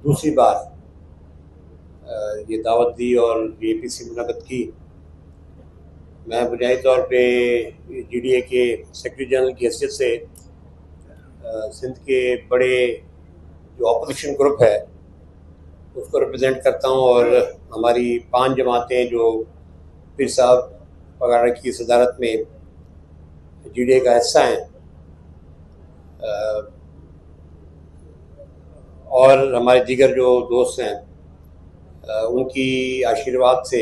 दूसरी बार ये दावत दी और APC मुनक़द की। मैं बुनियादी तौर पे GDA के सेक्रेटरी जनरल की हैसियत से सिंध के बड़े जो अपोजिशन ग्रुप है उसको रिप्रेजेंट करता हूँ, और हमारी 5 जमातें जो पीर साहब पगारा की सदारत में GDA का हिस्सा हैं, और हमारे दीगर जो दोस्त हैं उनकी आशीर्वाद से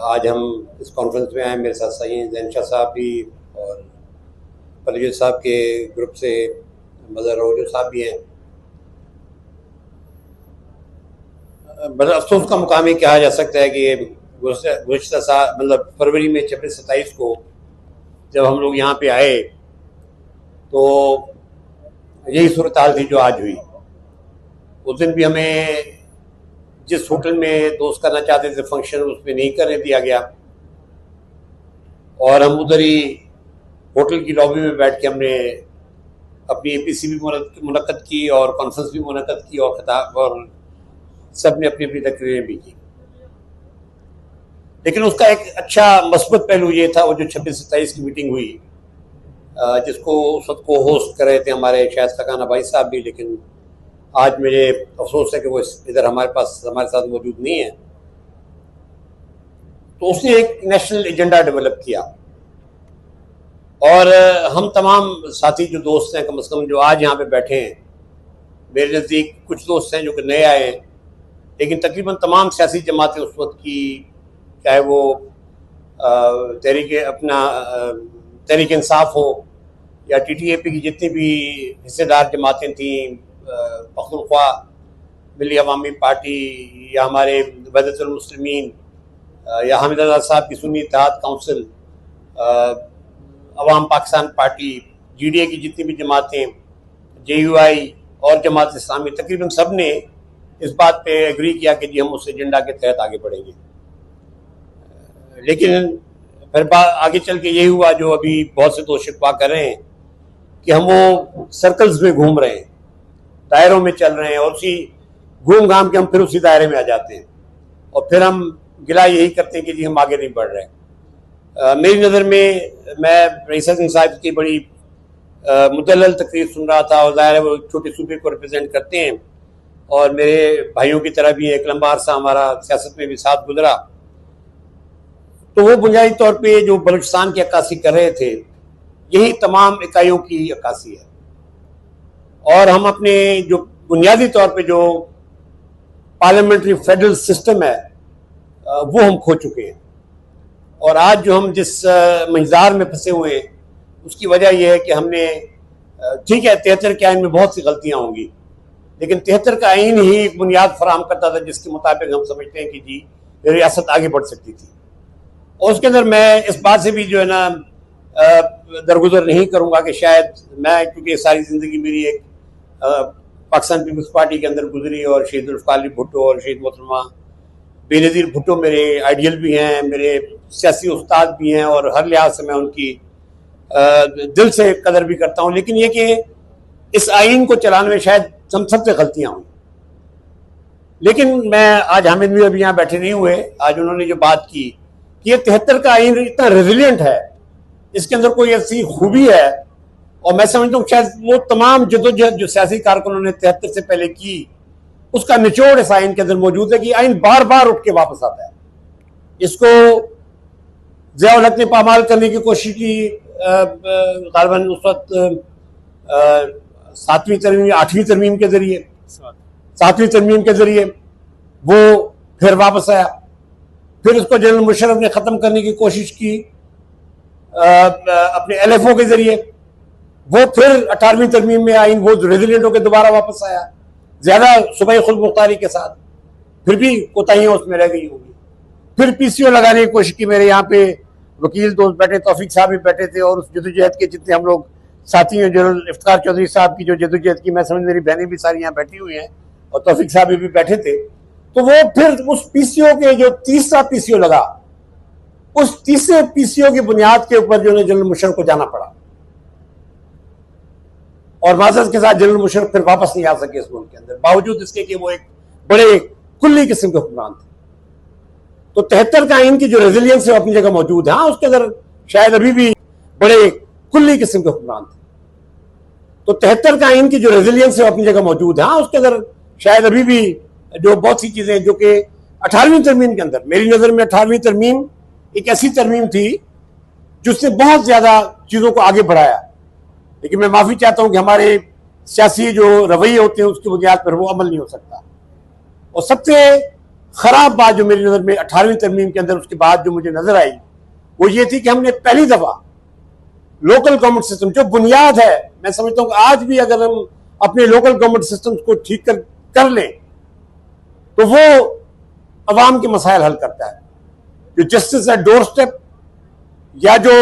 आज हम इस कॉन्फ्रेंस में आए। मेरे साथ सईद जैन शाह साहब भी और परवेज साहब के ग्रुप से मदर रोजो साहब भी हैं। बड़ा अफसोस का मुकाम ही कहा जा सकता है कि गुज़श्ता साल मतलब फरवरी में 26-27 को जब हम लोग यहाँ पे आए तो यही सूरत हाल थी जो आज हुई। उस दिन भी हमें जिस होटल में दोस्त करना चाहते थे फंक्शन, उसमें नहीं करने दिया गया, और हम उधर ही होटल की लॉबी में बैठ के हमने अपनी APC भी मुनक़द की और कॉन्फ्रेंस भी मुनक़द की और खिताब, और सब ने अपनी अपनी तकरीरें भी की। लेकिन उसका एक अच्छा मस्बत पहलू ये था, वो जो 26-27 की मीटिंग हुई, जिसको उस वक्त को होस्ट कर रहे थे हमारे शायद सकाना भाई साहब भी, लेकिन आज मुझे अफसोस है कि वो इधर हमारे साथ मौजूद नहीं है। तो उसने एक नेशनल एजेंडा डेवलप किया, और हम तमाम साथी जो दोस्त हैं, कम से कम जो आज यहाँ पे बैठे हैं, मेरे नज़दीक कुछ दोस्त हैं जो कि नए आए हैं, लेकिन तकरीबन तमाम सियासी जमातें उस वक्त की, चाहे वो तहरीक इंसाफ हो या TTAP की जितनी भी हिस्सेदार जमातें थीं, पख्तूनख्वा मिली अवामी पार्टी या हमारे वहदतुल मुस्लिमीन या हामिद आज़ाद साहब की सुन्नी इत्तेहाद काउंसिल, अवाम पाकिस्तान पार्टी, GDA की जितनी भी जमातें, JUI और जमात इस्लामी, तकरीबन सब ने इस बात पे एग्री किया कि जी हम उस एजेंडा के तहत आगे बढ़ेंगे। लेकिन फिर आगे चल के यही हुआ जो अभी बहुत से दोस्त शिकवा कर रहे हैं कि हम वो सर्कल्स में घूम रहे हैं, दायरों में चल रहे हैं, और उसी घूम घाम के हम फिर उसी दायरे में आ जाते हैं, और फिर हम गिला यही करते हैं कि जी हम आगे नहीं बढ़ रहे। मेरी नज़र में मैं रईस हसन साहब की बड़ी मुदल्लल तकरीर सुन रहा था, और ज़ाहिर है वो छोटे सूबे को रिप्रेजेंट करते हैं और मेरे भाइयों की तरह भी एक लंबा अरसा हमारा सियासत में भी साथ गुजरा। तो वो बुनियादी तौर पे जो बलूचिस्तान की अक्कासी कर रहे थे, यही तमाम इकाइयों की अक्कासी है, और हम अपने जो बुनियादी तौर पे जो पार्लियामेंट्री फेडरल सिस्टम है वो हम खो चुके हैं। और आज जो हम जिस मझदार में फंसे हुए हैं उसकी वजह यह है कि हमने, ठीक है 73 के आइन में बहुत सी गलतियां होंगी, लेकिन 73 का आइन ही एक बुनियाद फराहम करता था जिसके मुताबिक हम समझते हैं कि जी रियासत आगे बढ़ सकती थी। और उसके अंदर मैं इस बात से भी जो है ना दरगुजर नहीं करूँगा कि शायद मैं, क्योंकि सारी ज़िंदगी मेरी एक पाकिस्तान पीपल्स पार्टी के अंदर गुजरी, और शहीद जुल्फ़िकार अली भुट्टो और शहीद मोहतरमा बेनज़ीर भुट्टो मेरे आइडियल भी हैं, मेरे सियासी उस्ताद भी हैं, और हर लिहाज से मैं उनकी दिल से कदर भी करता हूँ। लेकिन ये कि इस आइन को चलाने में शायद हम सबसे गलतियाँ हुई। लेकिन मैं आज हामिद भी अभी यहाँ बैठे नहीं हुए, आज उन्होंने जो बात की कि ये 73 का आइन इतना रेजिलियंट है, इसके अंदर कोई ऐसी खूबी है, और मैं समझता हूँ शायद वो तमाम जदोजहद जो सियासी कारकुनों ने 73 से पहले की, उसका निचोड़ इस आइन के अंदर मौजूद है कि आइन बार बार उठ के वापस आता है। इसको ज़ियाउल हक ने पामाल करने की कोशिश की, गालिबन उस वक्त 7वीं तरमीम, 8वीं तरमीम के जरिए, 7वीं तरमीम के जरिए वो फिर वापस आया। फिर उसको जनरल मुशर्रफ ने ख़त्म करने की कोशिश की अपने LFO के जरिए, वो फिर 18वीं तरमीम में आइन वो रेजिलियंट होकर दोबारा वापस आया, ज़्यादा सुबह खुद मुख्तारी के साथ, फिर भी कोताहियाँ उसमें रह गई होंगी। फिर PCO लगाने की कोशिश की, मेरे यहाँ पे वकील दोस्त बैठे, तौफीक साहब भी बैठे थे, और उस जदोजहद के जितने हम लोग साथी हैं, जनरल इफ्तिखार चौधरी साहब की जो जदोजहद की, मैं समझ मेरी बहनें भी सारी यहाँ बैठी हुई हैं, और तौफीक साहब भी बैठे थे। तो वो फिर उस PCO के जो तीसरा PCO लगा, उस तीसरे PCO की बुनियाद के ऊपर जो है जनरल मुशर्रफ को जाना पड़ा, और माजरत के साथ जनरल मुशर्रफ फिर वापस नहीं आ सके इस मुल्क के अंदर, बावजूद इसके कि वो एक बड़े कुल्ली किस्म के हुक्मरान थे। तो 73 का आइन की जो रेजिलियंस है वो अपनी जगह मौजूद है। हाँ, उसके अंदर शायद अभी भी बड़े कुल्ली किस्म के हुक्मरान थे। तो 73 का आइन की जो रेजिलियंस है वो अपनी जगह मौजूद है। हाँ, उसके अंदर शायद अभी भी जो बहुत सी चीजें जो कि 18वीं तरमीम के अंदर, मेरी नजर में 18वीं तरमीम एक ऐसी तरमीम थी जिसने बहुत ज्यादा चीजों को आगे बढ़ाया। लेकिन मैं माफी चाहता हूं कि हमारे सियासी जो रवैये होते हैं उसकी बुनियाद पर वो अमल नहीं हो सकता। और सबसे खराब बात जो मेरी नजर में 18वीं तरमीम के अंदर उसके बाद जो मुझे नजर आई वो ये थी कि हमने पहली दफा लोकल गवर्नमेंट सिस्टम जो बुनियाद है, मैं समझता हूं कि आज भी अगर हम अपने लोकल गवर्नमेंट सिस्टम को ठीक कर लें तो वो अवाम के मसाइल हल करता है। जो जस्टिस है डोर स्टेप, या जो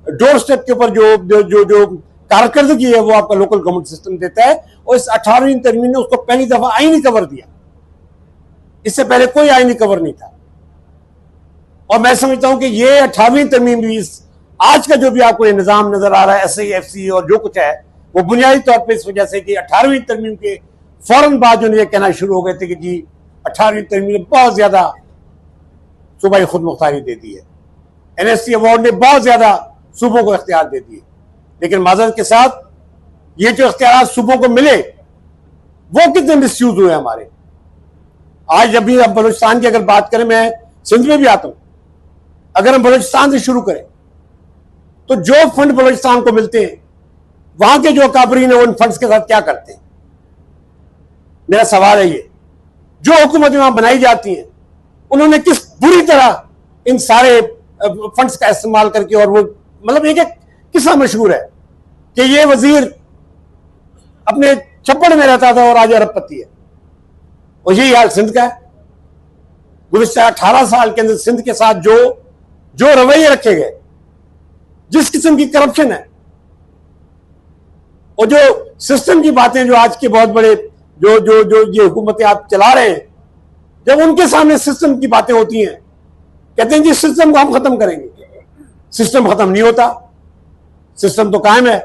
डोर स्टेप के ऊपर जो जो जो, जो कारकर्दगी है वो आपका लोकल गवर्नमेंट सिस्टम देता है। और इस 18वीं तरमीम ने उसको पहली दफा आईनी कवर दिया। इससे पहले कोई आईनी कवर नहीं था। और मैं समझता हूं कि ये 18वीं तरमीम भी आज का जो भी आपको ये निजाम नजर आ रहा है, SIFC और जो कुछ है, वो बुनियादी तौर पर इस वजह से कि 18वीं तरमीम के फौरन बाद जो ये कहना शुरू हो गए थे कि जी 18वीं तरमीम ने बहुत ज्यादा सूबाई खुद मुख्तारी दे दी है, NSC अवार्ड ने बहुत ज्यादा सूबों को इख्तियार दे दिए। लेकिन माजरत के साथ ये जो इख्तियार सूबों को मिले वो कितने मिसयूज हुए हमारे। आज जब भी हम बलूचिस्तान की अगर बात करें, मैं सिंध में भी आता हूं, अगर हम बलूचिस्तान से शुरू करें तो जो फंड बलूचिस्तान को मिलते हैं वहां के जो काबरीन है उन फंड्स के साथ क्या करते हैं। मेरा सवाल है ये, जो हुकूमतें वहां बनाई जाती हैं उन्होंने किस बुरी तरह इन सारे फंड्स का इस्तेमाल करके, और वो मतलब एक किस्सा मशहूर है कि ये वजीर अपने छप्पड़ में रहता था और आज अरबपति है। और यही हाल सिंध का है। गुज़िश्ता 18 साल के अंदर सिंध के साथ जो रवैये रखे गए, जिस किस्म की करप्शन है और जो सिस्टम की बातें जो आज के बहुत बड़े जो जो जो ये हुकूमतें आप चला रहे हैं, जब उनके सामने सिस्टम की बातें होती हैं कहते हैं जी सिस्टम को हम खत्म करेंगे। सिस्टम खत्म नहीं होता, सिस्टम तो कायम है।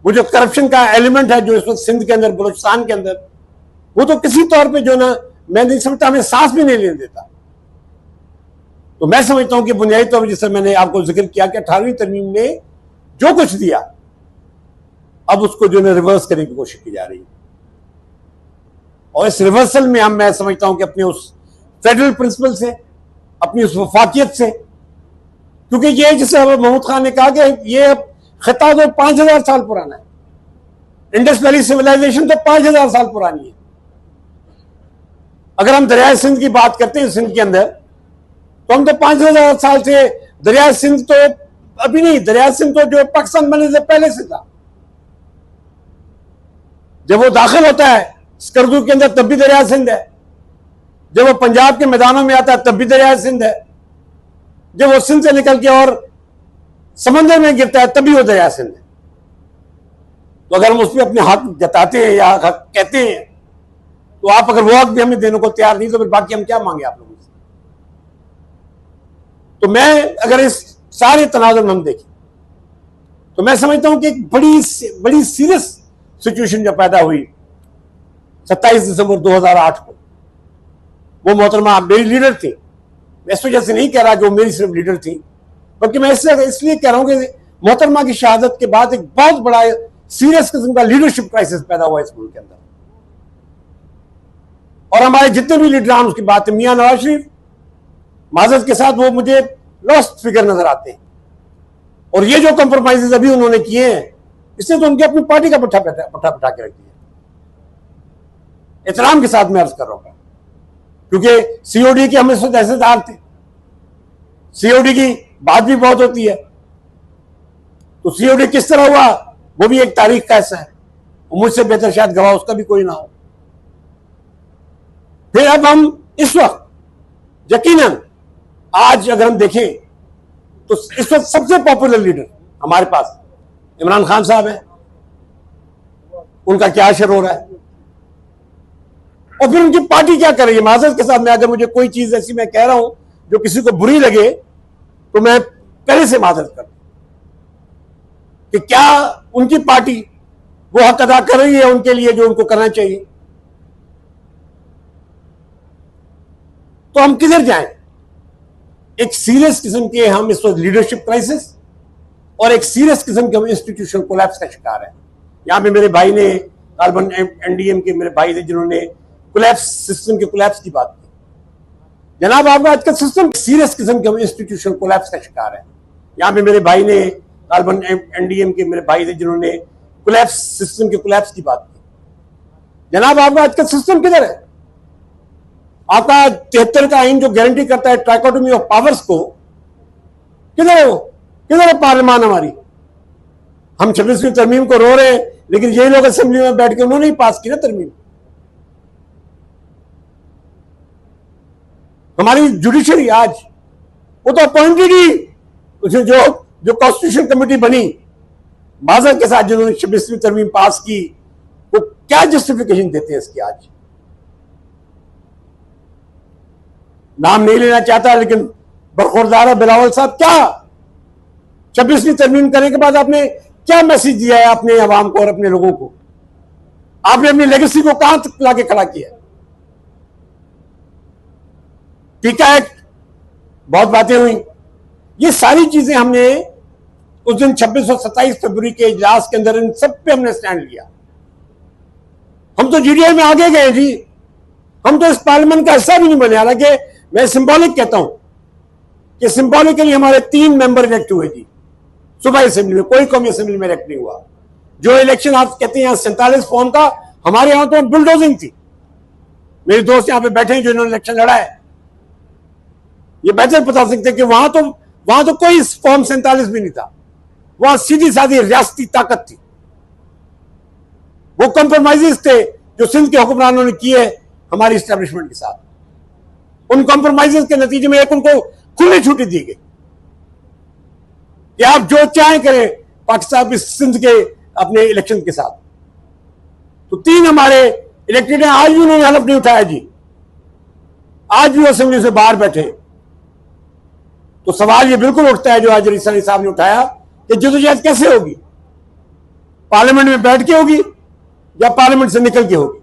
वो जो करप्शन का एलिमेंट है जो इस वक्त सिंध के अंदर, बलूचिस्तान के अंदर, वो तो किसी तौर पे जो ना, मैं नहीं समझता हमें सांस भी नहीं लेने देता। तो मैं समझता हूं कि बुनियादी तौर पर जिससे मैंने आपको जिक्र किया कि 18वीं तरमीम ने जो कुछ दिया अब उसको जो है रिवर्स करने की कोशिश की जा रही है। और इस रिवर्सल में हम, मैं समझता हूं कि अपने उस फेडरल प्रिंसिपल से, अपनी उस वफाकियत से, क्योंकि ये जिसे महमूद खान ने कहा कि ये खिता तो 5000 साल पुराना है, इंडस वैली सिविलाइजेशन तो 5000 साल पुरानी है। अगर हम दरिया सिंध की बात करते हैं सिंध के अंदर, तो हम तो 5000 साल से दरिया सिंध तो अभी नहीं, दरिया सिंध तो जो पाकिस्तान बनने से पहले से था। जब वो दाखिल होता है स्कर्दू के अंदर तब भी दरिया सिंध है, जब वो पंजाब के मैदानों में आता है तब भी दरिया सिंध है, जब वो सिंध से निकल के और समंदर में गिरता है तब भी वो दरिया सिंध है। तो अगर हम उस पर अपने हक जताते हैं या हक कहते हैं, तो आप अगर वो हक भी हमें देने को तैयार नहीं तो फिर बाकी हम क्या मांगे आप लोगों से। तो मैं अगर इस सारे तनाजुर में हम देखें तो मैं समझता हूं कि एक बड़ी सीरियस सिचुएशन जो पैदा हुई 27 दिसंबर 2008 को, वो मोहतरमा मेरी लीडर थी। मैं इस वजह से नहीं कह रहा कि वो मेरी सिर्फ लीडर थी, बल्कि मैं इसलिए कह रहा हूं कि मोहतरमा की शहादत के बाद एक बहुत बड़ा सीरियस किस्म का लीडरशिप क्राइसिस पैदा हुआ इस मुल्क के अंदर। और हमारे जितने भी लीडरान उसकी बात है, मियां नवाज शरीफ माजरत के साथ वो मुझे लॉस्ट फिगर नजर आते हैं। और ये जो कंप्रोमाइजेस अभी उन्होंने किए हैं, इसने तो उनकी अपनी पार्टी का पट्टा पटा के रख दिया। एहतराम के साथ मैं अर्ज कर रहा हूं, क्योंकि COD के हम इस वक्त हिस्सेदार थे। COD की बात भी बहुत होती है, तो COD किस तरह हुआ वो भी एक तारीख का हिस्सा है। मुझसे बेहतर शायद गवाह उसका भी कोई ना हो। फिर अब हम इस वक्त यकीनन आज अगर हम देखें तो इस वक्त सबसे पॉपुलर लीडर हमारे पास इमरान खान साहब है। उनका क्या असर हो रहा है और फिर उनकी पार्टी क्या कर रही है। माजरत के साथ में अगर मुझे कोई चीज ऐसी मैं कह रहा हूं जो किसी को बुरी लगे तो मैं पहले से माजरत कर कि क्या उनकी पार्टी वो हक अदा कर रही है उनके लिए जो उनको करना चाहिए। तो हम किधर जाएं? एक सीरियस किस्म के हम इस वक्त लीडरशिप क्राइसिस और एक सीरियस किस्म के हम इंस्टीट्यूशनल कोलैप्स का शिकार है। यहां पे मेरे भाई ने कार्बन एनडीएम के मेरे भाई थे जिन्होंने कोलैप्स सिस्टम के कोलैप्स की बात की। जनाब आपका आज का सिस्टम सीरियस किस्म के हम इंस्टीट्यूशनल कोलैप्स का शिकार है। यहां पे मेरे भाई ने कार्बन एनडीएम के मेरे भाई थे जिन्होंने कोलैप्स सिस्टम के कोलैप्स की बात की। जनाब आपका आज का सिस्टम किधर है? आपका 73 का आइन जो गारंटी करता है ट्राइकोटोमी ऑफ पावर्स को, किधर है वो? किधर है पार्लियामान हमारी? हम 26वीं तरमीम को रो रहे हैं, लेकिन ये लोग असेंबली में बैठ के उन्होंने ही पास की ना तरमीम। हमारी जुडिशरी आज वो तो अपॉइंटेड ही, उसमें जो कॉन्स्टिट्यूशन कमेटी बनी माजर के साथ जिन्होंने 26वीं तरमीम पास की, वो क्या जस्टिफिकेशन देते हैं इसकी? आज नाम नहीं लेना चाहता, लेकिन बरखुरदार बिलावल साहब, क्या 26वीं तरमीम करने के बाद आपने क्या मैसेज दिया है अपने अवाम को और अपने लोगों को? आपने अपनी लेगेसी को कहां तक लाके खड़ा किया? पीका एक्ट, बहुत बातें हुई, ये सारी चीजें हमने उस दिन 26 और 27 फरवरी के इजलास के अंदर इन सब पे हमने स्टैंड लिया। हम तो जीडीआई में आगे गए जी, हम तो इस पार्लियामेंट का हिस्सा भी नहीं बने। हालांकि मैं सिंबॉलिक कहता हूं कि सिंबॉलिकली हमारे 3 मेंबर इलेक्ट हुए जी सुबह असेंबली में, कोई कौमी असेंबली में इलेक्ट नहीं हुआ। जो इलेक्शन आप कहते हैं 47 फॉर्म का, हमारे यहां तो बुलडोजिंग थी। मेरे दोस्त यहां पे बैठे हैं जो इन्होंने इलेक्शन लड़ा है, ये बेहतर बता सकते कि वहां तो कोई फॉर्म 47 भी नहीं था। वहां सीधी साधी रियासती ताकत थी। वो कंप्रोमाइजेस थे जो सिंध के हुक्मरानों ने किए हमारी इस्टेब्लिशमेंट के साथ। उन कंप्रोमाइजेस के नतीजे में एक उनको खुली छुट्टी दी गई कि आप जो चाहें करें पाकिस्तान सिंध के अपने इलेक्शन के साथ। तो 3 हमारे इलेक्टेड हैं, आज भी उन्होंने हलफ नहीं उठाया जी, आज भी असेंबली से बाहर बैठे। तो सवाल ये बिल्कुल उठता है जो आज रिसानी साहब ने उठाया कि जदोजहद कैसे होगी? पार्लियामेंट में बैठ के होगी या पार्लियामेंट से निकल के होगी?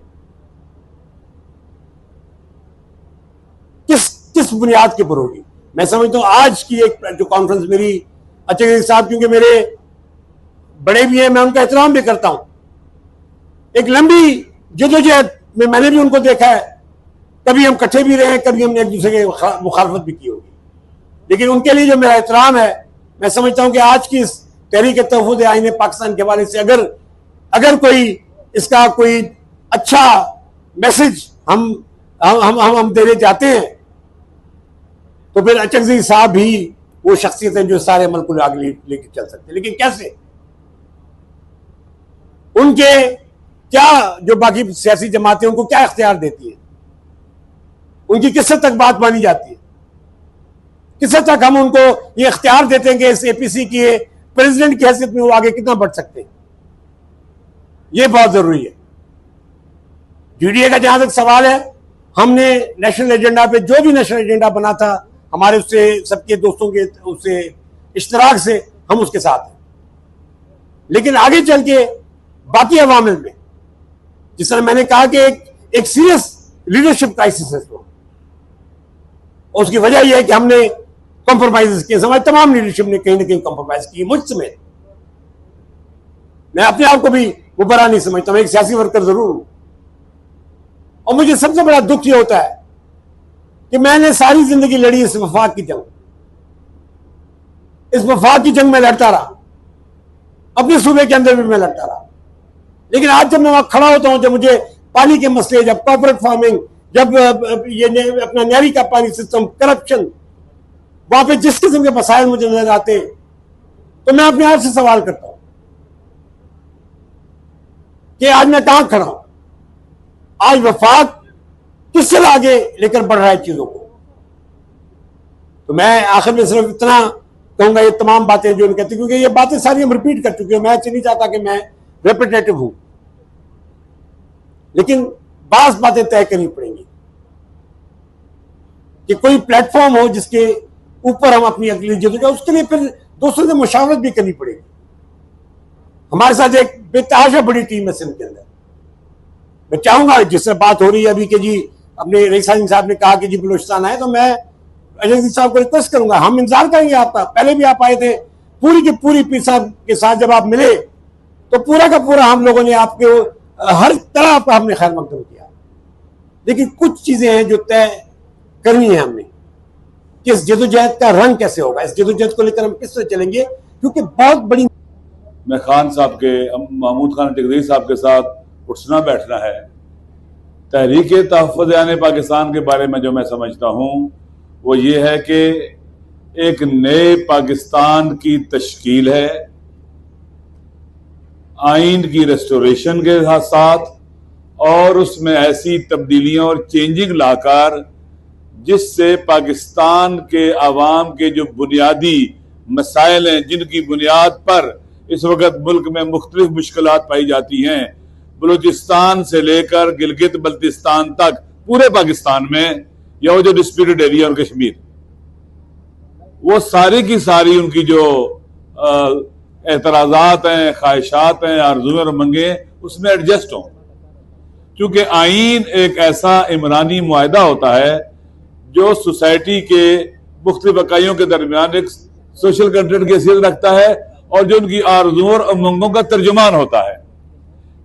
किस बुनियाद के ऊपर होगी? मैं समझता हूं आज की एक जो कॉन्फ्रेंस मेरी अचेरी साहब, क्योंकि मेरे बड़े भी हैं, मैं उनका एहतराम भी करता हूं, एक लंबी जदोजहद में मैंने भी उनको देखा है। कभी हम इकट्ठे भी रहे हैं, कभी हमने एक दूसरे के मुखालफत भी की होगी, लेकिन उनके लिए जो मेरा एहतराम है, मैं समझता हूं कि आज की इस तहरीक तहफ़्फ़ुज़ आईन पाकिस्तान के हवाले से अगर कोई इसका कोई अच्छा मैसेज हम देने चाहते हैं, तो फिर अचकज़ई साहब भी वो शख्सियत है जो सारे अमल को आगे लेके चल सकते हैं। लेकिन कैसे? उनके क्या जो बाकी सियासी जमातें उनको क्या इख्तियार देती है? उनकी किस हद तक बात मानी जाती है? किस हद तक हम उनको ये इख्तियार देते हैं कि इस एपीसी के प्रेसिडेंट की हैसियत में वो आगे कितना बढ़ सकते हैं? ये बहुत जरूरी है। जीडीए का जहां तक सवाल है, हमने नेशनल एजेंडा पे जो भी नेशनल एजेंडा बना था, हमारे उससे सबके दोस्तों के उससे इश्तराक से हम उसके साथ हैं। लेकिन आगे चल के बाकी अवामिल में, जिस तरह मैंने कहा कि एक सीरियस लीडरशिप क्राइसिस है, उसकी वजह यह है कि हमने कॉम्प्रोमाइज किए। हमारी तमाम लीडरशिप ने कहीं ना कहीं कॉम्प्रोमाइज की, मुझ समेत। मैं अपने आप को भी मुबरा नहीं समझता, मैं एक सियासी वर्कर जरूर हूं। और मुझे सबसे बड़ा दुख यह होता है कि मैंने सारी जिंदगी लड़ी इस वफाक की जंग। इस वफाक की जंग में लड़ता रहा, अपने सूबे के अंदर भी मैं लड़ता रहा। लेकिन आज जब मैं वहां खड़ा होता हूं, जब मुझे पानी के मसले, जब कॉर्पोरेट फार्मिंग, जब ये अपना नहरी का पानी सिस्टम, करप्शन, वहां पे जिस किस्म के मसाइल मुझे नजर आते हैं, तो मैं अपने आप से सवाल करता हूं कि आज मैं कहां खड़ा हूं? आज वफाक किस तरह आगे लेकर बढ़ रहा है चीजों को? तो मैं आखिर में सिर्फ इतना कहूंगा, ये तमाम बातें जो कहते हैं, क्योंकि ये बातें सारी हम रिपीट कर चुके हैं, मैं नहीं चाहता कि मैं रेपिटेटिव हूं, लेकिन बास बातें तय करनी पड़ेंगी कि कोई प्लेटफॉर्म हो जिसके ऊपर हम अपनी अगली जदोजहद, उसके लिए फिर दूसरों से मुशावरत भी करनी पड़ेगी। हमारे साथ एक बेतहाशा बड़ी टीम है सिंध के अंदर। मैं चाहूंगा, जिससे बात हो रही है अभी कि जी अपने रेखा साहब ने कहा कि जी बलूचिस्तान आए, तो मैं अजय साहब को रिक्वेस्ट करूंगा, हम इंतजार करेंगे आपका। पहले भी आप आए थे, पूरी की पूरी पीर साहब के साथ जब आप मिले तो पूरा का पूरा हम लोगों ने आपके हर तरह आपका हमने खैर मकदम किया। लेकिन कुछ चीजें हैं जो तय करनी है हमने कि इस जदोजहद का रंग कैसे होगा, इस जदोजहद को लेकर हम किस तरह चलेंगे, क्योंकि बहुत बड़ी। मैं खान साहब के, महमूद खान टिकरी साहब के साथ उठना बैठना है। तहरीक तहफ़्फ़ुज़ पाकिस्तान के बारे में जो मैं समझता हूँ वो ये है कि एक नए पाकिस्तान की तश्कील है, आइन की रेस्टोरेशन के साथ, और उसमें ऐसी तब्दीलियां और चेंजिंग लाकर जिससे पाकिस्तान के अवाम के जो बुनियादी मसाइल हैं, जिनकी बुनियाद पर इस वक्त मुल्क में मुख्तलिफ मुश्किलात पाई जाती हैं, बलूचिस्तान से लेकर गिलगित बल्तिस्तान तक पूरे पाकिस्तान में, या वो जो डिस्प्यूटेड एरिया और कश्मीर, वो सारी की सारी उनकी जो एतराज़ात हैं, ख्वाहिशात हैं, आरज़ूएं और मंगे उसमें एडजस्ट हों। क्योंकि आइन एक ऐसा इमरानी मुआहदा होता है जो सोसाइटी के मुख्तलिफ इकाइयों के दरमियान एक सोशल कंट्रैक्ट की हैसियत रखता है और जो उनकी आरज़ूओं और उमंगों का तर्जुमान होता है,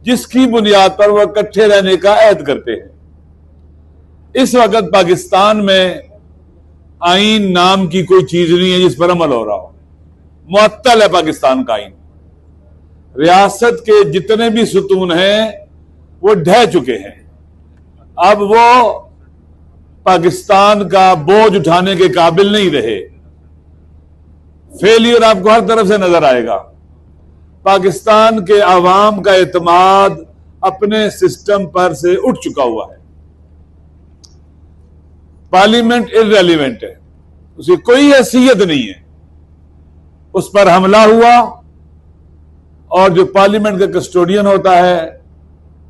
जिसकी बुनियाद पर वह इकट्ठे रहने का अहद करते हैं। इस वक्त पाकिस्तान में आइन नाम की कोई चीज नहीं है जिस पर अमल हो रहा हो। मुअत्तल है पाकिस्तान का आइन। रियासत के जितने भी सुतून हैं वो ढह चुके हैं। अब वो पाकिस्तान का बोझ उठाने के काबिल नहीं रहे। फेलियर आपको हर तरफ से नजर आएगा। पाकिस्तान के अवाम का एतमाद अपने सिस्टम पर से उठ चुका हुआ है। पार्लियामेंट इररेलेवेंट है, उसकी कोई हैसियत नहीं है। उस पर हमला हुआ और जो पार्लियामेंट का कस्टोडियन होता है,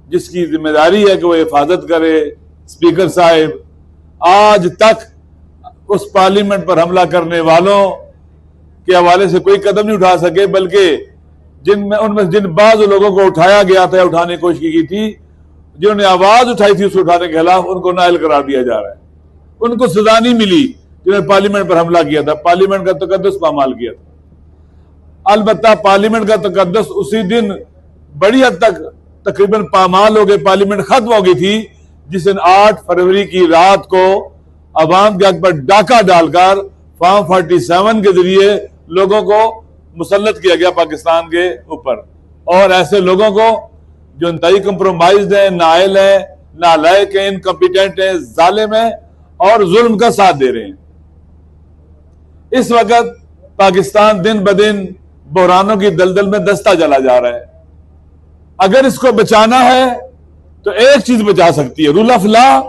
जिसकी जिम्मेदारी है कि वो हिफाजत करे, स्पीकर साहब, आज तक उस पार्लियामेंट पर हमला करने वालों के हवाले से कोई कदम नहीं उठा सके, बल्कि उनमें जिन बाज लोगों को उठाया गया था, उठाने की कोशिश की थी, जिन्होंने आवाज उठाई थी उस उठाने के खिलाफ, उनको नाअहल करार दिया जा रहा है। उनको सजा नहीं मिली जिन्होंने पार्लियामेंट पर हमला किया था, पार्लियामेंट का तकद्दुस पामाल किया था। अलबत्ता पार्लियामेंट का तकद्दुस उसी दिन बड़ी हद तक तकरीबन पामाल हो गए, पार्लियामेंट खत्म हो गई थी जिस दिन 8 फरवरी की रात को अवाम के हक पर डाका डालकर फॉर्म 47 के जरिए लोगों को मुसल्लत किया गया पाकिस्तान के ऊपर। और ऐसे लोगों को जो इंतहाई कंप्रोमाइज्ड है, नाअहल है, नालायक है, इनकम्पिटेंट है, जालिम है और जुल्म का साथ दे रहे हैं। इस वक्त पाकिस्तान दिन ब दिन बहरानों की दलदल में दस्ता चला जा रहा है। अगर इसको बचाना है तो एक चीज बचा सकती है, रूल ऑफ लॉ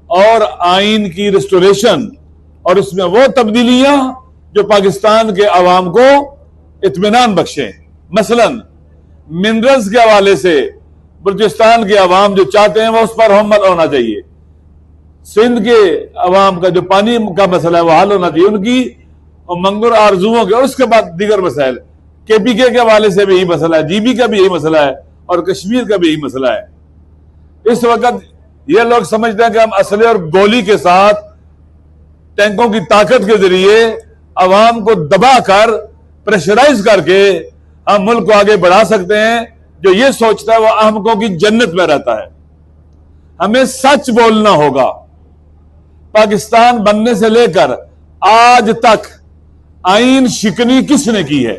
और आइन की रिस्टोरेशन, और उसमें वो तब्दीलियां जो पाकिस्तान के अवाम को इत्मीनान बख्शें। मसलन मिनरल्स के हवाले से बलूचिस्तान के अवाम जो चाहते हैं वो उस पर हमल होना चाहिए। सिंध के अवाम का जो पानी का मसला है वो हल होना चाहिए, उनकी मंगूर आरजुओं के। और उसके बाद दीगर मसाइल, KPK के हवाले से भी यही मसला है, GB का भी यही मसला है और कश्मीर का भी यही मसला है। इस वक्त ये लोग समझते हैं कि हम असले और गोली के साथ, टैंकों की ताकत के जरिए अवाम को दबाकर, प्रेशराइज करके हम मुल्क को आगे बढ़ा सकते हैं। जो ये सोचता है वो अहमकों की जन्नत में रहता है। हमें सच बोलना होगा। पाकिस्तान बनने से लेकर आज तक आइन शिकनी किसने की है?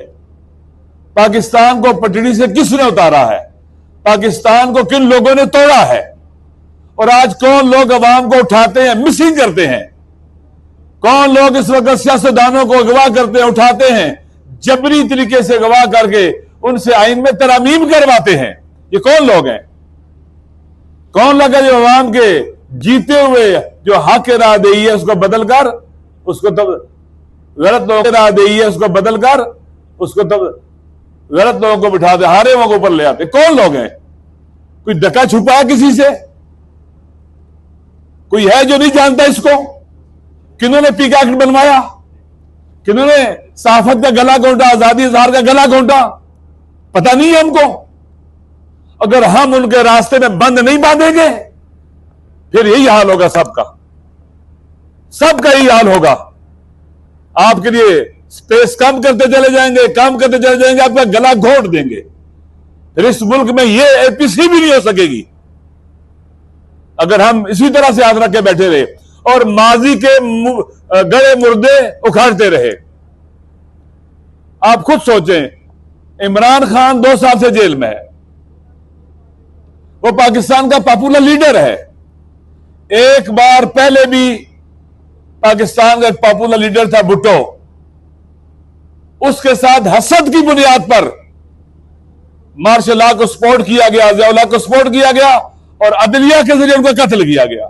पाकिस्तान को पटड़ी से किसने उतारा है? पाकिस्तान को किन लोगों ने तोड़ा है? और आज कौन लोग अवाम को उठाते हैं, मिसिंग करते हैं? कौन लोग इस वक्त सियासतदानों को अगवा करते हैं, उठाते हैं, जबरी तरीके से अगवा करके उनसे आइन में तरामीम करवाते हैं? ये कौन लोग हैं? कौन लोग है जो अवाम के जीते हुए जो हक इरादे है उसको बदलकर, उसको तब गलत लोगों इरादे है उसको बदलकर, उसको तब गलत लोगों को बिठा दे, हारे लोगों पर ले आते? कौन लोग हैं? कोई डका छुपा है किसी से? कोई है जो नहीं जानता इसको? किन्होंने पीका एक्ट बनवाया? किन्होंने सहाफत का गला घोंटा, आजादी इजहार का गला घोंटा? पता नहीं है हमको। अगर हम उनके रास्ते में बंद नहीं बांधेंगे फिर यही हाल होगा, सबका यही हाल होगा। आपके लिए स्पेस कम करते चले जाएंगे, कम करते चले जाएंगे, आपका गला घोट देंगे। फिर इस मुल्क में ये एपीसी भी नहीं हो सकेगी अगर हम इसी तरह से याद रख के बैठे रहे और माजी के गड़े मुर्दे उखाड़ते रहे। आप खुद सोचें, इमरान खान 2 साल से जेल में है, वो पाकिस्तान का पॉपुलर लीडर है। एक बार पहले भी पाकिस्तान का एक पॉपुलर लीडर था भुट्टो, उसके साथ हसद की बुनियाद पर मार्शल लॉ को सपोर्ट किया गया, ज़िया-उल-हक को सपोर्ट किया गया और अदलिया के जरिए उनको कत्ल किया गया।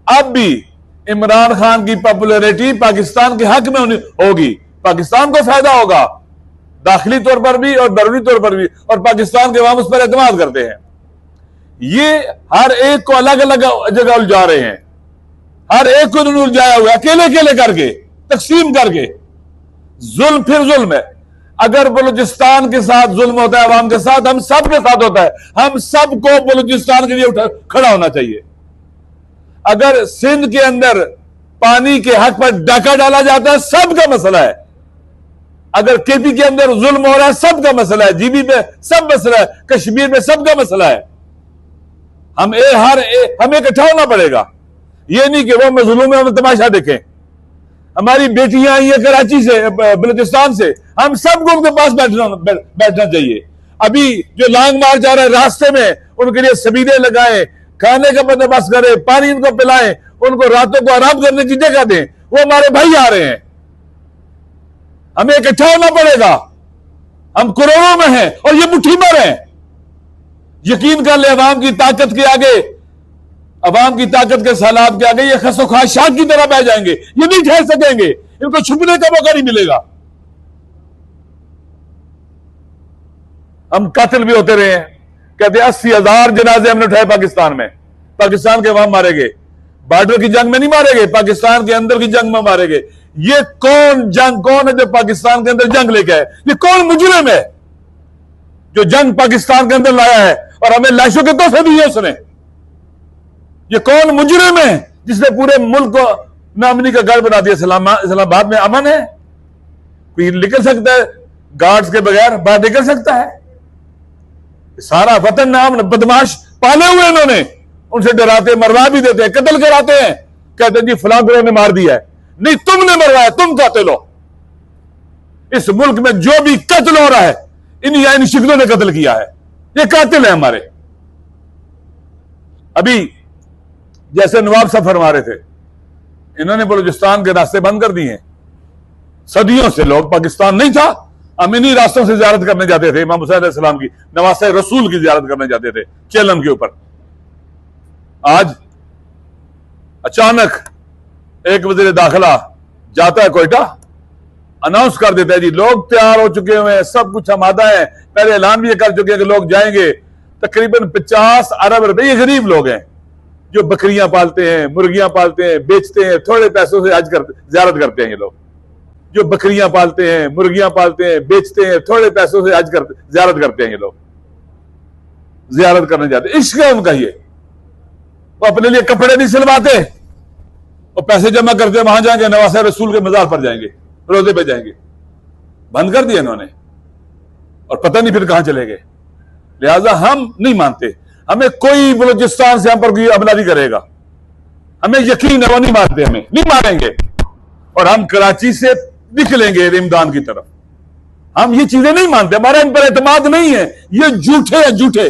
अब भी इमरान खान की पॉपुलैरिटी पाकिस्तान के हक में होगी, पाकिस्तान को फायदा होगा दाखिली तौर पर भी और बैरूनी तौर पर भी, और पाकिस्तान के अवाम उस पर एतमाद करते हैं। ये हर एक को अलग अलग जगह उलझा रहे हैं, हर एक को उन्होंने उलझाया हुआ, अकेले अकेले करके, तकसीम करके। जुल्म फिर जुल्म है। अगर बलूचिस्तान के साथ जुल्म होता है अवाम के साथ, हम सब के साथ होता है। हम सबको बलूचिस्तान के लिए खड़ा होना चाहिए। अगर सिंध के अंदर पानी के हक पर डाका डाला जाता है, सबका मसला है। अगर केपी के अंदर जुल्म हो रहा है, सबका मसला है। जीबी में सब मसला है, कश्मीर में सबका मसला है। हमें इकट्ठा होना पड़ेगा। ये नहीं कि वो मजलूम है, हम तमाशा देखें। हमारी बेटियां आई है कराची से, बलूचिस्तान से, हम सबको उनके पास बैठना चाहिए। अभी जो लॉन्ग मार्च आ रहा है, रास्ते में उनके लिए सबीले लगाएं, खाने का बंदोबस्त करें, पानी उनको पिलाएं, उनको रातों को आराम करने की जगह दें। वो हमारे भाई आ रहे हैं, हमें इकट्ठा होना पड़ेगा। हम करोड़ों में हैं और ये मुट्ठी भर हैं। यकीन कर ले, अवाम की ताकत के आगे, अवाम की ताकत के सैलाब के आगे ये खसोखाशात की तरह बह जाएंगे। ये नहीं ठहर सकेंगे, इनको छुपने का मौका नहीं मिलेगा। हम कातिल भी होते रहे हैं, कहते 80,000 जनाजे हमने उठाए पाकिस्तान में, पाकिस्तान के अवाम मारे गए। बॉर्डर की जंग में नहीं मारे गए, पाकिस्तान के अंदर की जंग में मारे गए। ये कौन है जो पाकिस्तान के अंदर जंग लेके आए? ये कौन मुजरिम है जो जंग पाकिस्तान के अंदर लाया है और हमें लाशों के तोहफे दिए उसने? ये कौन मुजरिम है जिसने पूरे मुल्क को नामनी का घर बना दिया? इस्लामाबाद में अमन है, कोई निकल सकता है गार्ड्स के बगैर बाहर निकल सकता है? सारा वतन नाम बदमाश पाले हुए इन्होंने, उनसे डराते, मरवा भी देते हैं, कत्ल कराते हैं, कहते हैं जी फलां ग्रोह ने मार दिया है। नहीं, तुमने मरवाया, तुम कातिल हो। इस मुल्क में जो भी कत्ल हो रहा है इन शिकलों ने कत्ल किया है, ये कातिल है हमारे। अभी जैसे नवाब साहब फरमा रहे थे, इन्होंने बलूचिस्तान के रास्ते बंद कर दिए। सदियों से लोग, पाकिस्तान नहीं था, हम इन्हीं रास्तों से ज़ियारत करने जाते थे। इमाम हुसैन अलैहिस्सलाम की, नवासे रसूल की ज़ियारत करने जाते थे चेलम के ऊपर। आज अचानक एक वज़ीर दाखिला जाता है कोयटा, अनाउंस कर देता है जी लोग तैयार हो चुके हुए हैं, सब कुछ आमादा है। पहले ऐलान भी कर चुके हैं कि लोग जाएंगे। तकरीबन 50 अरब रुपए, ये गरीब लोग हैं जो बकरियां पालते हैं, मुर्गियां पालते हैं, बेचते हैं, थोड़े पैसों से ज़ियारत करते हैं। ये लोग जो बकरियां पालते हैं, मुर्गियां पालते हैं, बेचते हैं, थोड़े पैसों से ज़ियारत करते हैं। ये लोग ज़ियारत करने जाते हैं, इश्क है उनका। ये वो अपने लिए कपड़े नहीं सिलवाते, वो पैसे जमा करते हैं, वहां जाएंगे नवासे रसूल के मजार पर जाएंगे, रोजे पे जाएंगे। बंद कर दिया इन्होंने और पता नहीं फिर कहां चले गए। लिहाजा हम नहीं मानते, हमें कोई बलूचिस्तान से हम पर कोई हमला नहीं करेगा, हमें यकीन है वो नहीं मारते, हमें नहीं मारेंगे। और हम कराची से निकलेंगे इमदान की तरफ। हम ये चीजें नहीं मानते, हमारा इन पर एतमाद नहीं है। ये झूठे हैं, झूठे,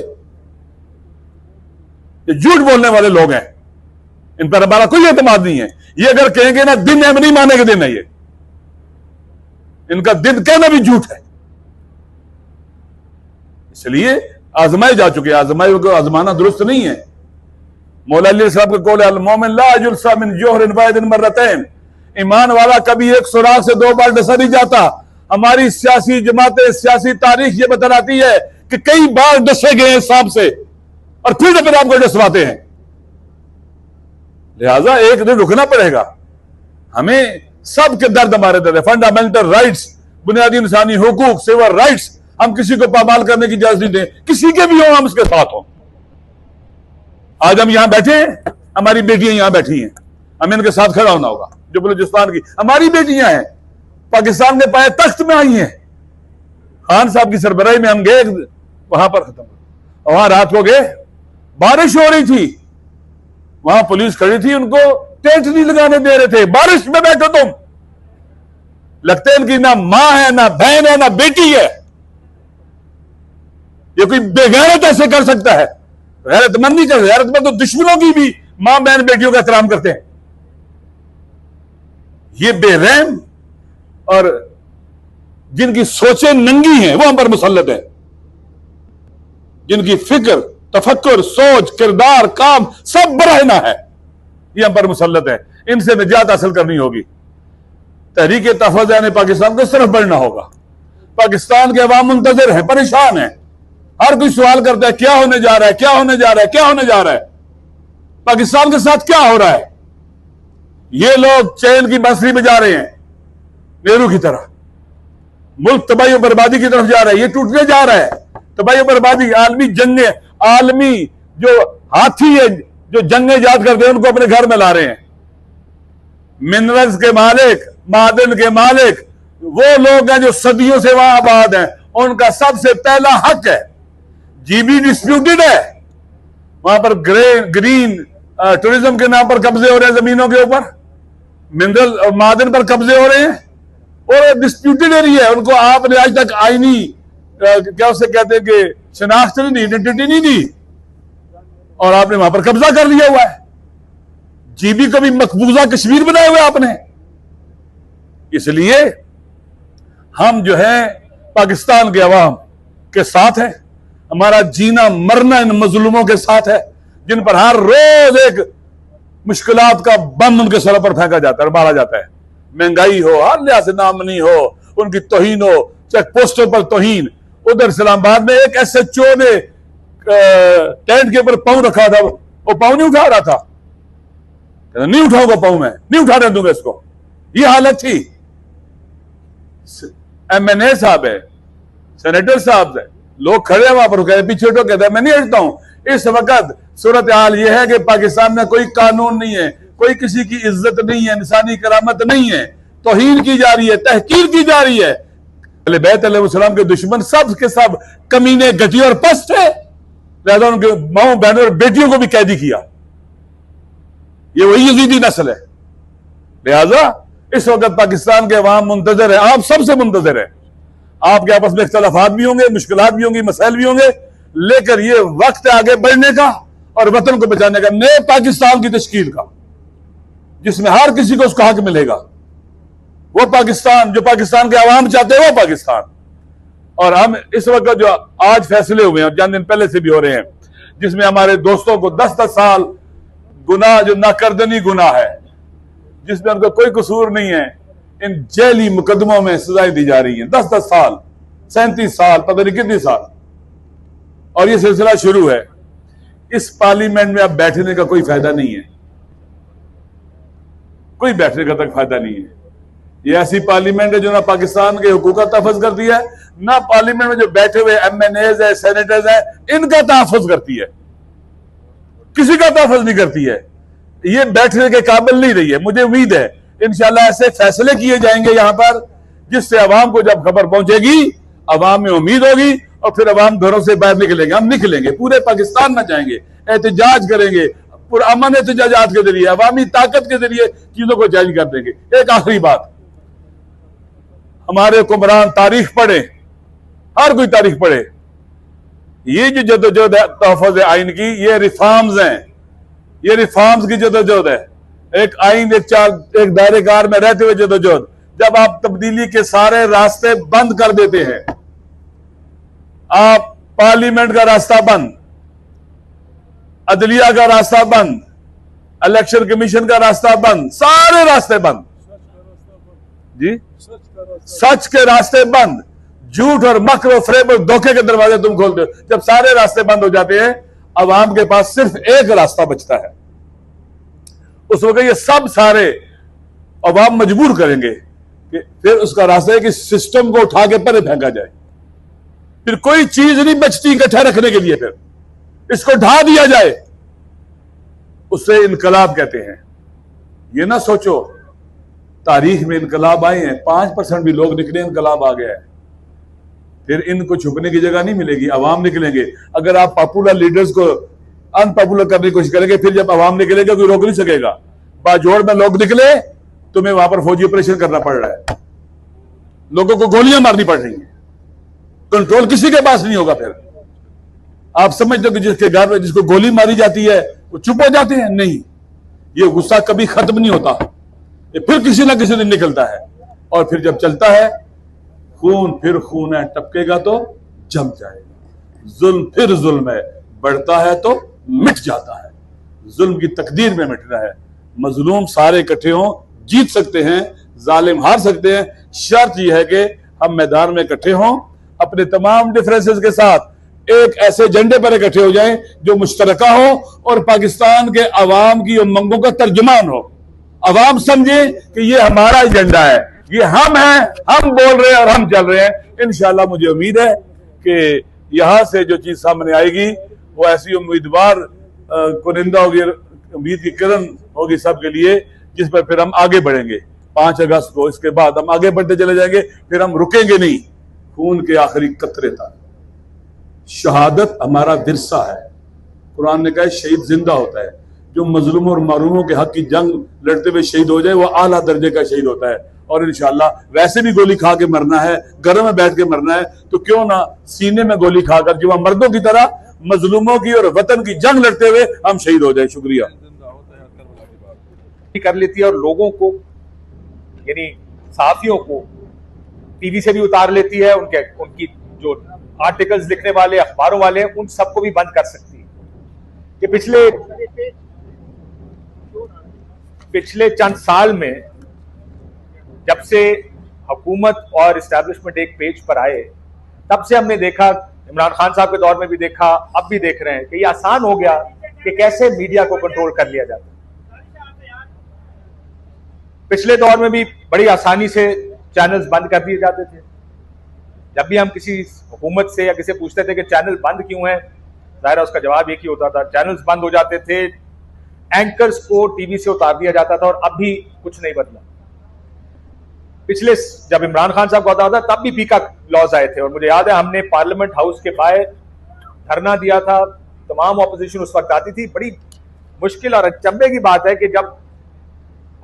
ये झूठ बोलने वाले लोग हैं, इन पर हमारा कोई एतमाद नहीं है। ये अगर कहेंगे ना दिन है, हम नहीं मानेंगे दिन है, ये इनका दिन कहना भी झूठ है। इसलिए आजमाए जा चुके हैं, आजमाए को आजमाना दुरुस्त नहीं है। मौला अली साहब का कौल है, अल मोमिन ला युल्सा मिन जोहरिन वाहिदिन मर्रतैन, ईमान वाला कभी एक सुराग से 2 बार डसा नहीं जाता। हमारी सियासी जमातें, सियासी तारीख ये बतलाती है कि कई बार डसे गए हैं सांप से और फिर अपने आप को डसवाते हैं। लिहाजा एक दिन रुकना पड़ेगा। हमें सबके दर्द हमारे दर्द है। फंडामेंटल राइट्स बुनियादी इंसानी हुकूक, सिविल राइट्स, हम किसी को पामाल करने की इजाजत नहीं दें, किसी के भी हो हम उसके साथ हों। आज हम यहां बैठे हैं, हमारी बेटियां यहां बैठी हैं, हमें इनके साथ खड़ा होना होगा। जो बलूचिस्तान की हमारी बेटियां हैं, पाकिस्तान के पाए तख्त में आई हैं। खान साहब की सरबराही में हम गए, वहां पर खत्म, वहां रात को गए, बारिश हो रही थी, वहां पुलिस खड़ी थी, उनको टेंट नहीं लगाने दे रहे थे। बारिश में बैठो तुम, लगता है इनकी ना मां है, ना बहन है, ना बेटी है। ये कोई बेगैरत ऐसे कर सकता है? गैरतमंद नहीं कर, गैरतमंद तो दुश्मनों की भी मां बहन बेटियों का एहतराम करते हैं। ये बेरहम और जिनकी सोचें नंगी हैं वो हम पर मुसल्लत है, जिनकी फिक्र, तफक्कुर, सोच, किरदार, काम सब बराहना है, ये हम पर मुसल्लत है। इनसे निजात हासिल करनी होगी। तहरीक तहफ़्फ़ुज़ पाकिस्तान को इस तरफ बढ़ना होगा। पाकिस्तान के अवाम मुंतज़िर है, परेशान है, हर कोई सवाल करता है क्या होने जा रहा है, क्या होने जा रहा है, क्या होने जा रहा है, पाकिस्तान के साथ क्या हो रहा है। ये लोग चैन की बांसुरी बजा रहे हैं नेहरू की तरह, मुल्क तबाही और बर्बादी की तरफ जा रहा है, ये टूटने जा रहा है। तबाही और बर्बादी, आलमी जंगे, आलमी जो हाथी है जो जंगे याद करते हैं उनको अपने घर में ला रहे हैं। मिनरल्स के मालिक, मादन के मालिक वो लोग हैं जो सदियों से वहां आबाद हैं, उनका सबसे पहला हक है। जीबी डिस्प्यूटेड है, वहां पर ग्रीन टूरिज्म के नाम पर कब्जे हो रहे हैं, जमीनों के ऊपर मिनरल और मादन पर कब्जे हो रहे हैं और डिस्प्यूटेड एरिया है। उनको आपने आज तक आईनी क्या उसे कहते हैं कि शनाख्त नहीं दी, आइडेंटिटी नहीं दी और आपने वहां पर कब्जा कर लिया हुआ है। जीबी को भी मकबूजा कश्मीर बनाए हुए आपने। इसलिए हम जो है पाकिस्तान के अवाम के साथ है, हमारा जीना मरना इन मजलूमों के साथ है, जिन पर हर रोज एक मुश्किलात का बम उनके सर पर फेंका जाता है और मारा जाता है। महंगाई हो, हर लिहाज से नामनी हो, उनकी तौहीन हो, चेक पोस्टों पर तौहीन। उधर इस्लामाबाद में एक SHO ने टेंट के ऊपर पांव रखा था, वो पांव नहीं उठा रहा था, नहीं उठाऊंगा पांव, मैं नहीं उठाने दूंगा इसको। ये हालत थी। MNA साहब है, सेनेटर साहब है, लोग खड़े हैं वहां पर, कहते पीछे हटो, कहते मैं नहीं हटता हूं। इस वक्त सूरत हाल यह है कि पाकिस्तान में कोई कानून नहीं है, कोई किसी की इज्जत नहीं है, इंसानी करामत नहीं है, तौहीन की जा रही है, तहकीर की जा रही है। अहले बैत अलैहिस्सलाम के दुश्मन सब के सब कमीने, घटिया और पस्त है, लिहाजा उनके माओ बहनों और बेटियों को भी कैदी किया। ये वही यजीदी नस्ल है। लिहाजा इस वक्त पाकिस्तान के अवाम मुंतजर है, आप सबसे मुंतजर है। आपके आपस में इख्तलाफात भी होंगे, मुश्किलात भी होंगी, मसाइल भी होंगे, लेकर ये वक्त है आगे बढ़ने का और वतन को बचाने का, नए पाकिस्तान की तश्कील का, जिसमें हर किसी को उसका हक मिलेगा। वो पाकिस्तान जो पाकिस्तान के अवाम चाहते हैं, वो पाकिस्तान। और हम इस वक्त जो आज फैसले हुए हैं और चंद दिन पहले से भी हो रहे हैं, जिसमें हमारे दोस्तों को 10-10 साल गुनाह, जो नाकर्दनी गुनाह है, जिसमें उनका कोई कसूर नहीं है, इन जेली मुकदमों में सजाएं दी जा रही हैं। 10-10 साल, 37 साल, पता नहीं कितनी साल, और ये सिलसिला शुरू है। इस पार्लियामेंट में अब बैठने का कोई फायदा नहीं है, कोई बैठने का तक फायदा नहीं है। ये ऐसी पार्लियामेंट है जो ना पाकिस्तान के हुकूक का तहफ़्फ़ुज़ करती है, ना पार्लियामेंट में जो बैठे हुए MNAs है, सेनेटर्स है, इनका तहफ़्फ़ुज़ करती है, किसी का तहफ़्फ़ुज़ नहीं करती है। ये बैठने के काबिल नहीं रही है। मुझे उम्मीद है इंशाअल्लाह ऐसे फैसले किए जाएंगे यहां पर, जिससे अवाम को जब खबर पहुंचेगी, अवाम में उम्मीद होगी और फिर अवाम घरों से बाहर निकलेंगे। हम निकलेंगे, पूरे पाकिस्तान में जाएंगे, एहतजाज करेंगे, पुरअमन एहतजाजात के जरिए, अवामी ताकत के जरिए चीजों को जायज कर देंगे। एक आखिरी बात, हमारे हुक्मरान तारीख पढ़े, हर कोई तारीख पढ़े, ये जो जदोजहद है तहफ़्फ़ुज़ आइन की, ये रिफॉर्म्स हैं, ये रिफॉर्म्स की जदोजहद है। एक आइन, एक दायरेकार में रहते हुए जदोजहद। जब आप तब्दीली के सारे रास्ते बंद कर देते हैं, आप पार्लियामेंट का रास्ता बंद, अदलिया का रास्ता बंद, इलेक्शन कमीशन का रास्ता बंद, सारे रास्ते बंद जी, सच के रास्ते बंद, झूठ और मक्र और फ्रेब और धोखे के दरवाजे तुम खोलते हो। जब सारे रास्ते बंद हो जाते हैं, अवाम के पास सिर्फ एक रास्ता बचता है। उस वक्त ये सब सारे अवाम मजबूर करेंगे कि फिर उसका रास्ता है कि सिस्टम को उठा के परे फेंका जाए। फिर कोई चीज नहीं बचती इकट्ठा रखने के लिए, फिर इसको ढा दिया जाए, उसे इनकलाब कहते हैं। ये ना सोचो तारीख में इनकलाब आए हैं, 5% भी लोग निकले इनकलाब आ गया है। फिर इनको छुपने की जगह नहीं मिलेगी, अवाम निकलेंगे। अगर आप पॉपुलर लीडर्स को अनपॉपुलर करने की कोशिश करेंगे, फिर जब अवाम निकलेगा कोई रोक नहीं सकेगा। बाजोड़ में लोग निकले, तुम्हें वहां पर फौजी ऑपरेशन करना पड़ रहा है, लोगों को गोलियां मारनी पड़ रही हैं, कंट्रोल किसी के पास नहीं होगा। फिर आप समझते हो कि जिसके घर में जिसको गोली मारी जाती है वो चुप हो जाते हैं? नहीं, ये गुस्सा कभी खत्म नहीं होता, ये फिर किसी ना किसी दिन निकलता है। और फिर जब चलता है खून, फिर खून है, टपकेगा तो जम जाएगा। जुल्म फिर जुल्म है, बढ़ता है तो मिट जाता है। जुल्म की तकदीर में मिटना है। मजलूम सारे इकट्ठे हों, जीत सकते हैं, जालिम हार सकते हैं। शर्त यह है कि हम मैदान में इकट्ठे हों, अपने तमाम डिफरेंसेस के साथ एक ऐसे झंडे पर इकट्ठे हो जाएं जो मुश्तरका हो और पाकिस्तान के अवाम की उमंगों का तर्जुमान हो। अवाम समझे कि ये हमारा एजेंडा है, ये हम हैं, हम बोल रहे हैं और हम चल रहे हैं। इंशाल्लाह मुझे उम्मीद है कि यहां से जो चीज सामने आएगी वो ऐसी उम्मीदवार कुनिंदा होगी, उम्मीद की किरण होगी सबके लिए, जिस पर फिर हम आगे बढ़ेंगे। 5 अगस्त को इसके बाद हम आगे बढ़ते चले जाएंगे, फिर हम रुकेंगे नहीं, खून के आखिरी कतरे तक। शहादत हमारा विरसा है। कुरान ने कहा शहीद जिंदा होता है। जो मजलूमों और महरूमों के हक की जंग लड़ते हुए शहीद हो जाए वो आला दर्जे का शहीद होता है। और इंशाल्लाह वैसे भी गोली खा के मरना है, घरों में बैठ के मरना है, तो क्यों ना सीने में गोली खाकर जो मर्दों की तरह मजलूमों की और वतन की जंग लड़ते हुए हम शहीद हो जाए। शुक्रिया कर लेती है और लोगों को यानी सहाफियों को टीवी से भी उतार लेती है, उनकी जो आर्टिकल्स लिखने वाले अखबारों वाले हैं उन सबको भी बंद कर सकती है। कि पिछले चंद साल में जब से हुकूमत और इस्टेब्लिशमेंट एक पेज पर आए, तब से हमने देखा, इमरान खान साहब के दौर में भी देखा, अब भी देख रहे हैं कि ये आसान हो गया कि कैसे मीडिया को कंट्रोल कर लिया जाता है। पिछले दौर में भी बड़ी आसानी से चैनल्स बंद कर दिए जाते थे। जब भी हम किसी हुकूमत से या किसी पूछते थे कि चैनल बंद क्यों है, जाहिर है उसका जवाब एक ही होता था, चैनल्स बंद हो जाते थे, एंकर्स को टीवी से उतार दिया जाता था। और अब भी कुछ नहीं बदला। पिछले जब इमरान खान साहब का होता था तब भी पीका लॉज आए थे, और मुझे याद है हमने पार्लियामेंट हाउस के बाहर धरना दिया था। तमाम ऑपोजिशन उस वक्त आती थी। बड़ी मुश्किल और अचंभे की बात है कि जब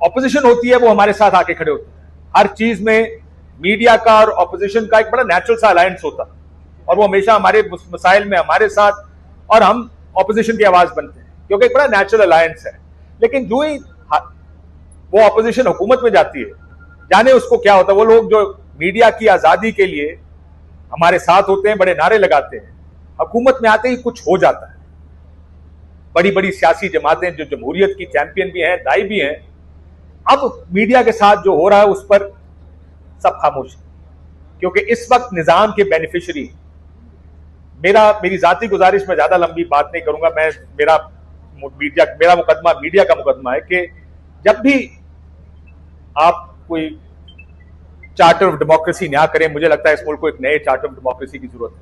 ऑपोजिशन होती है वो हमारे साथ आके खड़े होते हैं। हर चीज में मीडिया का और ऑपोजिशन का एक बड़ा नेचुरल सा अलायंस होता है, और वो हमेशा हमारे मसाइल में हमारे साथ, और हम ऑपोजिशन की आवाज बनते हैं क्योंकि एक बड़ा नेचुरल अलायंस है। लेकिन जो ही वो ऑपोजिशन हुकूमत में जाती है, जाने उसको क्या होता है। वो लोग जो मीडिया की आजादी के लिए हमारे साथ होते हैं, बड़े नारे लगाते हैं, हुकूमत में आते ही कुछ हो जाता है। बड़ी बड़ी सियासी जमातें जो जमहूरियत की चैंपियन भी हैं, दाई भी हैं, अब मीडिया के साथ जो हो रहा है उस पर सब खामोश है, क्योंकि इस वक्त निजाम के बेनिफिशियरी। मेरी जाती गुजारिश में ज्यादा लंबी बात नहीं करूंगा। मेरा मुकदमा मीडिया का मुकदमा है कि जब भी आप कोई चार्टर ऑफ डेमोक्रेसी ना करें, मुझे लगता है इस मुल्क को एक नए चार्टर ऑफ डेमोक्रेसी की जरूरत है,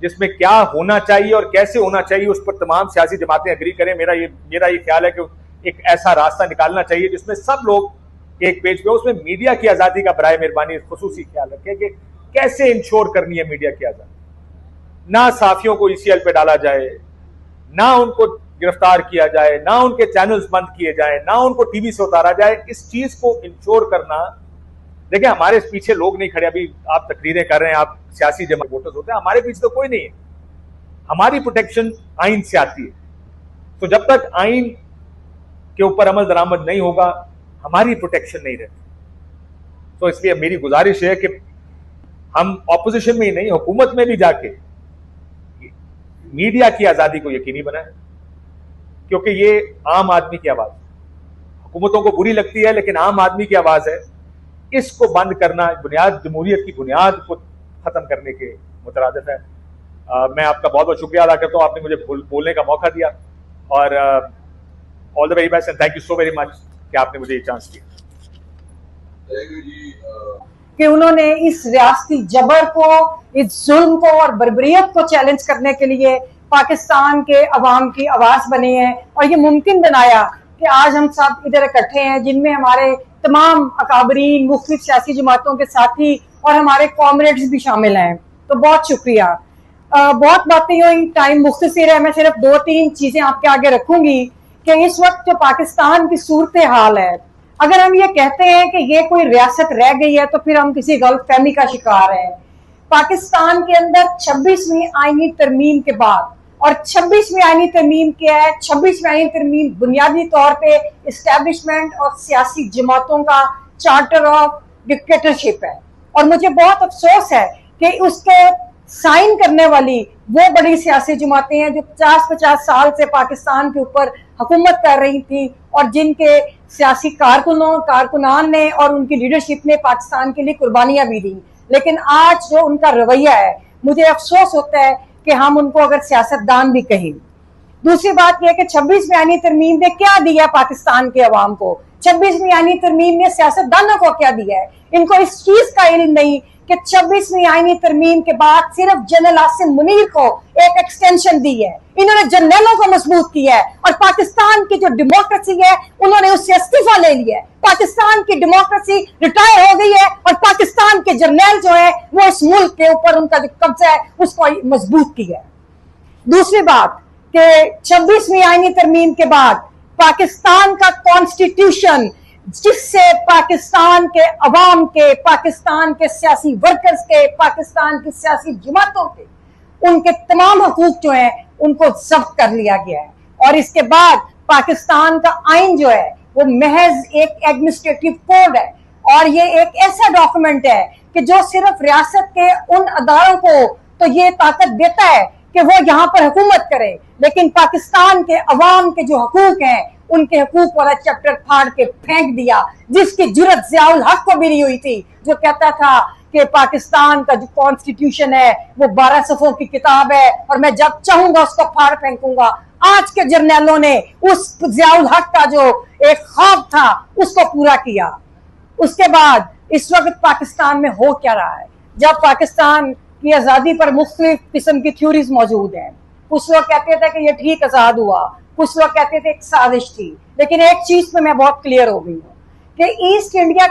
जिसमें क्या होना चाहिए और कैसे होना चाहिए उस पर तमाम सियासी जमातें एग्री करें। मेरा ये ख्याल है कि एक ऐसा रास्ता निकालना चाहिए जिसमें सब लोग एक पेज पे, उसमें मीडिया की आजादी का बराए मेहरबानी खुसूसी ख्याल रखें कि कैसे इंश्योर करनी है मीडिया की आजादी। ना साफियों को ECL पे डाला जाए, ना उनको गिरफ्तार किया जाए, ना उनके चैनल्स बंद किए जाए, ना उनको टीवी से उतारा जाए। इस चीज को इंश्योर करना, देखिए हमारे पीछे लोग नहीं खड़े। अभी आप तकरीरें कर रहे हैं, आप सियासी जमा वोटर्स होते हैं, हमारे पीछे तो कोई नहीं है। हमारी प्रोटेक्शन आइन से आती है। तो जब तक आइन के ऊपर अमल दरामद नहीं होगा, हमारी प्रोटेक्शन नहीं रहती। तो इसलिए मेरी गुजारिश है कि हम ऑपोजिशन में ही नहीं, हुकूमत में भी जाके मीडिया की आजादी को यकीनी बनाएं, क्योंकि ये आम आदमी की आवाज है। हुकूमतों को बुरी लगती है, लेकिन आम आदमी की आवाज है। इसको बंद करना जमहूरियत की बुनियाद को खत्म करने के मुतरादिफ है। मैं आपका बहुत बहुत शुक्रिया अदा करता हूँ, आपने मुझे बोलने का मौका दिया, और all the very best and thank you so very much कि आपने मुझे ये चांस दिया। जी कि उन्होंने इस रियासती जबर को, इस जुल्म को और बर्बरियत को चैलेंज करने के लिए पाकिस्तान के अवाम की आवाज बने हैं और ये मुमकिन बनाया कि आज हम सब इधर इकट्ठे हैं, जिनमें हमारे तमाम अकाबरीन, मुख्तलिफ सियासी जमातों के साथी और हमारे कॉमरेड्स भी शामिल हैं। तो बहुत शुक्रिया। बहुत बातें हुई, टाइम मुख्तसर है, मैं सिर्फ 2-3 चीजें आपके आगे रखूंगी कि इस वक्त जो पाकिस्तान की सूरत हाल है, अगर हम ये कहते हैं कि ये कोई रियासत रह गई है तो फिर हम किसी गलतफहमी का शिकार हैं। पाकिस्तान के अंदर 26वीं आईनी तरमीम के बाद, और 26वीं आईनी तरमीम क्या है? 26वीं आईनी तरमीम बुनियादी तौर पे इस्टेब्लिशमेंट और सियासी जमातों का चार्टर ऑफ डिक्टेटरशिप है। और मुझे बहुत अफसोस है कि उसके साइन करने वाली वो बड़ी सियासी जमातें हैं जो 50-50 साल से पाकिस्तान के ऊपर हुकूमत कर रही थी और जिनके सियासी कारकुनान ने और उनकी लीडरशिप ने पाकिस्तान के लिए कुर्बानियां भी दी। लेकिन आज जो उनका रवैया है, मुझे अफसोस होता है कि हम उनको अगर सियासतदान भी कहें। दूसरी बात यह कि 26वीं आईनी तरमीम ने क्या दिया पाकिस्तान के अवाम को? 26वीं आईनी तरमीम ने सियासतदानों को क्या दिया है? इनको इस चीज का इल्म नहीं कि 26वीं आईनी तरमीम के बाद सिर्फ जनरल आसिम मुनीर को एक एक्सटेंशन दी है, इन्होंने जनरलों को मजबूत किया है और पाकिस्तान की जो डेमोक्रेसी है उन्होंने उससे इस्तीफा ले लिया है। पाकिस्तान की डेमोक्रेसी रिटायर हो गई है और पाकिस्तान के जर्नल जो है वो इस मुल्क के ऊपर उनका जो कब्जा है उसको मजबूत किया है। दूसरी बात कि 26वीं आईनी तरमीम के बाद पाकिस्तान का कॉन्स्टिट्यूशन, जिससे पाकिस्तान के अवाम के, पाकिस्तान के सियासी वर्कर्स के, पाकिस्तान की सियासी जमातों के, उनके तमाम हकूक जो हैं उनको जब्त कर लिया गया है। और इसके बाद पाकिस्तान का आइन जो है वो महज एक एडमिनिस्ट्रेटिव कोड है और ये एक ऐसा डॉक्यूमेंट है कि जो सिर्फ रियासत के उन अदारों को तो ये ताकत देता है कि वो यहाँ पर हुकूमत करे, लेकिन पाकिस्तान के अवाम के जो हकूक हैं उनके हकूक वाला चैप्टर फाड़ के फेंक दिया, जिसकी जुर्रत ज़ियाउल हक को भी नहीं हुई थी, जो कहता था कि पाकिस्तान का जो कॉन्स्टिट्यूशन है वो 12 सफ़ों की किताब है और मैं जब चाहूंगा उसको फाड़ फेंकूंगा। आज के जर्नलों ने उस ज़ियाउल हक का जो एक ख्वाब था उसको पूरा किया। उसके बाद इस वक्त पाकिस्तान में हो क्या रहा है? जब पाकिस्तान की आज़ादी पर मुख्तलिफ किस्म की थ्योरीज मौजूद हैं। कुछ लोग कहते थे कि ये ठीक आज़ाद हुआ, कुछ लोग कहते थे एक साजिश थी, लेकिन एक चीज पे मैं बहुत क्लियर हो गई हूँ कि ईस्ट इंडिया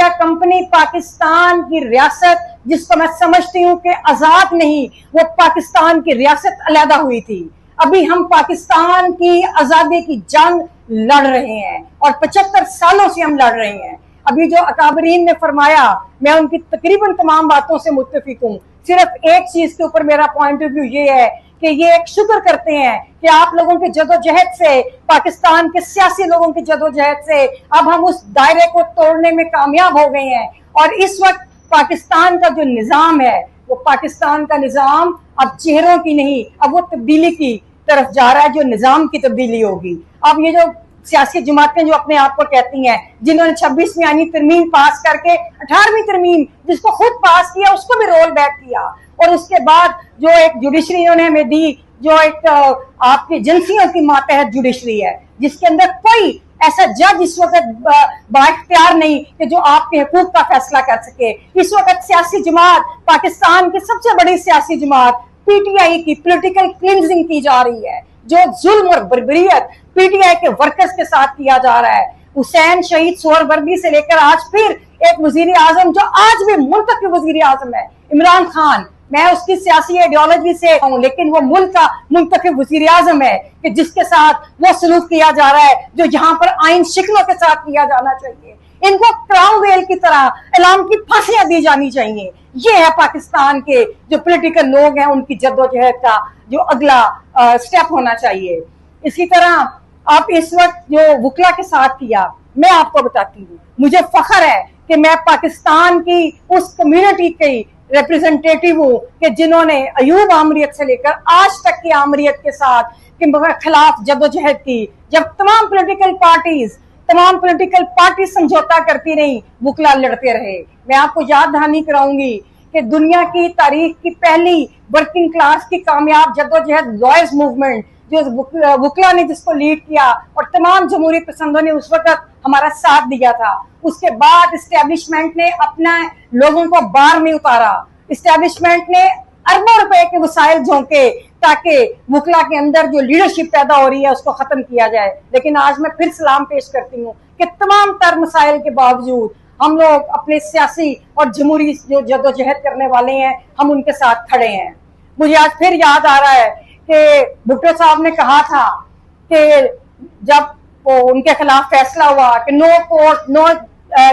कंपनी पाकिस्तान की रियासत, जिसको मैं समझती हूँ कि आजाद नहीं, वो पाकिस्तान की रियासत अलहदा हुई थी। अभी हम पाकिस्तान की आजादी की जंग लड़ रहे हैं और 75 सालों से हम लड़ रहे हैं। अभी जो अकाबरीन ने फरमाया, मैं उनकी तकरीबन तमाम बातों से मुत्तफिक हूँ। सिर्फ एक चीज के ऊपर मेरा पॉइंट ऑफ व्यू ये है कि ये एक शुक्र करते हैं कि आप लोगों की जदोजहद से, पाकिस्तान के सियासी लोगों की जदोजहद से अब हम उस दायरे को तोड़ने में कामयाब हो गए हैं। और इस वक्त पाकिस्तान का जो निज़ाम है, वो पाकिस्तान का निज़ाम अब चेहरों की नहीं, अब वो तब्दीली की तरफ जा रहा है, जो निज़ाम की तब्दीली होगी। अब ये जो सियासी जमातें जो अपने आप को कहती हैं, जिन्होंने 26वीं आईनी तरमीम पास करके 18वीं तरमीम जिसको खुद पास किया उसको भी रोल बैक किया, और उसके बाद जो एक जुडिशरी इन्होंने हमें दी, जो एक आपकी एजेंसियों की मातहत जुडिशरी है, जिसके अंदर कोई ऐसा जज इस वक्त बाइख्तियार नहीं कि जो आपके हकूक का फैसला कर सके। इस वक्त सियासी जमात, पाकिस्तान की सबसे बड़ी सियासी जमात पीटीआई की पॉलिटिकल क्लींजिंग की जा रही है। जो जुल्म और बर्बरियत पीटीआई के वर्कर्स के साथ किया जा रहा है, हुसैन शहीद सोहरवर्दी से लेकर आज फिर एक वजीर आजम जो आज भी मुल्क के वजीर आजम है, इमरान खान, मैं उसकी सियासी आइडियोलॉजी से हूं, लेकिन वो मुल्क का मुंतखब वजीर आजम है कि जिसके साथ वो सलूक किया जा रहा है जो यहाँ पर आइन शिकलों के साथ किया जाना चाहिए। इनको क्राउन वेल की तरह इलाम की फांसियां दी जानी चाहिए। ये है पाकिस्तान के जो पॉलिटिकल लोग हैं, उनकी जद्दोजहद का जो अगला स्टेप होना चाहिए। इसी तरह आप इस वक्त जो वकला के साथ किया, मैं आपको बताती हूँ, मुझे फख्र है कि मैं पाकिस्तान की उस कम्युनिटी की रिप्रेजेंटेटिव हूँ कि जिन्होंने अयूब आमरीत से लेकर आज तक की आमरीत के साथ के खिलाफ जद्दोजहद की। जब तमाम पॉलिटिकल पार्टी समझौता करती रही, वकला लड़ते रहे। मैं आपको याद दहानी कराऊंगी कि दुनिया की तारीख की पहली वर्किंग क्लास की कामयाब जद्दोजहद लॉयर्स मूवमेंट, जो वुकला ने जिसको लीड किया और तमाम जमहूरियत पसंदों ने उस वक्त हमारा साथ दिया था, उसके बाद इस्टेब्लिशमेंट ने अपना लोगों को बार में उतारा। इस्टेब्लिशमेंट ने अरबों रुपए के वसाइल झोंके ताकि वुकला के अंदर जो लीडरशिप पैदा हो रही है उसको खत्म किया जाए। लेकिन आज मैं फिर सलाम पेश करती हूँ कि तमाम तर मसाइल के बावजूद हम लोग अपने सियासी और जमहूरी जो जदोजहद करने वाले हैं, हम उनके साथ खड़े हैं। मुझे आज फिर याद आ रहा है कि भुट्टो साहब ने कहा था कि जब उनके खिलाफ फैसला हुआ कि no court no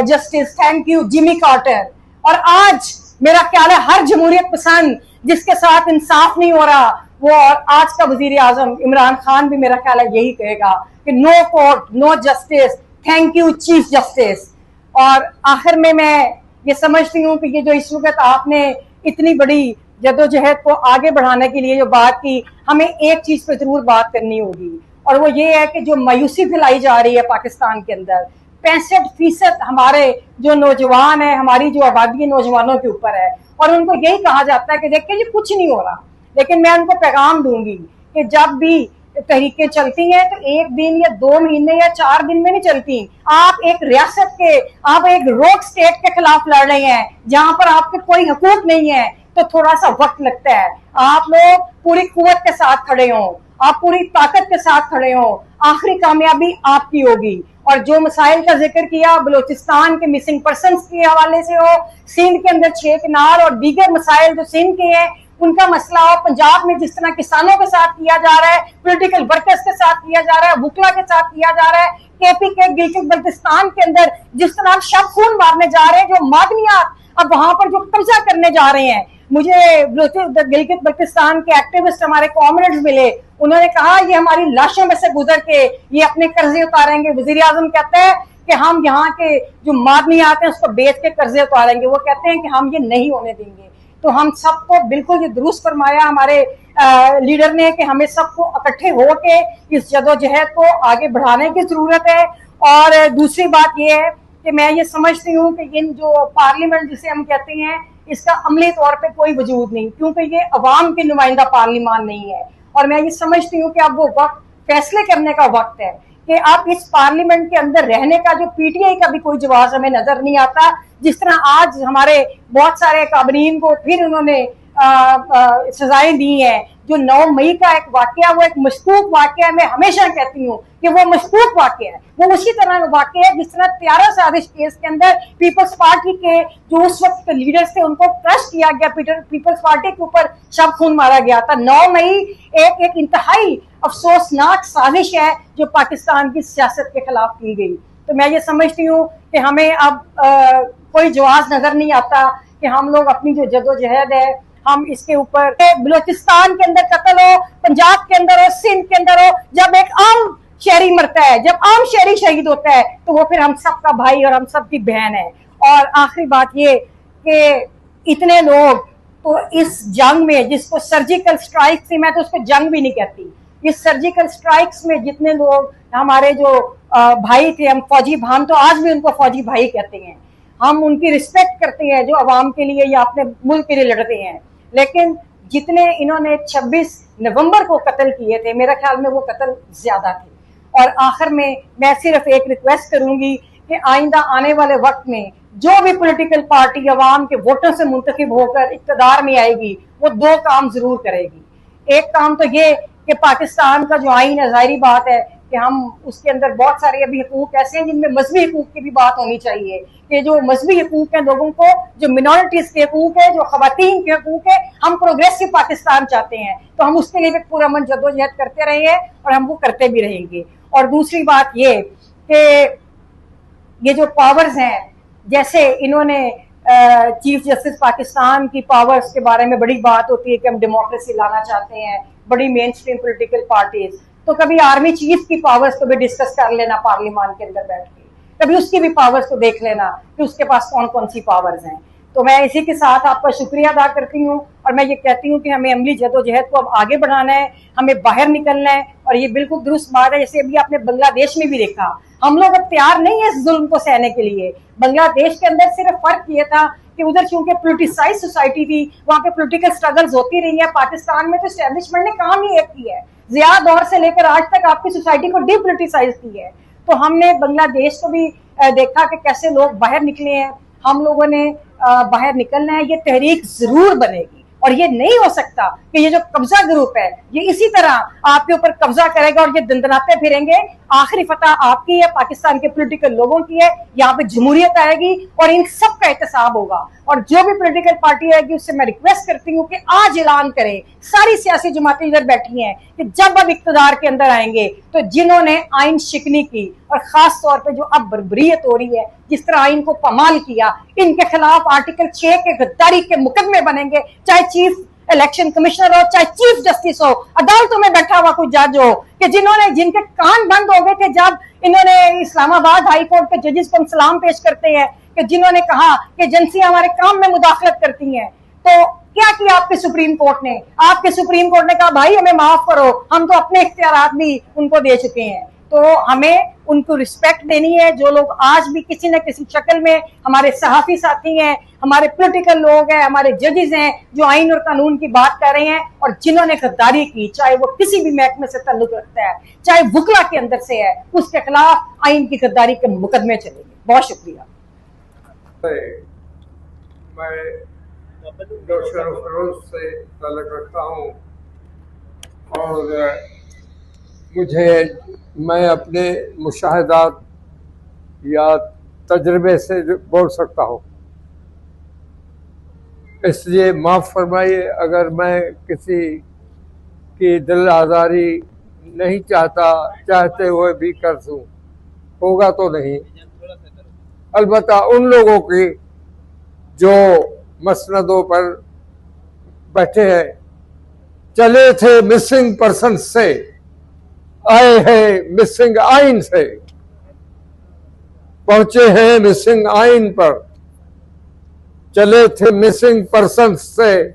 justice, thank you Jimmy Carter. और आज मेरा ख्याल है हर जमहूरियत पसंद जिसके साथ इंसाफ नहीं हो रहा, वो और आज का वजीर आजम इमरान खान भी मेरा ख्याल है यही कहेगा कि no court no justice, thank you chief justice. और आखिर में मैं ये समझती हूँ कि ये जो इस वक्त आपने इतनी बड़ी जदोजहद को आगे बढ़ाने के लिए जो बात की, हमें एक चीज पे जरूर बात करनी होगी, और वो ये है कि जो मायूसी फैलाई जा रही है पाकिस्तान के अंदर, 65% हमारे जो नौजवान है, हमारी जो आबादी नौजवानों के ऊपर है, और उनको यही कहा जाता है कि देखिए ये कुछ नहीं हो रहा। लेकिन मैं उनको पैगाम दूंगी कि जब भी तहरीकें चलती हैं तो एक दिन या 2 महीने या 4 दिन में नहीं चलती। आप एक रियासत के, आप एक रोक स्टेट के खिलाफ लड़ रहे हैं जहां पर आपके कोई हकूक नहीं है, तो थोड़ा सा वक्त लगता है। आप लोग पूरी कुव्वत के साथ खड़े हो, आप पूरी ताकत के साथ खड़े हो, आखिरी कामयाबी आपकी होगी। और जो मसाइल का जिक्र किया, बलोचिस्तान के मिसिंग पर्सनस के हवाले से हो, सिंध के अंदर 6 कनाल और दीगर मसाइल जो सिंध के हैं उनका मसला हो, पंजाब में जिस तरह किसानों के साथ किया जा रहा है, पॉलिटिकल वर्कर्स के साथ किया जा रहा है, वुकला के साथ किया जा रहा है, केपी के गिलगित बल्तिस्तान के अंदर जिस तरह आप शब खून मारने जा रहे हैं, जो मादनियात अब वहां पर जो कब्जा करने जा रहे हैं। मुझे गिलगित बल्तिस्तान के एक्टिविस्ट हमारे कॉमरेड्स मिले, उन्होंने कहा ये हमारी लाशों में से गुजर के ये अपने कर्जे उतारेंगे। वजीर आजम कहते हैं कि हम यहाँ के जो मादनियात हैं उसको बेच के कर्जे उतारेंगे, वो कहते हैं कि हम ये नहीं होने देंगे। तो हम सबको बिल्कुल ये दुरुस्त फरमाया हमारे लीडर ने कि हमें सबको इकट्ठे होके इस जदोजहद को आगे बढ़ाने की जरूरत है। और दूसरी बात ये है कि मैं ये समझती हूँ कि इन जो पार्लियामेंट जिसे हम कहते हैं, इसका अमली तौर पे कोई वजूद नहीं, क्योंकि ये अवाम के नुमाइंदा पार्लियामान नहीं है। और मैं ये समझती हूँ कि अब वो वक्त फैसले करने का वक्त है कि अब इस पार्लियामेंट के अंदर रहने का जो पीटीआई का भी कोई जवाब हमें नजर नहीं आता। जिस तरह आज हमारे बहुत सारे काबरीन को फिर उन्होंने सजाएं दी हैं, जो 9 मई का एक वाकया, वो एक मशकूक वाकया है। मैं हमेशा कहती हूँ कि वो मशकूक वाकया है, वो उसी तरह वाकया है जिस तरह 13 साजिश केस के अंदर पीपल्स पार्टी के जो उस वक्त के लीडर्स थे उनको क्रश किया गया, पीपल्स पार्टी के ऊपर शब खून मारा गया था। 9 मई एक इंतहाई अफसोसनाक साजिश है जो पाकिस्तान की सियासत के खिलाफ की गई। तो मैं ये समझती हूँ कि हमें अब कोई जवाब नजर नहीं आता कि हम लोग अपनी जो जदोजहद है हम इसके ऊपर, बलोचिस्तान के अंदर कत्ल हो, पंजाब के अंदर हो, सिंध के अंदर हो, जब एक आम शहरी मरता है, जब आम शहरी शहीद होता है, तो वो फिर हम सबका भाई और हम सबकी बहन है। और आखिरी बात ये कि इतने लोग तो इस जंग में, जिसको सर्जिकल स्ट्राइक थी, मैं तो उसको जंग भी नहीं कहती, इस सर्जिकल स्ट्राइक्स में जितने लोग हमारे जो भाई थे, हम फौजी, हम तो आज भी उनको फौजी भाई कहते हैं, हम उनकी रिस्पेक्ट करते हैं जो अवाम के लिए या अपने मुल्क के लिए लड़ते हैं। लेकिन जितने इन्होंने 26 नवंबर को कत्ल किए थे, मेरा ख्याल में वो कत्ल ज्यादा थे। और आखिर में मैं सिर्फ एक रिक्वेस्ट करूंगी कि आइंदा आने वाले वक्त में जो भी पॉलिटिकल पार्टी अवाम के वोटों से मुंतखब होकर इक़्तिदार में आएगी, वो 2 काम जरूर करेगी। एक काम तो ये कि पाकिस्तान का जो आईन है, जाहिर बात है कि हम उसके अंदर बहुत सारे अभी हकूक ऐसे हैं जिनमें मजहबी हकूक की भी बात होनी चाहिए, कि जो मजहबी हकूक है लोगों को, जो मिनॉरिटीज के हकूक है, जो खवातीन के हकूक है, हम प्रोग्रेसिव पाकिस्तान चाहते हैं, तो हम उसके लिए भी पूरा मन जद्दोजहद करते रहे हैं और हम वो करते भी रहेंगे। और दूसरी बात ये कि ये जो पावर्स हैं, जैसे इन्होंने चीफ जस्टिस पाकिस्तान की पावर्स के बारे में बड़ी बात होती है कि हम डेमोक्रेसी लाना चाहते हैं, बड़ी मेन स्ट्रीम पोलिटिकल पार्टीज, तो कभी आर्मी चीफ की पावर्स को भी डिस्कस कर लेना पार्लियामान के अंदर बैठ के, कभी उसकी भी पावर्स को देख लेना कि उसके पास कौन कौन सी पावर्स हैं। तो मैं इसी के साथ आपका शुक्रिया अदा करती हूँ और मैं ये कहती हूँ कि हमें अमली जदोजहद को अब आगे बढ़ाना है, हमें बाहर निकलना है। और ये बिल्कुल दुरुस्त बात है, जैसे अभी आपने बांग्लादेश में भी देखा, हम लोग अब तैयार नहीं है इस जुल्म को सहने के लिए। बांग्लादेश के अंदर सिर्फ फर्क ये था कि उधर चूंकि पोलिटिसाइज सोसाइटी थी, वहां पे पॉलिटिकल स्ट्रगल्स होती रही है। पाकिस्तान में तो एस्टेब्लिशमेंट ने काम ही एक किया है, जिया दौर से लेकर आज तक आपकी सोसाइटी को डिपोलिटिसाइज की है। तो हमने बांग्लादेश को भी देखा कि कैसे लोग बाहर निकले हैं, हम लोगों ने बाहर निकलना है। ये तहरीक जरूर बनेगी और ये नहीं हो सकता कि ये जो कब्जा ग्रुप है ये इसी तरह आपके ऊपर कब्जा करेगा और ये दंदनाते फिरेंगे। आखिरी फतह आपकी है, पाकिस्तान के पॉलिटिकल लोगों की है। यहाँ पे जमहूरियत आएगी और इन सब का एहतसाब होगा। और जो भी पॉलिटिकल पार्टी आएगी उससे मैं रिक्वेस्ट करती हूँ कि आज ऐलान करें, सारी सियासी जमातें इधर बैठी हैं, कि जब अब इक्तदार के अंदर आएंगे तो जिन्होंने आइन शिकनी की और खास तौर पे जो अब बर्बरियत हो रही है, जिस तरह आइन को पामाल किया, इनके खिलाफ आर्टिकल 6 के गद्दारी के मुकदमे बनेंगे, चाहे चीफ इलेक्शन कमिश्नर हो, चाहे चीफ जस्टिस हो, अदालतों में बैठा हुआ कोई जज हो, कि जिनके कान बंद हो गए थे जब इन्होंने इस्लामाबाद हाई कोर्ट के जजेस को सलाम पेश करते हैं कि जिन्होंने कहा कि एजेंसियां हमारे काम में मुदाखलत करती हैं। तो क्या किया आपके सुप्रीम कोर्ट ने? आपके सुप्रीम कोर्ट ने कहा भाई हमें माफ करो, हम तो अपने इख्तियारात भी उनको दे चुके हैं। तो हमें उनको रिस्पेक्ट देनी है। जो लोग आज भी किसी न किसी शक्ल में, हमारे सहाफी साथी हैं, हमारे पॉलिटिकल लोग हैं, हमारे जजेस हैं, जो आइन और कानून की बात कर रहे हैं और जिन्होंने गद्दारी की, चाहे वो किसी भी महकमे से ताल्लुक रखता है, चाहे वकला के अंदर से है, उसके खिलाफ आइन की गद्दारी के मुकदमे चलेंगे। बहुत शुक्रिया। मैं डॉक्टर फरोज से ताल्लुक़ रखता हूँ और मैं अपने मुशाहिदात या तजर्बे से बोल सकता हूँ, इसलिए माफ़ फरमाइए अगर मैं किसी की दिल आज़ारी नहीं चाहते हुए भी कर दूँ, होगा तो नहीं। अलबत्ता उन लोगों की जो मसनदों पर बैठे हैं, चले थे मिसिंग पर्सन से, आए हैं मिसिंग आइन से, पहुंचे हैं मिसिंग आइन पर, चले थे मिसिंग पर्सन से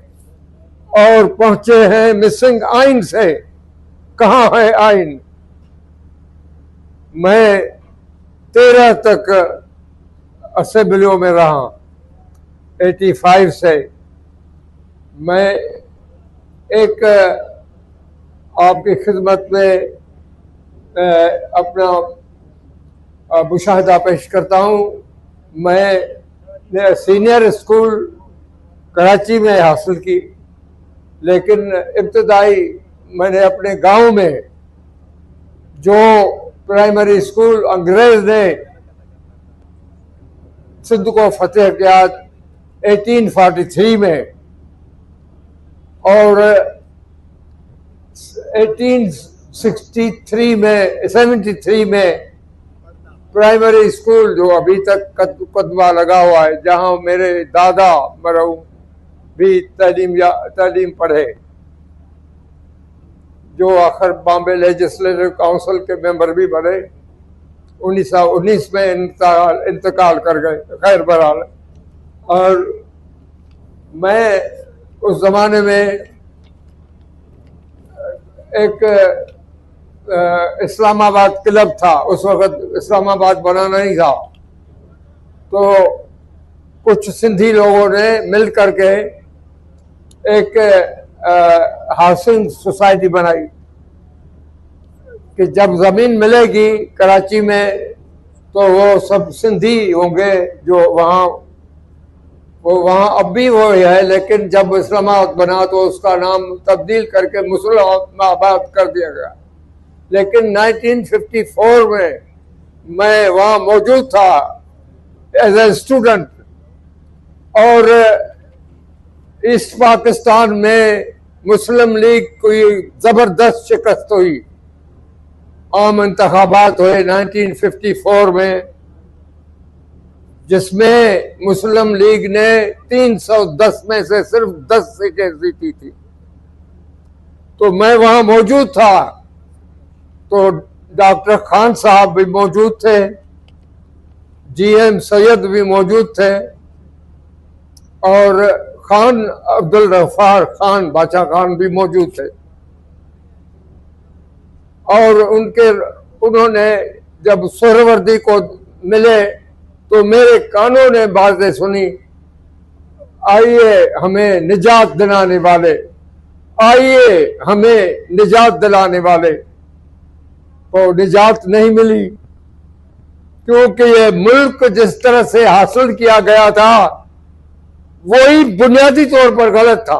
और पहुंचे हैं मिसिंग आइन से। कहाँ है आइन? मैं 13 तक असेंबलियों में रहा, 85 से। मैं एक आपकी खिदमत में अपना मुशाहिदा पेश करता हूँ। मैं सीनियर स्कूल कराची में हासिल की, लेकिन इब्तदाई मैंने अपने गांव में जो प्राइमरी स्कूल अंग्रेज ने सिंध को फतेह किया 1843 में और 73 में प्राइमरी स्कूल जो अभी तक कदमा लगा हुआ है, जहां मेरे दादा मरहूम भी तालीम पढ़े, जो आखिर बॉम्बे लेजिस्लेटिव काउंसिल के मेंबर भी बने, 1919 में इंतकाल कर गए। खैर बहरहाल, और मैं उस जमाने में एक इस्लामाबाद क्लब था, उस वक्त इस्लामाबाद बना नहीं था, तो कुछ सिंधी लोगों ने मिल करके एक हाउसिंग सोसाइटी बनाई कि जब जमीन मिलेगी कराची में तो वो सब सिंधी होंगे जो वहाँ अब भी वो है, लेकिन जब इस्लामाबाद बना तो उसका नाम तब्दील करके मुसलमाबाद कर दिया गया। लेकिन 1954 में मैं वहाँ मौजूद था एज ए स्टूडेंट, और ईस्ट पाकिस्तान में मुस्लिम लीग की जबरदस्त शिकस्त हुई। आम इंतखाबात हुए 1954 में, जिसमें मुस्लिम लीग ने 310 में से सिर्फ 10 सीटें जीती थी। तो मैं वहां मौजूद था, तो डॉक्टर खान साहब भी मौजूद थे, GM सैयद भी मौजूद थे, और खान अब्दुल गफ्फार खान, बादशाह खान भी मौजूद थे। और उन्होंने जब सोहरावर्दी को मिले तो मेरे कानों ने बातें सुनी आइए हमें निजात दिलाने वाले, आइए हमें निजात दिलाने वाले, को निजात नहीं मिली, क्योंकि ये मुल्क जिस तरह से हासिल किया गया था वही बुनियादी तौर पर गलत था।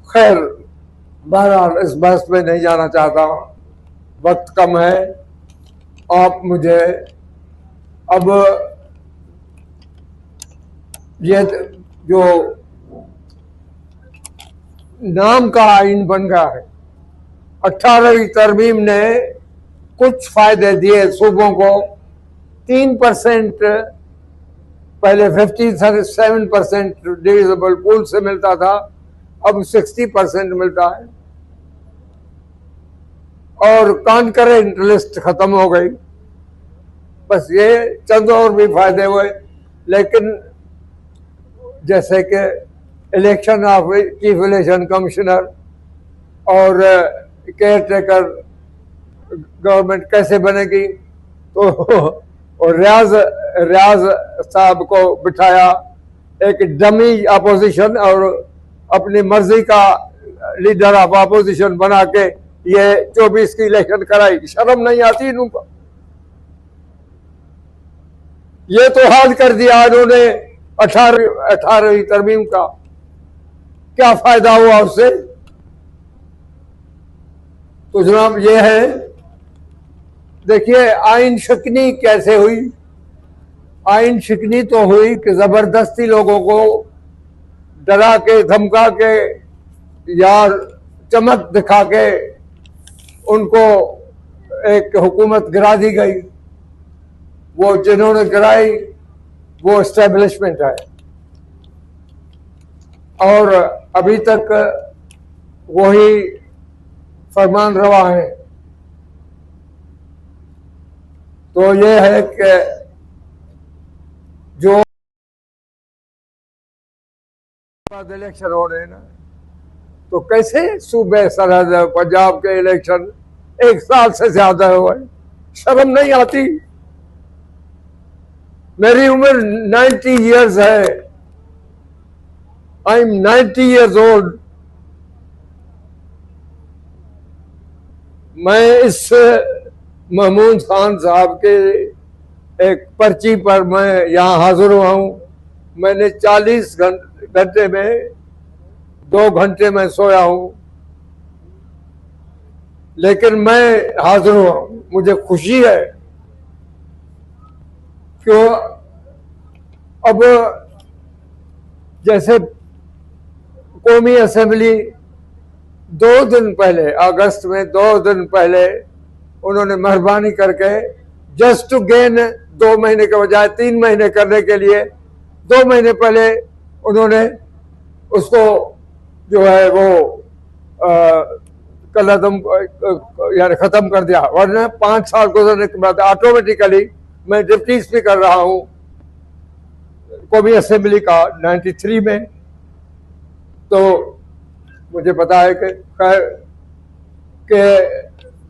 खैर, बहरहाल इस बहस में नहीं जाना चाहता, वक्त कम है। आप मुझे अब ये जो नाम का आइन बन गया है, 18वीं तरमीम ने कुछ फायदे दिए सूबों को। 3% पहले 57% डिविजिबल पूल से मिलता था, अब 60% मिलता है, और कॉन्करेंट लिस्ट खत्म हो गई। बस ये चंद और भी फायदे हुए, लेकिन जैसे कि election of chief election commissioner और केयर टेकर गवर्नमेंट कैसे बनेगी, तो और रियाज साहब को बिठाया, एक डमी अपोजिशन और अपनी मर्जी का लीडर ऑफ अपोजिशन बना के ये 24 की इलेक्शन कराई। शर्म नहीं आती इनको? ये तो हाल कर दिया इन्होंने 18वीं तरमीम का। क्या फायदा हुआ उससे? तो जनाब ये है, देखिए आइन शिकनी कैसे हुई। आइन शिकनी तो हुई कि जबरदस्ती लोगों को डरा के, धमका के या चमक दिखा के उनको एक हुकूमत गिरा दी गई। वो जिन्होंने गिराई वो एस्टेब्लिशमेंट है, और अभी तक वही फरमान रवा है। तो ये है कि जो इलेक्शन हो रहे हैं ना, तो कैसे सूबे सरहद पंजाब के इलेक्शन 1 साल से ज्यादा हुए? शर्म नहीं आती? मेरी उम्र 90 इयर्स है। I am 90 years old. मैं इस महमूद खान साहब के एक पर्ची पर मैं यहाँ हाजिर हुआ हूँ। मैंने 40 घंटे में 2 घंटे में सोया हूँ, लेकिन मैं हाजिर हुआ हूँ। मुझे खुशी है क्यों? अब जैसे कौमी असेंबली 2 दिन पहले, अगस्त में 2 दिन पहले उन्होंने मेहरबानी करके जस्ट टू गेन 2 महीने के बजाय 3 महीने करने के लिए 2 महीने पहले उन्होंने उसको जो है वो कलअदम यानी खत्म कर दिया। वरना 5 साल गुजरने के बाद ऑटोमेटिकली मैं डिप्टी स्पीकर रहा हूँ कौमी असेंबली का 93 में। तो मुझे पता है कि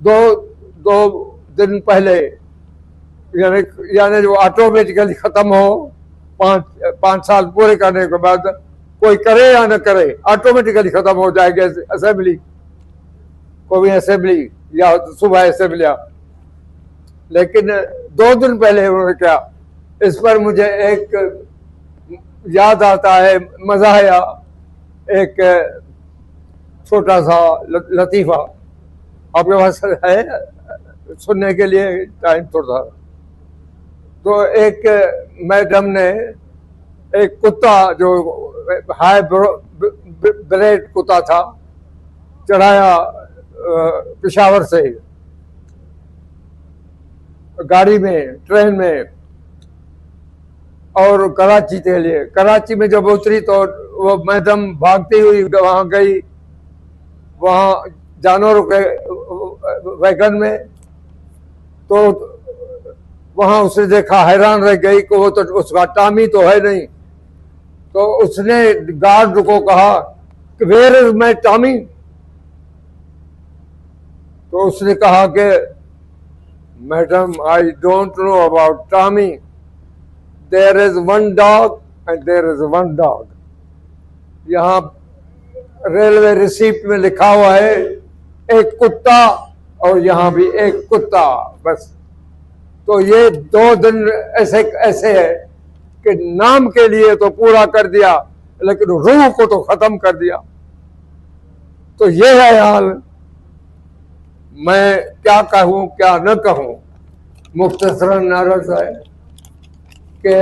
2 दिन पहले यानी जो ऑटोमेटिकली खत्म हो, 5 साल पूरे करने के बाद, कोई करे या न करे, ऑटोमेटिकली खत्म हो जाएगी असेंबली, कौमी असेंबली या सूबा असेंबलियां। लेकिन 2 दिन पहले उन्होंने क्या, इस पर मुझे एक याद आता है, मजा आया, एक छोटा सा लतीफा आपके पास है सुनने के लिए? टाइम थोड़ा। तो एक मैडम ने एक कुत्ता जो हाई ब्रेड कुत्ता था चढ़ाया पेशावर से गाड़ी में, ट्रेन में, और कराची के लिए। कराची में जब उतरी तो वो मैडम भागती हुई वहां गई, वहां जानवरों के वैगन में। तो वहां उसने देखा, हैरान रह गई कि वो तो उसका टामी तो है नहीं। तो उसने गार्ड को कहा कि वेयर इज माय टामी? तो उसने कहा कि madam I don't know about Tommy, there is one dog and there is one dog. यहाँ रेलवे रिसीप्ट में लिखा हुआ है एक कुत्ता, और यहाँ भी एक कुत्ता, बस। तो ये 2 दिन ऐसे ऐसे है कि नाम के लिए तो पूरा कर दिया, लेकिन रूह को तो खत्म कर दिया। तो ये है हाल। मैं क्या कहूं क्या न कहूं, मुख्तसरन अर्ज़ है कि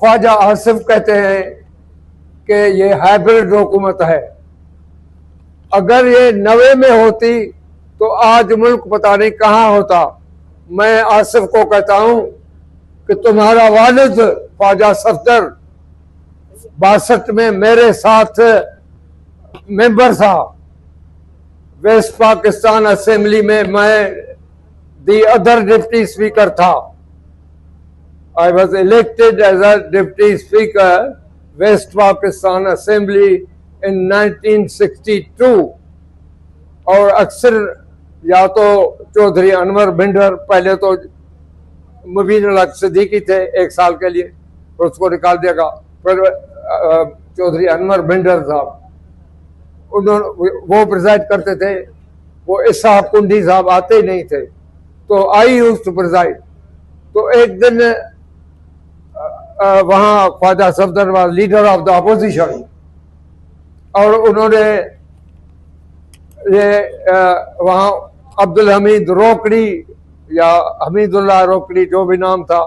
ख्वाजा आसिफ कहते हैं कि ये हाइब्रिड हुकूमत है। अगर ये 90 में होती तो आज मुल्क पता नहीं कहाँ होता। मैं आसिफ को कहता हूं कि तुम्हारा वालिद ख्वाजा सफदर 62 में मेरे साथ मेंबर था वेस्ट पाकिस्तान असेंबली में। मैं दी अदर डिप्टी स्पीकर था। I was elected as a deputy speaker West Pakistan Assembly in 1962। और अक्सर या तो चौधरी अनवर भिंडर, पहले तो मुबीन अल-हक सिद्दीकी थे 1 साल के लिए, और उसको निकाल दिया। फिर चौधरी अनवर भिंडर साहब, उन्होंने वो प्रिजाइड करते थे। वो इसहाक कुंडी साहब आते ही नहीं थे, तो आई यूज्ड टू प्रिजाइड। तो एक दिन वहाँ Khawaja Safdar was leader of the opposition, और उन्होंने ये वहाँ अब्दुल हमीद रोकड़ी या हमीदुल्लाह रोकड़ी, जो भी नाम था,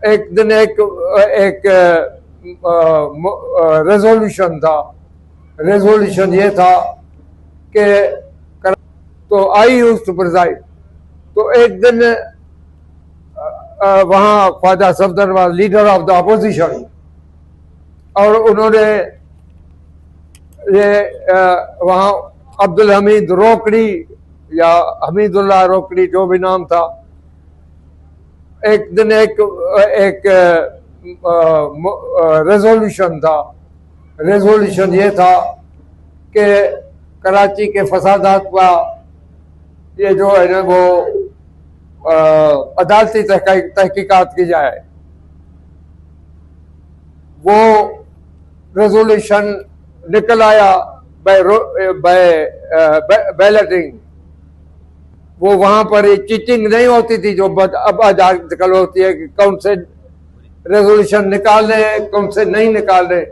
एक दिन एक रेजोल्यूशन था। रेजोल्यूशन ये था कि तो आई यूज्ड टू प्रिजाइड। तो एक दिन वहाँ Khawaja Safdar was leader of the opposition, और उन्होंने ये वहाँ अब्दुल हमीद रोकड़ी या हमीदुल्लाह रोकड़ी, जो भी नाम था, एक दिन एक रेजोल्यूशन था। रेजोल्यूशन ये था कि कराची के फसादात का ये जो है ना वो अदालती तहकीकात की जाए। वो रेजोल्यूशन निकल आया बैलेटिंग। वो वहां पर चीटिंग नहीं होती थी जो अब आजकल होती है कि कौन से रेजोल्यूशन निकाल रहे कौन से नहीं निकाल रहे।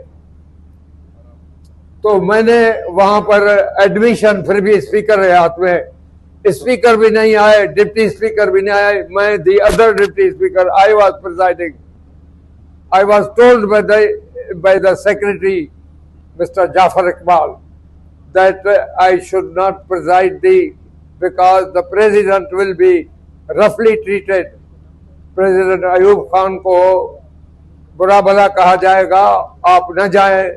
तो मैंने वहां पर एडमिशन, फिर भी स्पीकर है हाथ में, स्पीकर भी नहीं आए, डिप्टी स्पीकर भी नहीं आए। मैं the other deputy speaker, I was presiding. I was told by the secretary Mr. Jafar Iqbal that I should not preside because the president will be roughly treated। President Ayub Khan को बुरा भला कहा जाएगा, आप न जाए,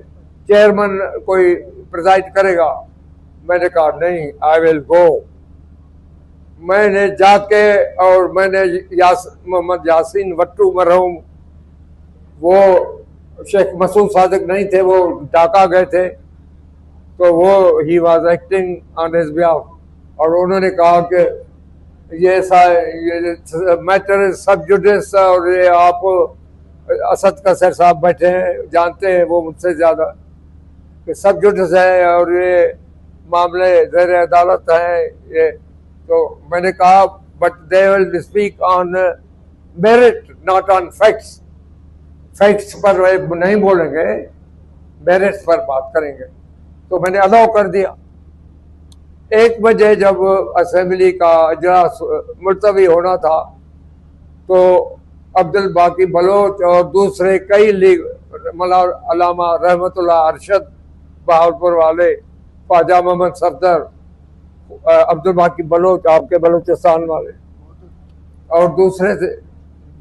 चेयरमैन कोई प्रिजाइड करेगा। मैंने कहा नहीं, आई विल गो। मैंने जाके और मैंने मोहम्मद यासीन वट्टू मरहूम, वो शेख मसूद सादिक नहीं थे, वो ढाका गए थे, तो वो he was acting on his behalf. और उन्होंने कहा कि ये मैटर इज सब जुडिस, और ये आप असद कसर साहब बैठे हैं, जानते हैं वो मुझसे ज़्यादा, कि सब जुडिस है और ये मामले ज़ेर अदालत हैं ये। तो मैंने कहा but they will speak on merit not on facts. Facts पर नहीं बोलेंगे, मेरिट्स पर बात करेंगे। तो मैंने अलाउ कर दिया। 1 बजे जब असेंबली का इजलास मुलतवी होना था, तो अब्दुल बाकी बलोच और दूसरे कई लीग, अल्लामा रहमतुल्लाह अरशद बहावलपुर वाले, ख्वाजा मोहम्मद सफदर, अब्दुल बाकी बलोच आपके बलूचिस्तान वाले, और दूसरे से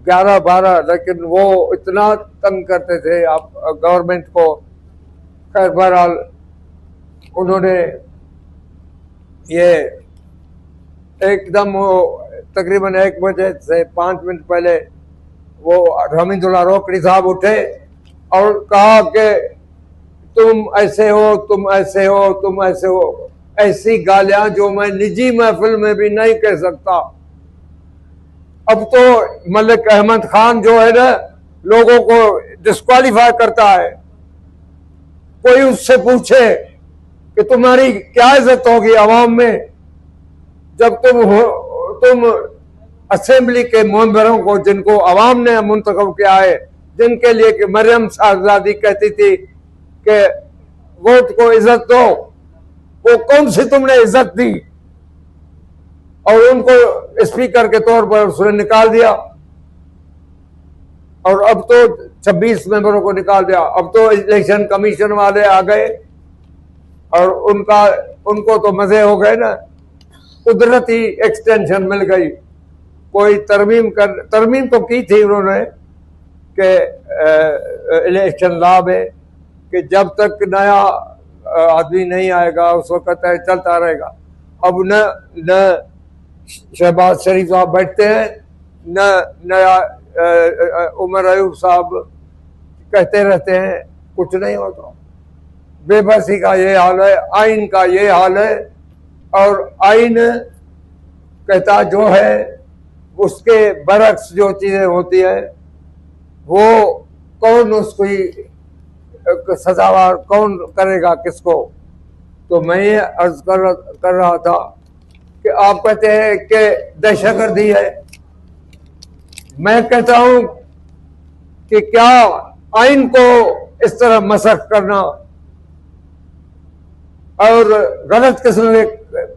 11-12, लेकिन वो इतना तंग करते थे आप गवर्नमेंट को। खैर बहरहाल उन्होंने ये एकदम तकरीबन 1 बजे से 5 मिनट पहले वो हमीदुल्लाह रोकड़ी साहब उठे और कहा कि तुम ऐसे हो, तुम ऐसे हो, तुम ऐसे हो, ऐसी गालियां जो मैं निजी महफिल में भी नहीं कह सकता। अब तो मलिक अहमद खान जो है ना, लोगों को डिस्क्वालीफाई करता है। कोई उससे पूछे कि तुम्हारी क्या इज्जत होगी आवाम में जब तुम असेंबली के मेंबरों को, जिनको आवाम ने मुंतखब किया है, जिनके लिए कि मरियम साहबजादी कहती थी कि वोट को इज्जत दो, वो कौन सी तुमने इज्जत दी? और उनको स्पीकर के तौर पर उसने निकाल दिया। और अब तो 26 मेंबरों को निकाल दिया। अब तो इलेक्शन कमीशन वाले आ गए और उनको तो मजे हो गए ना, कुदरती एक्सटेंशन मिल गई। कोई तरमीम तो की थी उन्होंने कि इलेक्शन लॉ में कि जब तक नया आदमी नहीं आएगा उस वक्त चलता रहेगा। अब न शहबाज शरीफ साहब बैठते हैं, न नया उमर अयूब साहब कहते रहते हैं, कुछ नहीं होता। बेबसी का ये हाल है, आइन का ये हाल है। और आइन कहता जो है उसके बरक्स जो चीजें होती है वो कौन उसको सजावार कौन करेगा किसको। तो मैं ये अर्ज कर रहा था कि आप कहते हैं कि दहशतगर्दी है। मैं कहता हूं कि क्या आइन को इस तरह मसख करना और गलत किस्म के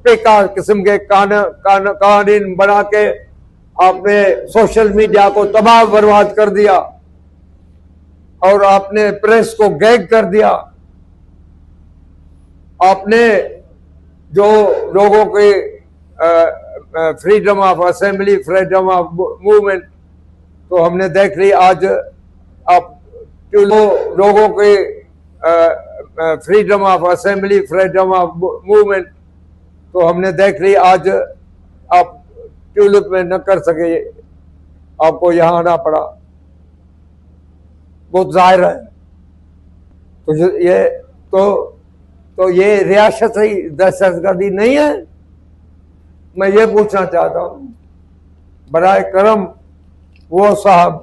बेकार किस्म के कानून बना के आपने सोशल मीडिया को तबाह बर्बाद कर दिया और आपने प्रेस को गैग कर दिया। आपने जो लोगों के freedom of assembly, freedom of movement, तो हमने देख ली आज आप लोगों के freedom of assembly, freedom of movement, तो हमने देख ली आज आप ट्यूलिप में न कर सके, आपको यहां आना पड़ा। बहुत जाहिर है। तो ये रियासती दहशतगर्दी नहीं है। मैं ये पूछना चाहता हूं, बराए करम वो साहब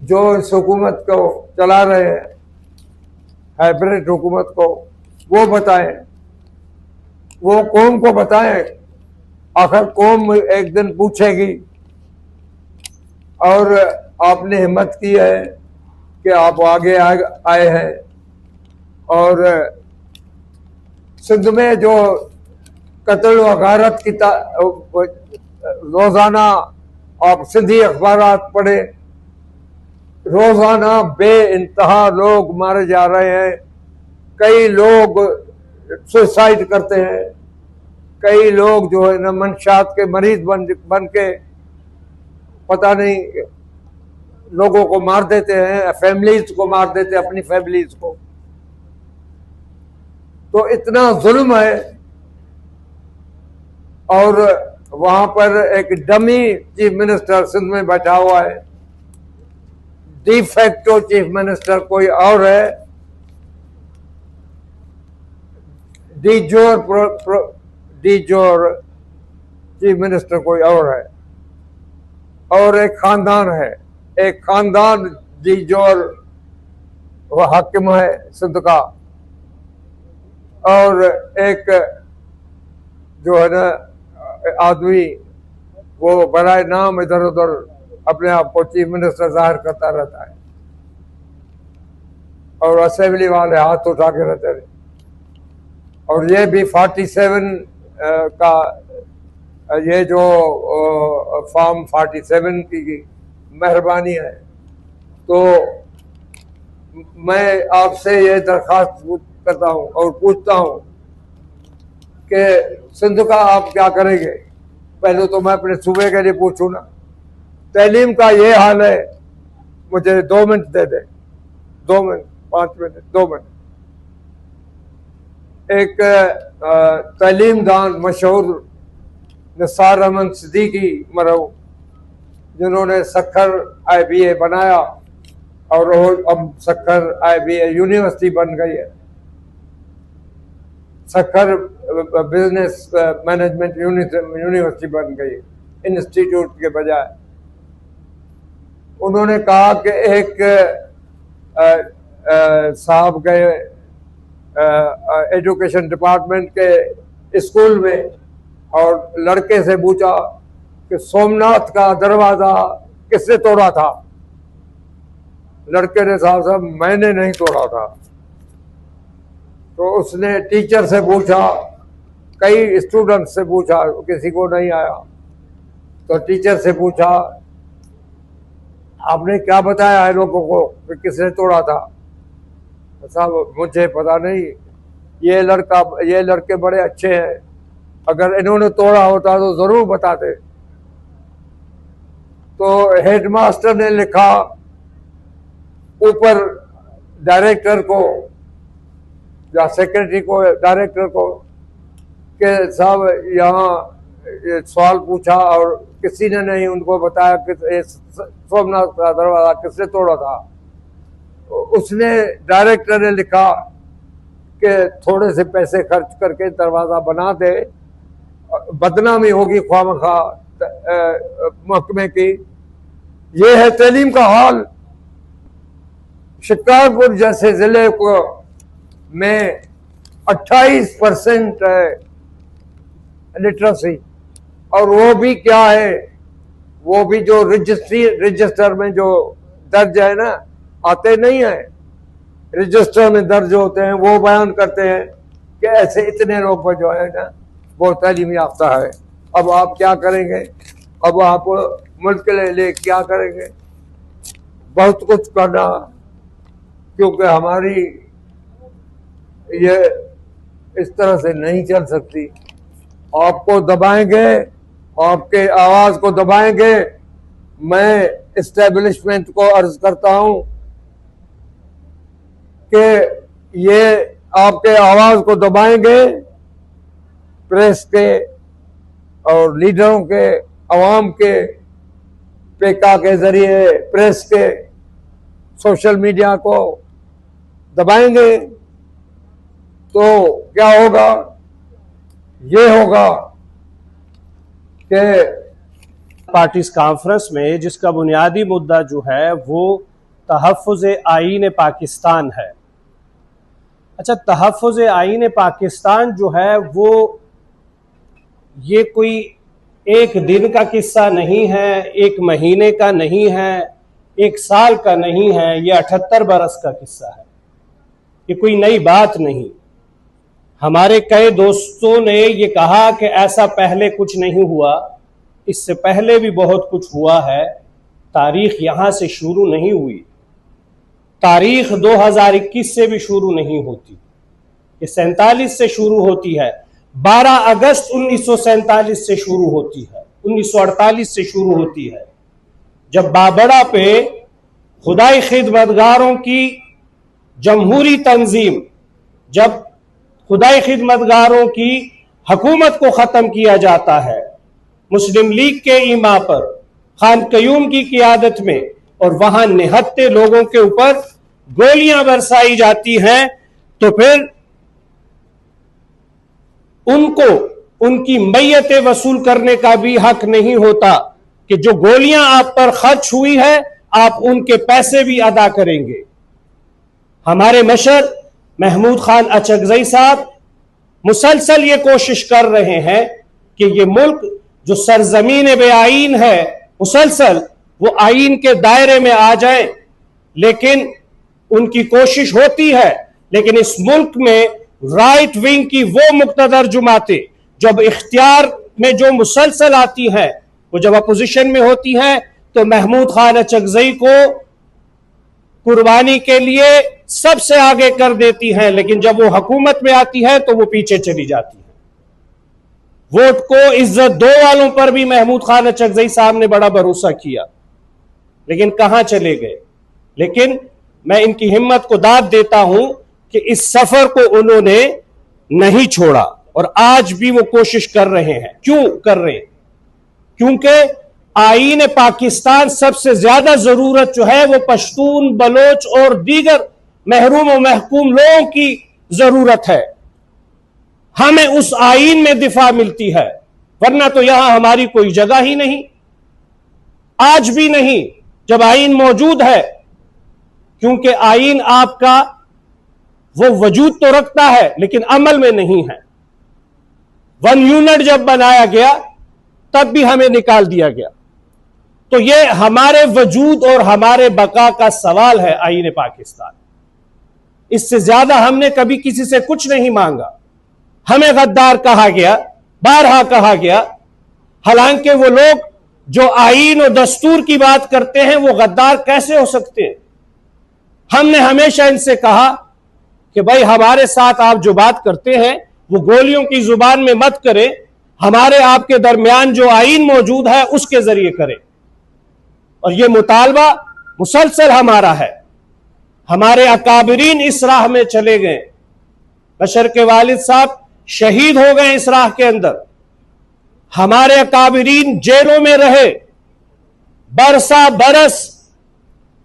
जो इस हुकूमत को चला रहे हैं, हाइब्रिड हुकूमत को, वो बताएं, वो कौम को बताएं। आखिर कौम एक दिन पूछेगी। और आपने हिम्मत की है कि आप आगे आए हैं और सिंध में जो कत्ल व गारत की रोजाना आप सिंधी अखबारात पढ़े, रोजाना बे इंतहा लोग मारे जा रहे हैं। कई लोग सुसाइड करते हैं, कई लोग जो है ना मंशात के मरीज बन के पता नहीं लोगों को मार देते हैं, फैमिलीज को मार देते हैं, अपनी फैमिलीज को। तो इतना जुल्म है। और वहां पर एक डमी चीफ मिनिस्टर सिंध में बैठा हुआ है, डी फैक्टो चीफ मिनिस्टर कोई और है, डी जोर चीफ मिनिस्टर कोई और है, और एक खानदान है, एक खानदान डी जोर वो हाकिम है सिंध का, और एक जो है ना आदमी वो बड़ाए नाम इधर उधर अपने आप को चीफ मिनिस्टर जाहिर करता रहता है, और असेंबली वाले हाथ उठा के रहते हैं। और ये भी 47 का ये जो फॉर्म 47 की मेहरबानी है। तो मैं आपसे ये दरख्वास्त करता हूँ और पूछता हूँ कि सिंध का आप क्या करेंगे। पहले तो मैं अपने सूबे के लिए पूछूं ना। तालीम का ये हाल है, मुझे 2 मिनट दे दे, 2 मिनट, 5 मिनट, 2 मिनट। एक तालीमदान मशहूर निसार अहमद सिद्दीकी मरहूम, जिन्होंने सक्खर IBA बनाया और अब सक्खर IBA यूनिवर्सिटी बन गई है। सखर बिजनेस मैनेजमेंट यूनिवर्सिटी बन गई इंस्टीट्यूट के बजाय। उन्होंने कहा कि एक साहब गए एजुकेशन डिपार्टमेंट के स्कूल में और लड़के से पूछा कि सोमनाथ का दरवाजा किसने तोड़ा था। लड़के ने साहब मैंने नहीं तोड़ा था। तो उसने टीचर से पूछा, कई स्टूडेंट से पूछा, किसी को नहीं आया। तो टीचर से पूछा, आपने क्या बताया है लोगों को कि किसने तोड़ा था। साहब मुझे पता नहीं, ये लड़के बड़े अच्छे हैं, अगर इन्होंने तोड़ा होता तो जरूर बताते। तो हेडमास्टर ने लिखा ऊपर डायरेक्टर को या सेक्रेटरी को, डायरेक्टर को, कि साहब यहाँ सवाल पूछा और किसी ने नहीं उनको बताया कि सोमनाथ का दरवाजा किसने तोड़ा था। उसने डायरेक्टर ने लिखा कि थोड़े से पैसे खर्च करके दरवाजा बना दे, बदनामी होगी ख्वामखा महकमे की। ये है तालीम का हाल। शिकारपुर जैसे जिले को में 28% है लिटरेसी, और वो भी क्या है, वो भी जो रजिस्टर में जो दर्ज है ना, आते नहीं है, रजिस्टर में दर्ज होते हैं, वो बयान करते हैं कि ऐसे इतने लोग जो है ना वो तालीम याफ्ता है। अब आप क्या करेंगे, अब आप मुल्क के लिए क्या करेंगे? बहुत कुछ करना, क्योंकि हमारी ये इस तरह से नहीं चल सकती। आपको दबाएंगे, आपके आवाज को दबाएंगे। मैं एस्टेब्लिशमेंट को अर्ज करता हूं कि ये आपके आवाज को दबाएंगे, प्रेस के और लीडरों के, अवाम के, पेका के जरिए, प्रेस के, सोशल मीडिया को दबाएंगे तो क्या होगा? ये होगा कि पार्टीज कॉन्फ्रेंस में जिसका बुनियादी मुद्दा जो है वो तहफ़्फ़ुज़ आईन पाकिस्तान है। अच्छा, तहफ़्फ़ुज़ आईन पाकिस्तान जो है वो ये कोई एक दिन का किस्सा नहीं है, एक महीने का नहीं है, एक साल का नहीं है, ये 78 बरस का किस्सा है। ये कोई नई बात नहीं। हमारे कई दोस्तों ने ये कहा कि ऐसा पहले कुछ नहीं हुआ, इससे पहले भी बहुत कुछ हुआ है। तारीख यहां से शुरू नहीं हुई, तारीख 2021 से भी शुरू नहीं होती, ये 47 से शुरू होती है। 12 अगस्त 1947 से शुरू होती है, 1948 से शुरू होती है, जब बाबड़ा पे खुदाई खिदमतगारों की जमहूरी तंजीम, जब खुदाई खिदमतगारों की हुकूमत को ख़त्म किया जाता है मुस्लिम लीग के इमा पर, खान कयूम की क़ियादत में, और वहां निहत्ते लोगों के ऊपर गोलियां बरसाई जाती हैं, तो फिर उनको उनकी मैयत वसूल करने का भी हक नहीं होता कि जो गोलियां आप पर खर्च हुई है आप उनके पैसे भी अदा करेंगे। हमारे मशर महमूद खान अचकजई साहब मुसलसल ये कोशिश कर रहे हैं कि ये मुल्क जो सरजमीन बेआईन है मुसलसल वो आईन के दायरे में आ जाए, लेकिन उनकी कोशिश होती है, लेकिन इस मुल्क में राइट विंग की वो मुक्तदर जमातें जब इख्तियार में जो मुसलसल आती हैं, वो जब अपोजिशन में होती हैं, तो महमूद खान अचकजई को कुर्बानी के लिए सबसे आगे कर देती हैं, लेकिन जब वो हुकूमत में आती है तो वो पीछे चली जाती है। वोट को इज्जत दो वालों पर भी महमूद खान अचकजई साहब ने बड़ा भरोसा किया, लेकिन कहां चले गए। लेकिन मैं इनकी हिम्मत को दाद देता हूं कि इस सफर को उन्होंने नहीं छोड़ा और आज भी वो कोशिश कर रहे हैं। क्यों कर रहे हैं? क्योंकि आईन पाकिस्तान सबसे ज्यादा जरूरत जो है वो पश्तून, बलोच और दीगर महरूम और महकूम लोगों की जरूरत है। हमें उस आईन में दिफा मिलती है, वरना तो यहां हमारी कोई जगह ही नहीं, आज भी नहीं जब आईन मौजूद है। क्योंकि आईन आपका वो वजूद तो रखता है लेकिन अमल में नहीं है। 1 यूनिट जब बनाया गया तब भी हमें निकाल दिया गया। तो ये हमारे वजूद और हमारे बका का सवाल है आईन पाकिस्तान। इससे ज्यादा हमने कभी किसी से कुछ नहीं मांगा। हमें गद्दार कहा गया, बारहा कहा गया, हालांकि वो लोग जो आईन और दस्तूर की बात करते हैं वो गद्दार कैसे हो सकते हैं। हमने हमेशा इनसे कहा कि भाई हमारे साथ आप जो बात करते हैं वो गोलियों की जुबान में मत करें, हमारे आपके दरमियान जो आईन मौजूद है उसके जरिए करें। और ये मुतालबा मुसलसल हमारा है। हमारे अकाबरीन इस राह में चले गए। बशर के वालिद साहब शहीद हो गए इस राह के अंदर। हमारे अकाबरीन जेलों में रहे, बरसा बरस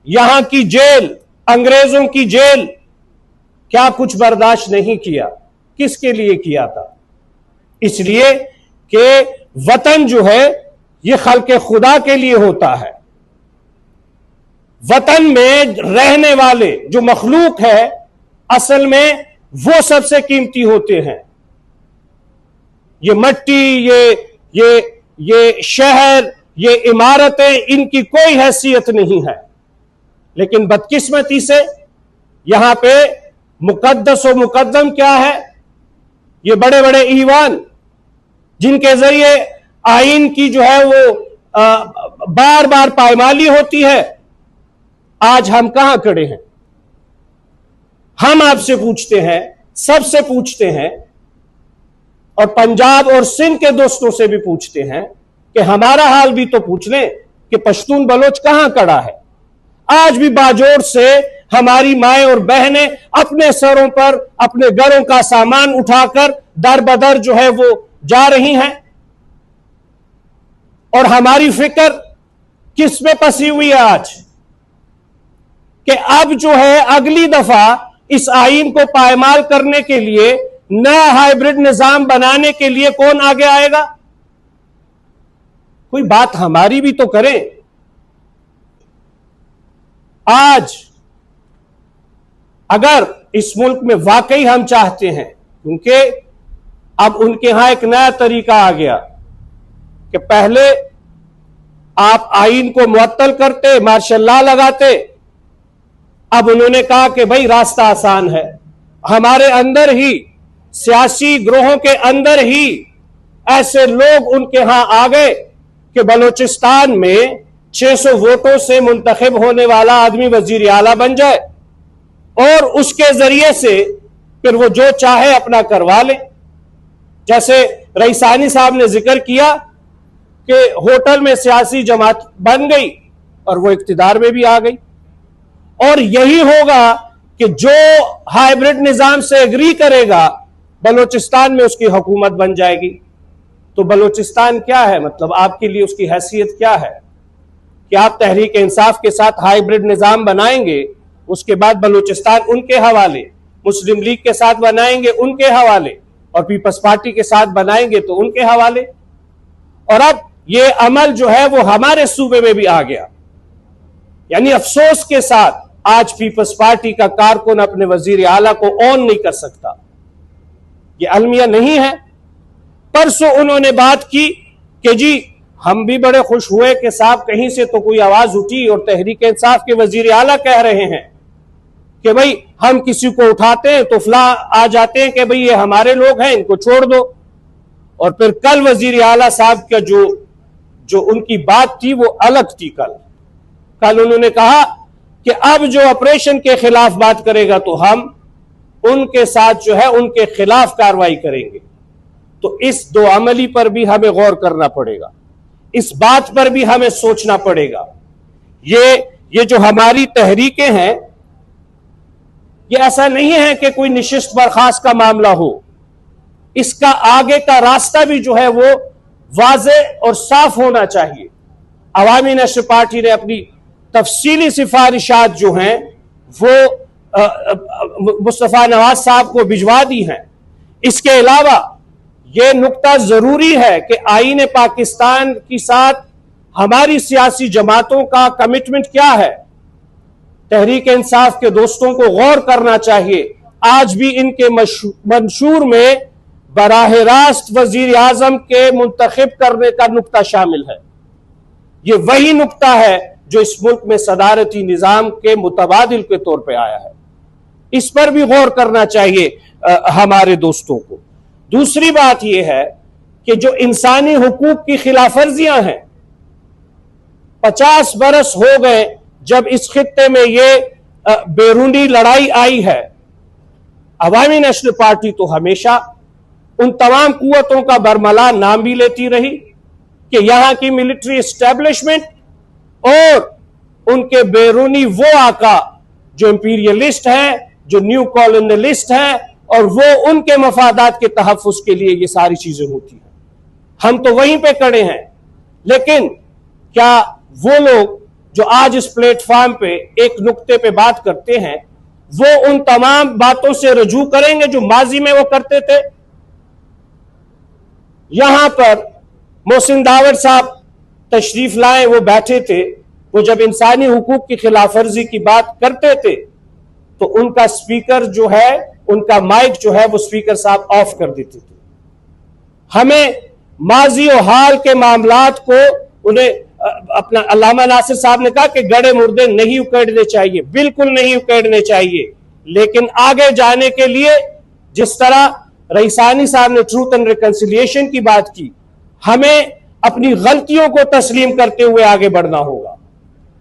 यहां की जेल, अंग्रेजों की जेल, क्या कुछ बर्दाश्त नहीं किया। किसके लिए किया था? इसलिए कि वतन जो है ये खल्के खुदा के लिए होता है। वतन में रहने वाले जो मखलूक है असल में वो सबसे कीमती होते हैं। ये मट्टी, ये शहर, ये इमारतें, इनकी कोई हैसियत नहीं है। लेकिन बदकिस्मती से यहां पे मुकद्दस और मुकद्दम क्या है? ये बड़े बड़े ईवान जिनके जरिए आईन की जो है वो बार बार पायमाली होती है। आज हम कहां खड़े हैं? हम आपसे पूछते हैं, सबसे पूछते हैं, और पंजाब और सिंध के दोस्तों से भी पूछते हैं कि हमारा हाल भी तो पूछ लें कि पश्तून बलोच कहां खड़ा है। आज भी बाजोर से हमारी माएं और बहनें अपने सरों पर अपने घरों का सामान उठाकर दर बदर जो है वो जा रही हैं। और हमारी फिक्र किस में फंसी हुई है आज कि अब जो है अगली दफा इस आईन को पायमाल करने के लिए, नया हाइब्रिड निजाम बनाने के लिए कौन आगे आएगा? कोई बात हमारी भी तो करें। आज अगर इस मुल्क में वाकई हम चाहते हैं, क्योंकि अब उनके यहां एक नया तरीका आ गया कि पहले आप आईन को मुअत्तल करते, मार्शल लॉ लगाते, अब उन्होंने कहा कि भाई रास्ता आसान है। हमारे अंदर ही, सियासी ग्रोहों के अंदर ही ऐसे लोग उनके यहां आ गए कि बलूचिस्तान में 600 वोटों से मुंतखब होने वाला आदमी वजीर आला बन जाए और उसके जरिए से फिर वो जो चाहे अपना करवा ले। जैसे रईसानी साहब ने जिक्र किया कि होटल में सियासी जमात बन गई और वो इख्तिदार में भी आ गई। और यही होगा कि जो हाइब्रिड निजाम से एग्री करेगा बलूचिस्तान में उसकी हुकूमत बन जाएगी। तो बलूचिस्तान क्या है? मतलब आपके लिए उसकी हैसियत क्या है कि आप तहरीक इंसाफ के साथ हाइब्रिड निजाम बनाएंगे, उसके बाद बलूचिस्तान उनके हवाले, मुस्लिम लीग के साथ बनाएंगे उनके हवाले, और पीपल्स पार्टी के साथ बनाएंगे तो उनके हवाले। और अब ये अमल जो है वो हमारे सूबे में भी आ गया। यानी अफसोस के साथ आज पीपल्स पार्टी का कारकुन अपने वजीर आला को ऑन नहीं कर सकता। ये अलमिया नहीं है। परसों उन्होंने बात की कि जी हम भी बड़े खुश हुए कि साहब कहीं से तो कोई आवाज उठी और तहरीक इंसाफ के वजीर आला कह रहे हैं कि भाई हम किसी को उठाते हैं तो फला आ जाते हैं कि भाई ये हमारे लोग हैं, इनको छोड़ दो। और फिर कल वजीर आला साहब का जो उनकी बात थी वो अलग थी। कल उन्होंने कहा कि अब जो ऑपरेशन के खिलाफ बात करेगा तो हम उनके साथ जो है उनके खिलाफ कार्रवाई करेंगे। तो इस दो अमली पर भी हमें गौर करना पड़ेगा, इस बात पर भी हमें सोचना पड़ेगा। ये जो हमारी तहरीकें हैं, ये ऐसा नहीं है कि कोई निशिस्त बर्खास्त का मामला हो। इसका आगे का रास्ता भी जो है वो वाज़े और साफ होना चाहिए। अवामी नेशनल पार्टी ने अपनी तफसीली सिफारिशात जो हैं वो मुस्तफ़ा नवाज साहब को भिजवा दी हैं। इसके अलावा यह नुक्ता जरूरी है कि आईन पाकिस्तान के साथ हमारी सियासी जमातों का कमिटमेंट क्या है। तहरीक इंसाफ के दोस्तों को गौर करना चाहिए, आज भी इनके मंशूर में बराह रास्त वजीर आजम के मुंतखब करने का नुक्ता शामिल है। यह वही नुक्ता है जो इस मुल्क में सदारती निजाम के मुतबादिल के तौर पर आया है। इस पर भी गौर करना चाहिए हमारे दोस्तों को। दूसरी बात यह है कि जो इंसानी हुकूक की खिलाफवर्जियां हैं, 50 बरस हो गए जब इस खित्ते में यह बैरूनी लड़ाई आई है। अवामी नेशनल पार्टी तो हमेशा उन तमाम कुव्वतों का बरमला नाम भी लेती रही कि यहां की मिलिट्री एस्टेब्लिशमेंट और उनके बैरूनी वो आका जो इंपीरियलिस्ट हैं, जो न्यू कॉलोनियलिस्ट हैं, और वो उनके मफादात के तहफ़्फ़ुज़ के लिए ये सारी चीजें होती हैं। हम तो वहीं पे खड़े हैं। लेकिन क्या वो लोग जो आज इस प्लेटफॉर्म पे एक नुक्ते पे बात करते हैं, वो उन तमाम बातों से रजू करेंगे जो माजी में वो करते थे? यहां पर मोहसिन दावर साहब तशरीफ लाए, वो बैठे थे, वो जब इंसानी हुकूक की खिलाफवर्जी की बात करते थे तो उनका स्पीकर जो है, उनका माइक जो है, वो स्पीकर साहब ऑफ कर देते थे। हमें माजी और हाल के मामलात को उन्हें अपना अल्लामा नासिर साहब ने कहा कि गड़े मुर्दे नहीं उकेड़ने चाहिए, बिल्कुल नहीं उकेड़ने चाहिए, लेकिन आगे जाने के लिए जिस तरह रईसानी साहब ने ट्रूथ एंड रिकंसिलिएशन की बात की, हमें अपनी गलतियों को तस्लीम करते हुए आगे बढ़ना होगा।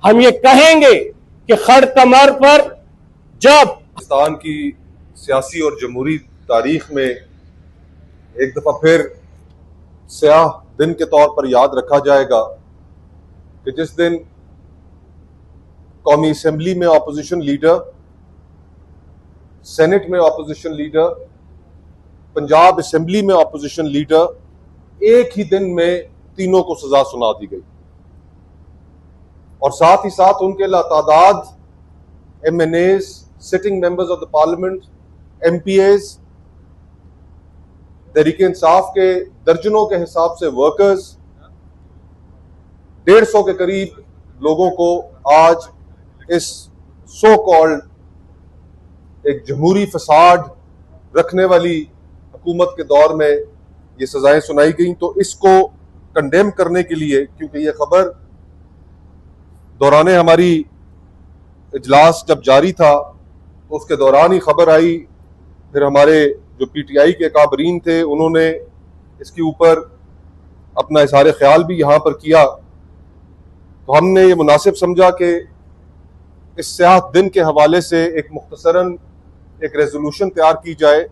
हम ये कहेंगे कि खड़ कमर पर जब पाकिस्तान की सियासी और जमहूरी तारीख में एक दफा फिर स्याह दिन के तौर पर याद रखा जाएगा कि जिस दिन कौमी असेंबली में अपोजिशन लीडर, सेनेट में अपोजिशन लीडर, पंजाब असेंबली में अपोजिशन लीडर, एक ही दिन में तीनों को सजा सुना दी गई और साथ ही साथ उनके लातादाद MNAs, sitting members of the parliament, MPAs, Tehreek Insaf के दर्जनों के हिसाब से वर्कर्स, 150 के करीब लोगों को आज इस सो कॉल्ड एक जमहूरी फसाद रखने वाली हुकूमत के दौर में ये सजाएं सुनाई गई। तो इसको कंडेम करने के लिए, क्योंकि ये खबर दौरान हमारी इजलास जब जारी था तो उसके दौरान ही खबर आई, फिर हमारे जो PTI के काबरीन थे उन्होंने इसके ऊपर अपना इज़हार ख्याल भी यहाँ पर किया, तो हमने ये मुनासिब समझा कि इस स्याह दिन के हवाले से एक मुख्तसरन एक रेजोल्यूशन तैयार की जाए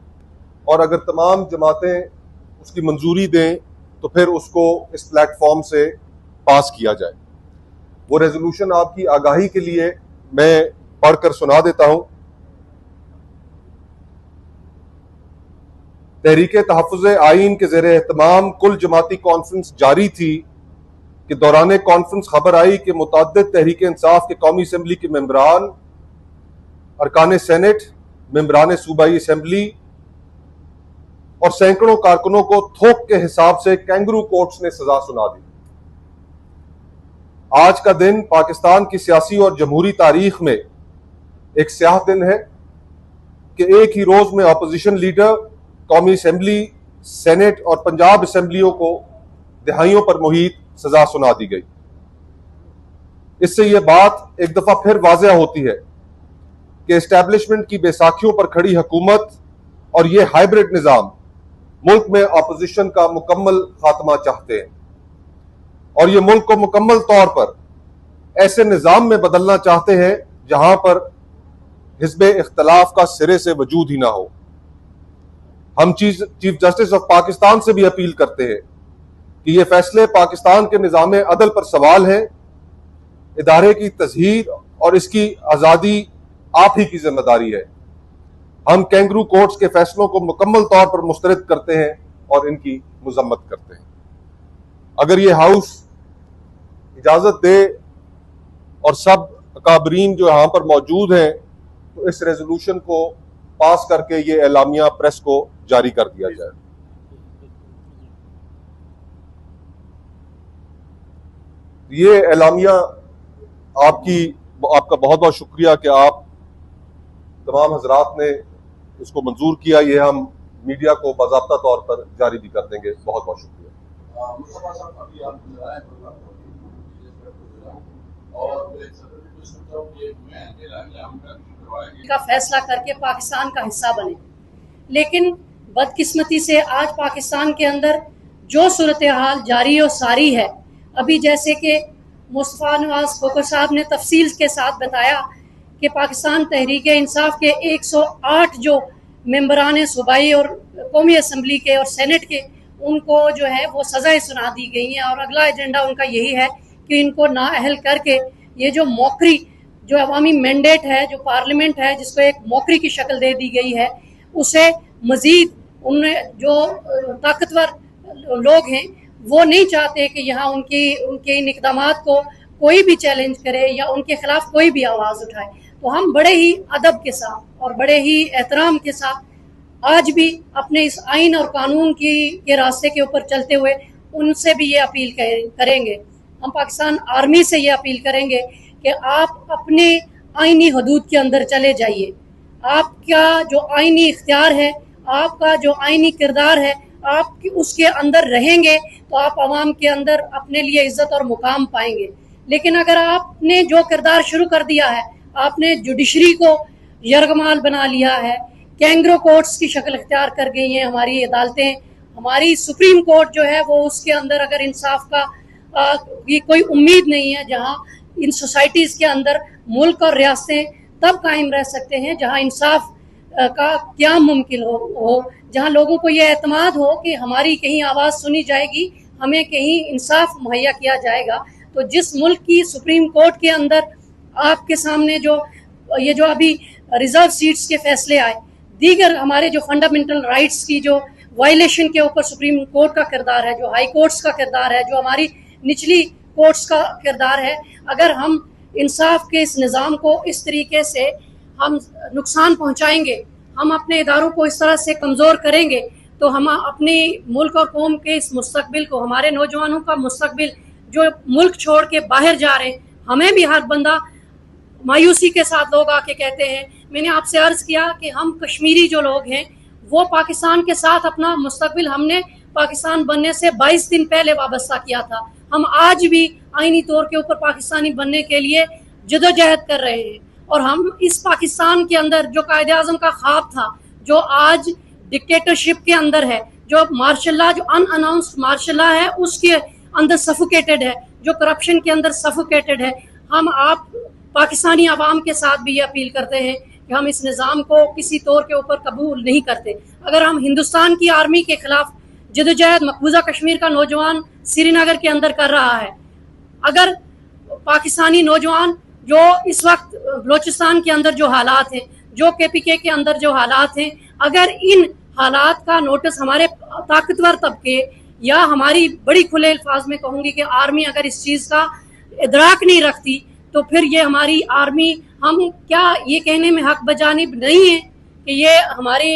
और अगर तमाम जमातें उसकी मंजूरी दें तो फिर उसको इस प्लेटफॉर्म से पास किया जाए। वो रेजोल्यूशन आपकी आगाही के लिए मैं पढ़कर सुना देता हूं। तहरीक तहफ़्फ़ुज़ आईन के ज़ेरे एहतमाम कुल जमाती कॉन्फ्रेंस जारी थी कि दौरान कॉन्फ्रेंस खबर आई कि मुतअद्दिद तहरीक इंसाफ के कौमी असेंबली के मेंबरान, अरकान सेनेट, मेंबरान सूबाई असेंबली और सैकड़ों कारकुनों को थोक के हिसाब से कैंगरू कोर्ट्स ने सजा सुना दी। आज का दिन पाकिस्तान की सियासी और जमहूरी तारीख में एक स्याह दिन है कि एक ही रोज में अपोजिशन लीडर, कौमी असेंबली, सेनेट और पंजाब असेंबलियों को दिहाइयों पर मुहित सजा सुना दी गई। इससे यह बात एक दफा फिर वाज़ेह होती है कि एस्टैब्लिशमेंट की बैसाखियों पर खड़ी हुकूमत और यह हाइब्रिड निज़ाम मुल्क में अपोजिशन का मुकम्मल खात्मा चाहते हैं और ये मुल्क को मुकम्मल तौर पर ऐसे निज़ाम में बदलना चाहते हैं जहां पर हिज़्ब इख्तलाफ का सिरे से वजूद ही ना हो। हम चीफ जस्टिस ऑफ पाकिस्तान से भी अपील करते हैं कि ये फैसले पाकिस्तान के निज़ाम अदल पर सवाल हैं। इदारे की तज़हीर और इसकी आज़ादी आप ही की जिम्मेदारी है। हम कैंगरू कोर्ट्स के फैसलों को मुकम्मल तौर पर मुस्तरद करते हैं और इनकी मजम्मत करते हैं। अगर ये हाउस इजाज़त दे और सब अकाबरीन जो यहाँ पर मौजूद हैं तो इस रेजोल्यूशन को पास करके ये एलामिया प्रेस को जारी कर दिया जाए। ये एलामिया आपका बहुत बहुत शुक्रिया कि आप तमाम हजरात ने इसको मंजूर किया। ये हम मीडिया को बाज़ाब्ता तौर पर जारी भी कर देंगे। बहुत बहुत शुक्रिया। का फैसला करके पाकिस्तान का हिस्सा बने, लेकिन बदकिस्मती से आज पाकिस्तान के अंदर जो सूरत हाल जारी और सारी है, अभी जैसे कि मुस्तफ़ा नवाज खोखर साहब ने तफसील के साथ बताया कि पाकिस्तान तहरीक इंसाफ के 108 जो मेंबरान सूबाई और कौमी असम्बली के और सेनेट के, उनको जो है वो सज़ाएं सुना दी गई हैं और अगला एजेंडा उनका यही है कि इनको नाअहल करके ये जो मौकरी जो अवामी मैंडेट है, जो पार्लियामेंट है, जिसको एक मौकरी की शक्ल दे दी गई है, उसे मज़ीद उनमें जो ताकतवर लोग हैं वो नहीं चाहते कि यहाँ उनके इन इक़दामात को कोई भी चैलेंज करे या उनके खिलाफ कोई भी आवाज़ उठाए। तो हम बड़े ही अदब के साथ और बड़े ही एहतराम के साथ आज भी अपने इस आइन और कानून के रास्ते के ऊपर चलते हुए उनसे भी ये अपील करेंगे। हम पाकिस्तान आर्मी से ये अपील करेंगे कि आप अपने आइनी हदूद के अंदर चले जाइए। आपका जो आइनी इख्तियार है, आपका जो आइनी किरदार है, आप उसके अंदर रहेंगे तो आप अवाम के अंदर अपने लिए इज्जत और मुकाम पाएंगे। लेकिन अगर आपने जो किरदार शुरू कर दिया है, आपने जुडिशरी को यरगमाल बना लिया है, कैंगरो कोर्ट्स की शक्ल इख्तियार कर गई हैं हमारी अदालतें, हमारी सुप्रीम कोर्ट जो है वो उसके अंदर अगर इंसाफ का ये कोई उम्मीद नहीं है, जहां इन सोसाइटीज़ के अंदर मुल्क और रियासतें तब कायम रह सकते हैं जहां इंसाफ का क्या मुमकिन हो, जहां लोगों को ये एतमाद हो कि हमारी कहीं आवाज़ सुनी जाएगी, हमें कहीं इंसाफ मुहैया किया जाएगा। तो जिस मुल्क की सुप्रीम कोर्ट के अंदर आपके सामने जो अभी रिजर्व सीट्स के फैसले आए, दीगर हमारे जो फंडामेंटल राइट्स की जो वायलेशन के ऊपर सुप्रीम कोर्ट का किरदार है, जो हाई कोर्ट्स का किरदार है, जो हमारी निचली कोर्ट्स का किरदार है, अगर हम इंसाफ के इस निज़ाम को इस तरीके से हम नुकसान पहुंचाएंगे, हम अपने इदारों को इस तरह से कमज़ोर करेंगे, तो हम अपने मुल्क और कौम के इस मुस्तकबिल को, हमारे नौजवानों का मुस्तकबिल जो मुल्क छोड़ के बाहर जा रहे हैं, हमें भी हर बंदा मायूसी के साथ लोग आके कहते हैं। मैंने आपसे अर्ज़ किया कि हम कश्मीरी जो लोग हैं वो पाकिस्तान के साथ अपना मुस्तकबिल हमने पाकिस्तान बनने से 22 दिन पहले वाबस्ता किया था। हम आज भी आईनी तौर के ऊपर पाकिस्तानी बनने के लिए जदोजहद कर रहे हैं और हम इस पाकिस्तान के अंदर जो कायदे-आज़म का ख्वाब था, जो आज डिक्टेटरशिप के अंदर है, जो मार्शल लॉ, जो अनअनाउंस्ड मार्शल लॉ है, उसके अंदर सफोकेटेड है, जो करप्शन के अंदर सफोकेटेड है, हम आप पाकिस्तानी आवाम के साथ भी ये अपील करते हैं कि हम इस निज़ाम को किसी तौर के ऊपर कबूल नहीं करते। अगर हम हिंदुस्तान की आर्मी के खिलाफ जदोजहद मकबूजा कश्मीर का नौजवान श्रीनगर के अंदर कर रहा है, अगर पाकिस्तानी नौजवान जो इस वक्त बलोचिस्तान के अंदर जो हालात हैं, जो KPK के अंदर जो हालात हैं, अगर इन हालात का नोटिस हमारे ताकतवर तबके या हमारी बड़ी खुले अल्फाज में कहूँगी कि आर्मी अगर इस चीज़ का इदराक नहीं रखती, तो फिर ये हमारी आर्मी, हम क्या ये कहने में हक बजानिब नहीं है कि ये हमारे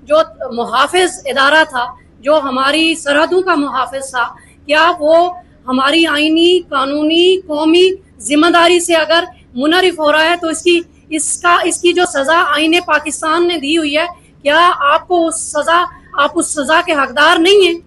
जो मुहाफिज इदारा था, जो हमारी सरहदों का मुहाफिज था, क्या वो हमारी आईनी, कानूनी, कौमी जिम्मेदारी से अगर मुनरिफ हो रहा है, तो इसकी जो सज़ा आईने पाकिस्तान ने दी हुई है, क्या आपको आप उस सज़ा के हकदार नहीं हैं?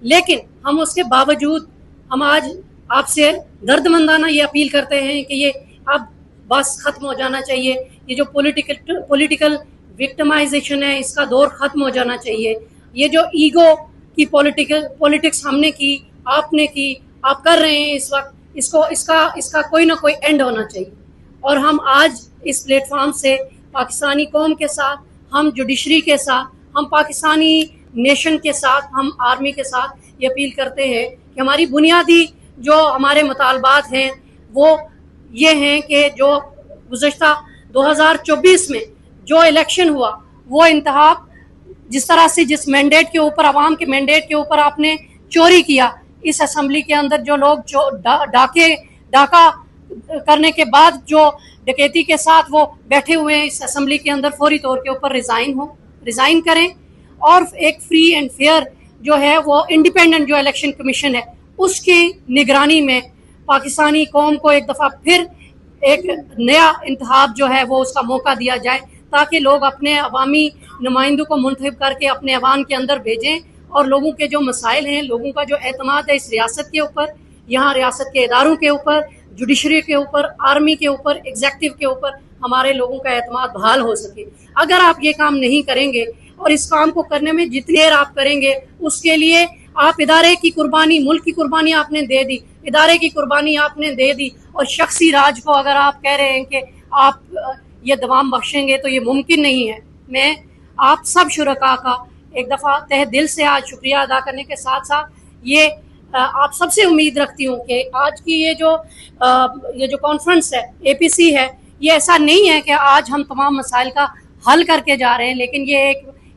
लेकिन हम उसके बावजूद हम आज आपसे दर्दमंदाना ये अपील करते हैं कि ये अब बस ख़त्म हो जाना चाहिए। ये जो पॉलिटिकल विक्टिमाइजेशन है, इसका दौर ख़त्म हो जाना चाहिए। ये जो ईगो की पॉलिटिक्स हमने की, आपने की, आप कर रहे हैं इस वक्त, इसका कोई ना कोई एंड होना चाहिए। और हम आज इस प्लेटफॉर्म से पाकिस्तानी कौम के साथ, हम जुडिशरी के साथ, हम पाकिस्तानी नेशन के साथ, हम आर्मी के साथ ये अपील करते हैं कि हमारी बुनियादी जो हमारे मुतालबात हैं वो ये हैं कि जो गुज़श्ता 2024 में जो इलेक्शन हुआ, वो इंतखाब जिस तरह से जिस मैंडेट के ऊपर, अवाम के मैंडेट के ऊपर आपने चोरी किया, इस असम्बली के अंदर जो लोग डाका करने के बाद जो डकैती के साथ वो बैठे हुए हैं इस असेंबली के अंदर, फौरी तौर के ऊपर रिजाइन करें और एक फ्री एंड फेयर जो है वो इंडिपेंडेंट जो इलेक्शन कमीशन है उसकी निगरानी में पाकिस्तानी कौम को एक दफ़ा फिर एक नया इंतखाब जो है वो उसका मौका दिया जाए, ताकि लोग अपने अवामी नुमाइंदों को मुंतखब करके अपने अवान के अंदर भेजें और लोगों के जो मसाइल हैं, लोगों का जो एतमाद है इस रियासत के ऊपर, यहाँ रियासत के इदारों के ऊपर, जुडिशरी के ऊपर, आर्मी के ऊपर, एग्जेक्टिव के ऊपर हमारे लोगों का एतमाद बहाल हो सके। अगर आप ये काम नहीं करेंगे और इस काम को करने में जितनी देर आप करेंगे उसके लिए आप इदारे की कुर्बानी, मुल्क की कुर्बानी आपने दे दी, इदारे की कुर्बानी आपने दे दी, और शख्सी राज को अगर आप कह रहे हैं कि आप ये दवाम बख्शेंगे तो ये मुमकिन नहीं है। मैं आप सब शुरका का एक दफ़ा तहे दिल से आज शुक्रिया अदा करने के साथ साथ ये आप सबसे उम्मीद रखती हूँ कि आज की ये जो कॉन्फ्रेंस है, APC है, ये ऐसा नहीं है कि आज हम तमाम मसाइल का हल करके जा रहे हैं, लेकिन ये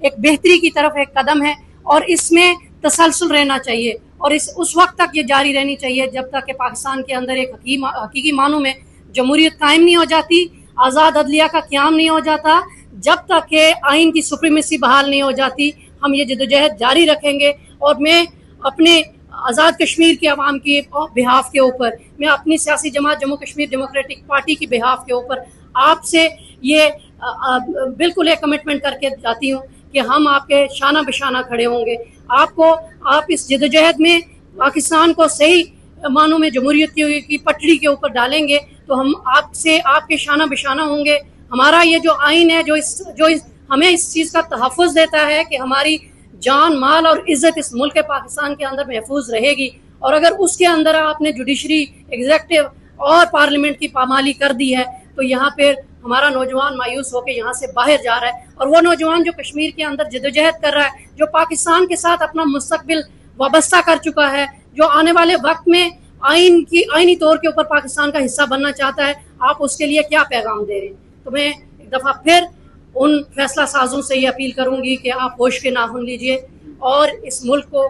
एक बेहतरी की तरफ एक कदम है और इसमें तसलसल रहना चाहिए और उस वक्त तक ये जारी रहनी चाहिए जब तक कि पाकिस्तान के अंदर एक हकीकी मानों में जमहूरियत कायम नहीं हो जाती, आज़ाद अदलिया का क़याम नहीं हो जाता, जब तक कि आइन की सुप्रीमेसी बहाल नहीं हो जाती, हम ये जदोजहद जारी रखेंगे। और मैं अपने आज़ाद कश्मीर के अवाम के बिहाफ के ऊपर, मैं अपनी सियासी जमात जम्मू कश्मीर डेमोक्रेटिक पार्टी की बिहाफ के ऊपर आपसे ये बिल्कुल एक कमिटमेंट करके जाती हूँ कि हम आपके शाना बिशाना खड़े होंगे। आप इस जदोजहद में पाकिस्तान को सही मानों में जमहूरियत की पटड़ी के ऊपर डालेंगे तो हम आपके शाना बिशाना होंगे। हमारा ये जो आइन है जो हमें इस चीज़ का तहफ़्फ़ुज़ देता है कि हमारी जान, माल और इज्जत इस मुल्क पाकिस्तान के अंदर महफूज रहेगी, और अगर उसके अंदर आपने जुडिशरी, एग्जेक्टिव और पार्लियामेंट की पामाली कर दी है तो यहाँ पर हमारा नौजवान मायूस होकर यहाँ से बाहर जा रहा है। और वो नौजवान जो कश्मीर के अंदर जदोजहद कर रहा है, जो पाकिस्तान के साथ अपना मुस्तकबिल वाबस्ता कर चुका है, जो आने वाले वक्त में आइनी तौर के ऊपर पाकिस्तान का हिस्सा बनना चाहता है, आप उसके लिए क्या पैगाम दे रहे हैं? तो मैं एक दफ़ा फिर उन फैसला साजों से ये अपील करूंगी कि आप होश के नाखून लीजिए और इस मुल्क को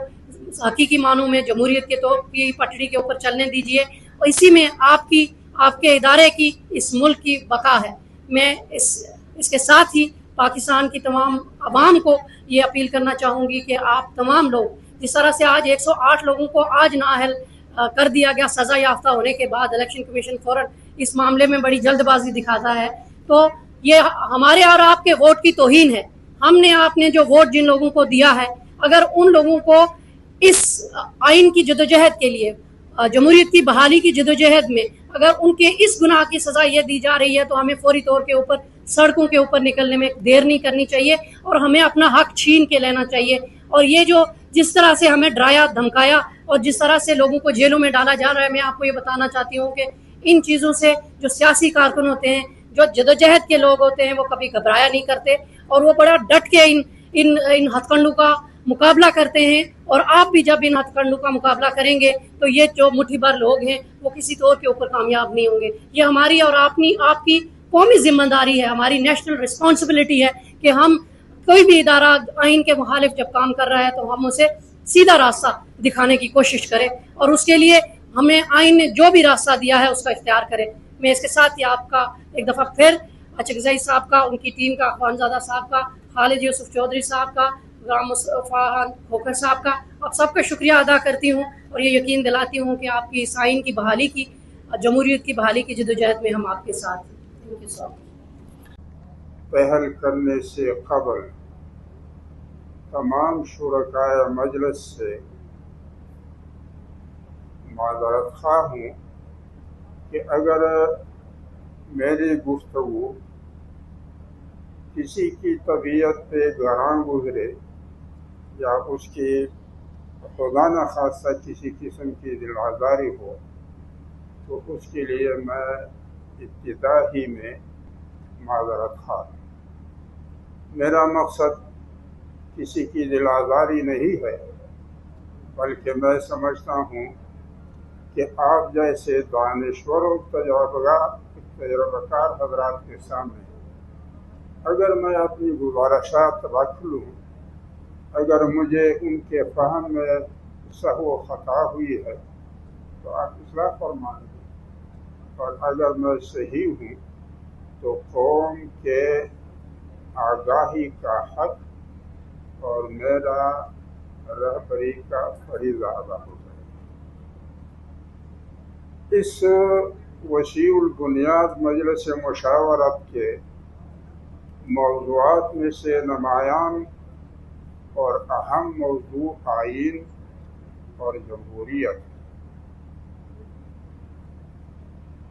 हकीकी मानों में जमहूरियत की पटड़ी के ऊपर चलने दीजिए, और इसी में आपके इदारे की, इस मुल्क की बका है। मैं इसके साथ ही पाकिस्तान की तमाम अवाम को ये अपील करना चाहूँगी कि आप तमाम लोग, जिस तरह से आज 108 लोगों को आज नाअहल कर दिया गया सज़ा याफ्ता होने के बाद, इलेक्शन कमीशन फौरन इस मामले में बड़ी जल्दबाजी दिखाता है, तो ये हमारे और आपके वोट की तौहीन है। आपने जो वोट जिन लोगों को दिया है, अगर उन लोगों को इस आइन की जदोजहद के लिए, जमहूरियत की बहाली की जदोजहद में अगर उनके इस गुनाह की सज़ा ये दी जा रही है तो हमें फौरी तौर के ऊपर सड़कों के ऊपर निकलने में देर नहीं करनी चाहिए और हमें अपना हक छीन के लेना चाहिए। और ये जिस तरह से हमें डराया, धमकाया और जिस तरह से लोगों को जेलों में डाला जा रहा है, मैं आपको ये बताना चाहती हूँ कि इन चीज़ों से जो सियासी कारकुन होते हैं, जो जदोजहद के लोग होते हैं, वो कभी घबराया नहीं करते और वो बड़ा डट के इन हथकंडों का मुकाबला करते हैं। और आप भी जब इन हथकंडों का मुकाबला करेंगे तो ये जो मुट्ठी भर लोग हैं वो किसी तौर के ऊपर कामयाब नहीं होंगे। ये हमारी और आपकी कौमी जिम्मेदारी है, हमारी नेशनल रिस्पॉन्सिबिलिटी है कि हम कोई भी इदारा आइन के मुखालिफ जब काम कर रहा है तो हम उसे सीधा रास्ता दिखाने की कोशिश करें और उसके लिए हमें आइन ने जो भी रास्ता दिया है उसका इख्तियार करें। मैं इसके साथ ही आपका एक दफ़ा फिर अचकज़ई साहब का, उनकी टीम का, अखवानज़ादा साहब का, खालिद यूसुफ चौधरी साहब का, गुलाम मुस्तफ़ा खोखर साहब का, आप सबका शुक्रिया अदा करती हूँ और ये यकीन दिलाती हूँ कि आपकी इस आइन की बहाली की, जमहूरियत की बहाली की जदोजहद में हम आपके साथ हैं। पहल करने से कबल तमाम शुरकाए मजलिस से माज़रत ख़्वाह हूँ कि अगर मेरी गुफ्तगू किसी की तबीयत पे गरां गुजरे या उसकी खुदा न खास्ता किसी किस्म की दिल आज़ारी हो तो उसके लिए मैं इब्तिदा ही में माज़रत ख़्वाह। मेरा मकसद किसी की दिल आज़ारी नहीं है, बल्कि मैं समझता हूँ कि आप जैसे दानिश्वर और तजुर्बेकार हज़रात के सामने अगर मैं अपनी गुज़ारिशात रख लूँ, अगर मुझे उनके फ़हम में सहव ख़ता हुई है तो आप इस्लाह फरमाएं। और अगर मैं सही हूँ तो कौम के आगाही का हक और मेरा रहबरी का फरीज़ा अदा हो जाए। इस वसीउल बुनियाद मजलिस मुशावरत के मौज़ूआत में से नमायान और अहम मौजू आइन और जमहूरियत।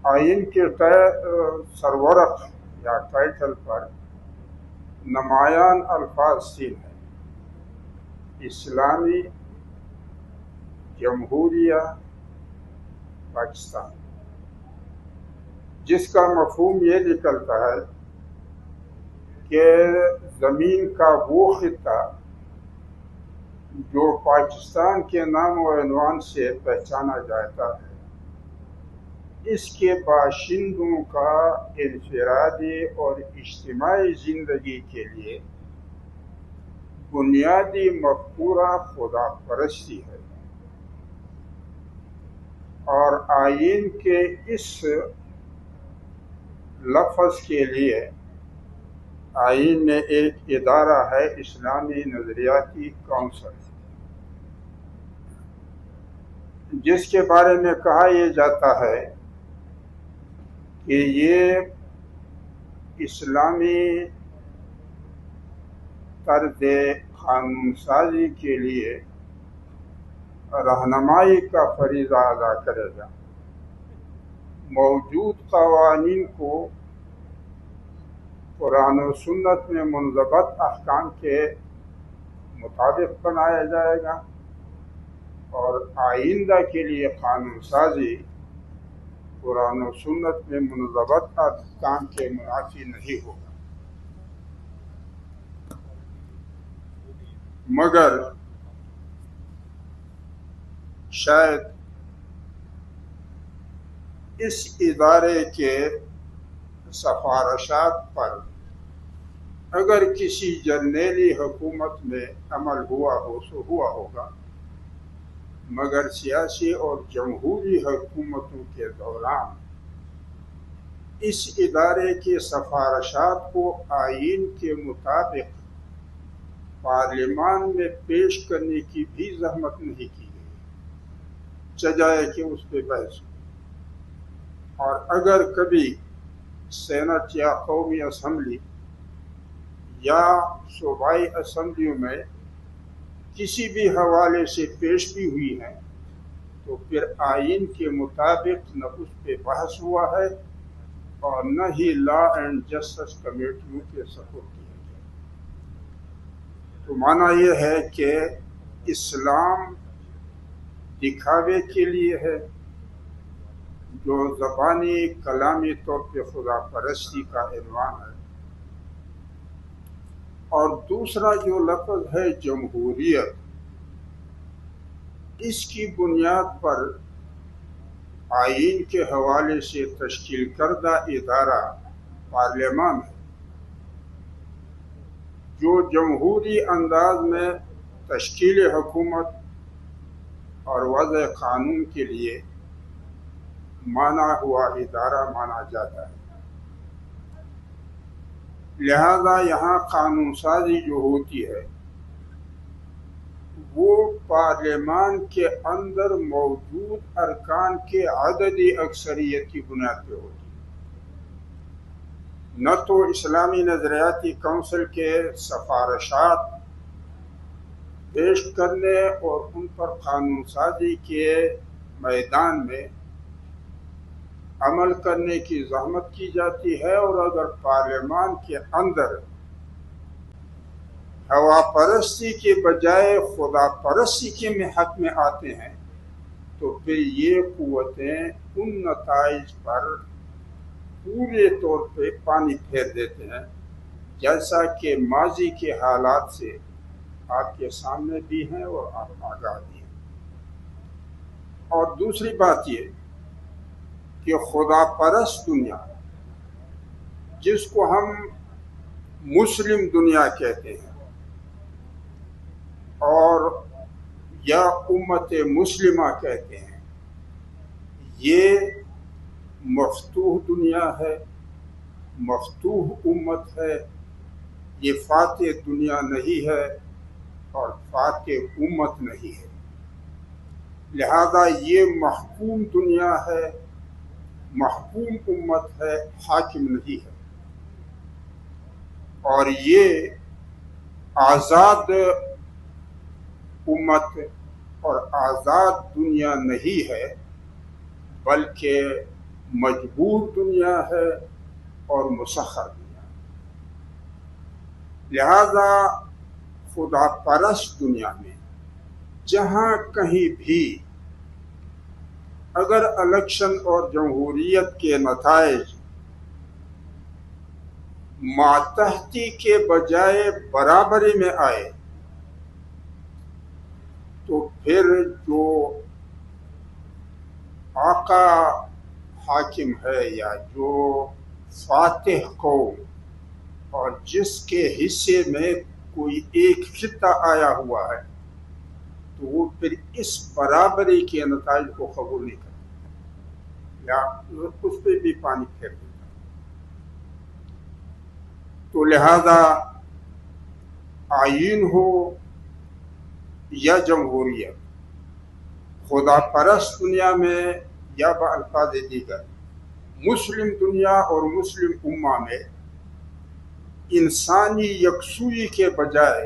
आइन के सरवरक या टाइटल पर नमायान अल्फाज तीन है: इस्लामी जमहूरिया पाकिस्तान, जिसका मफहूम ये निकलता है कि ज़मीन का वो खित्ता जो पाकिस्तान के नाम व उन्वान से पहचाना जाता है, इसके बाशिंदों का इनफरादी और इज्तिमाई ज़िंदगी के लिए बुनियादी मफ़कूरा खुदा परस्ती है। और आइन के इस लफ्ज़ के लिए आइन में एक इदारा है, इस्लामी नज़रियाती काउंसिल, जिसके बारे में कहा यह जाता है कि ये इस्लामी तर्ज़ क़ानून साज़ी के लिए रहनुमाई का फरीज़ा अदा करेगा। मौजूद क़वानीन को कुरान और सुन्नत में मुनज़्ज़बत अहकाम के मुताबिक बनाया जाएगा और आइंदा के लिए क़ानून साज़ी कुरान और सुन्नत में मुनज़्ज़बत अहकाम के मुनाफी नहीं होगा। मगर शायद इस इदारे के सिफारिशात पर अगर किसी जर्नेली हुकूमत में अमल हुआ हो तो हुआ होगा, मगर सियासी और जमहूरी हुकूमतों के दौरान इस इदारे के सिफारिशात को आइन के मुताबिक पार्लियामान में पेश करने की भी जहमत नहीं की गई, सजाए कि उस पर बहस हो। और अगर कभी सेनेट या कौमी असम्बली या सूबाई असम्बलियों में किसी भी हवाले से पेश भी हुई है तो फिर आइन के मुताबिक न उस पर बहस हुआ है और न ही लॉ एंड जस्टिस कमेटियों के सपोर्ट किया गया। तो माना यह है कि इस्लाम दिखावे के लिए है, जो ज़बानी कलामी तौर पे खुदा परस्ती का इन्वान है, और दूसरा जो लफ्ज़ है जमहूरियत, इसकी बुनियाद पर आइन के हवाले से तश्कील करदा इदारा पार्लियामान है, जो जमहूरी अंदाज में तश्कील हुकूमत और वज़्अ क़ानून के लिए माना हुआ इदारा माना जाता है। लिहाजा यहाँ कानून साजी जो होती है वो पार्लियामान के अंदर मौजूद अरकान के अददी अक्सरियत की बुनियाद पर होती है, न तो इस्लामी नज़रियाती काउंसिल के सिफारिशात पेश करने और उन पर कानून साजी के मैदान में अमल करने की ज़हमत की जाती है, और अगर पार्लियामान के अंदर हवा परस्ती के बजाय खुदा परस्ती के में हक में आते हैं तो फिर ये कुव्वतें उन नताइज पर पूरे तौर पे पानी फेर देते हैं, जैसा कि माजी के हालात से आपके सामने भी हैं और आप आगाह भी हैं। और दूसरी बात ये कि खुदा परस्त दुनिया, जिसको हम मुस्लिम दुनिया कहते हैं और या उम्मत मुस्लिमा कहते हैं, ये मफ्तूह दुनिया है, मफ्तूह उम्मत है। ये फातेह दुनिया नहीं है और फातेह उम्मत नहीं है। लिहाजा ये महकूम दुनिया है, महकूम उम्मत है, हाकिम नहीं है। और ये आज़ाद उम्मत और आज़ाद दुनिया नहीं है, बल्कि मजबूर दुनिया है और मुसख्खर दुनिया। लिहाजा खुदा परस्त दुनिया में जहाँ कहीं भी अगर इलेक्शन और जमहूरियत के नताइज मातहती के बजाय बराबरी में आए, तो फिर जो आका हाकिम है या जो फातिह कौम और जिसके हिस्से में कोई एक खित्ता आया हुआ है, तो वो फिर इस बराबरी के नताइज को कबूल नहीं करता या उस पर भी पानी फेर देता। तो लिहाजा आईन हो या जमहूरियत, खुदा परस्त दुनिया में या बअल्फाज़ दीगर मुस्लिम दुनिया और मुस्लिम उम्मा में इंसानी यकसुई के बजाय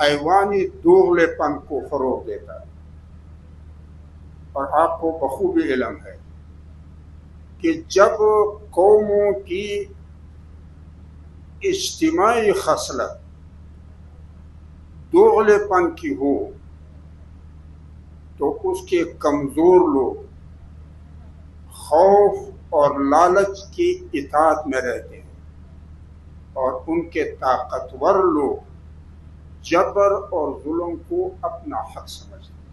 हैवानी दोगलेपन को फरोग देता है। और आपको बखूबी इल्म है कि जब कौमों की इज्तिमाई खसलत दोगलेपन की हो, तो उसके कमज़ोर लोग खौफ और लालच की इताअत में रहते हैं और उनके ताकतवर लोग जबर और जुल्म को अपना हक समझते हैं।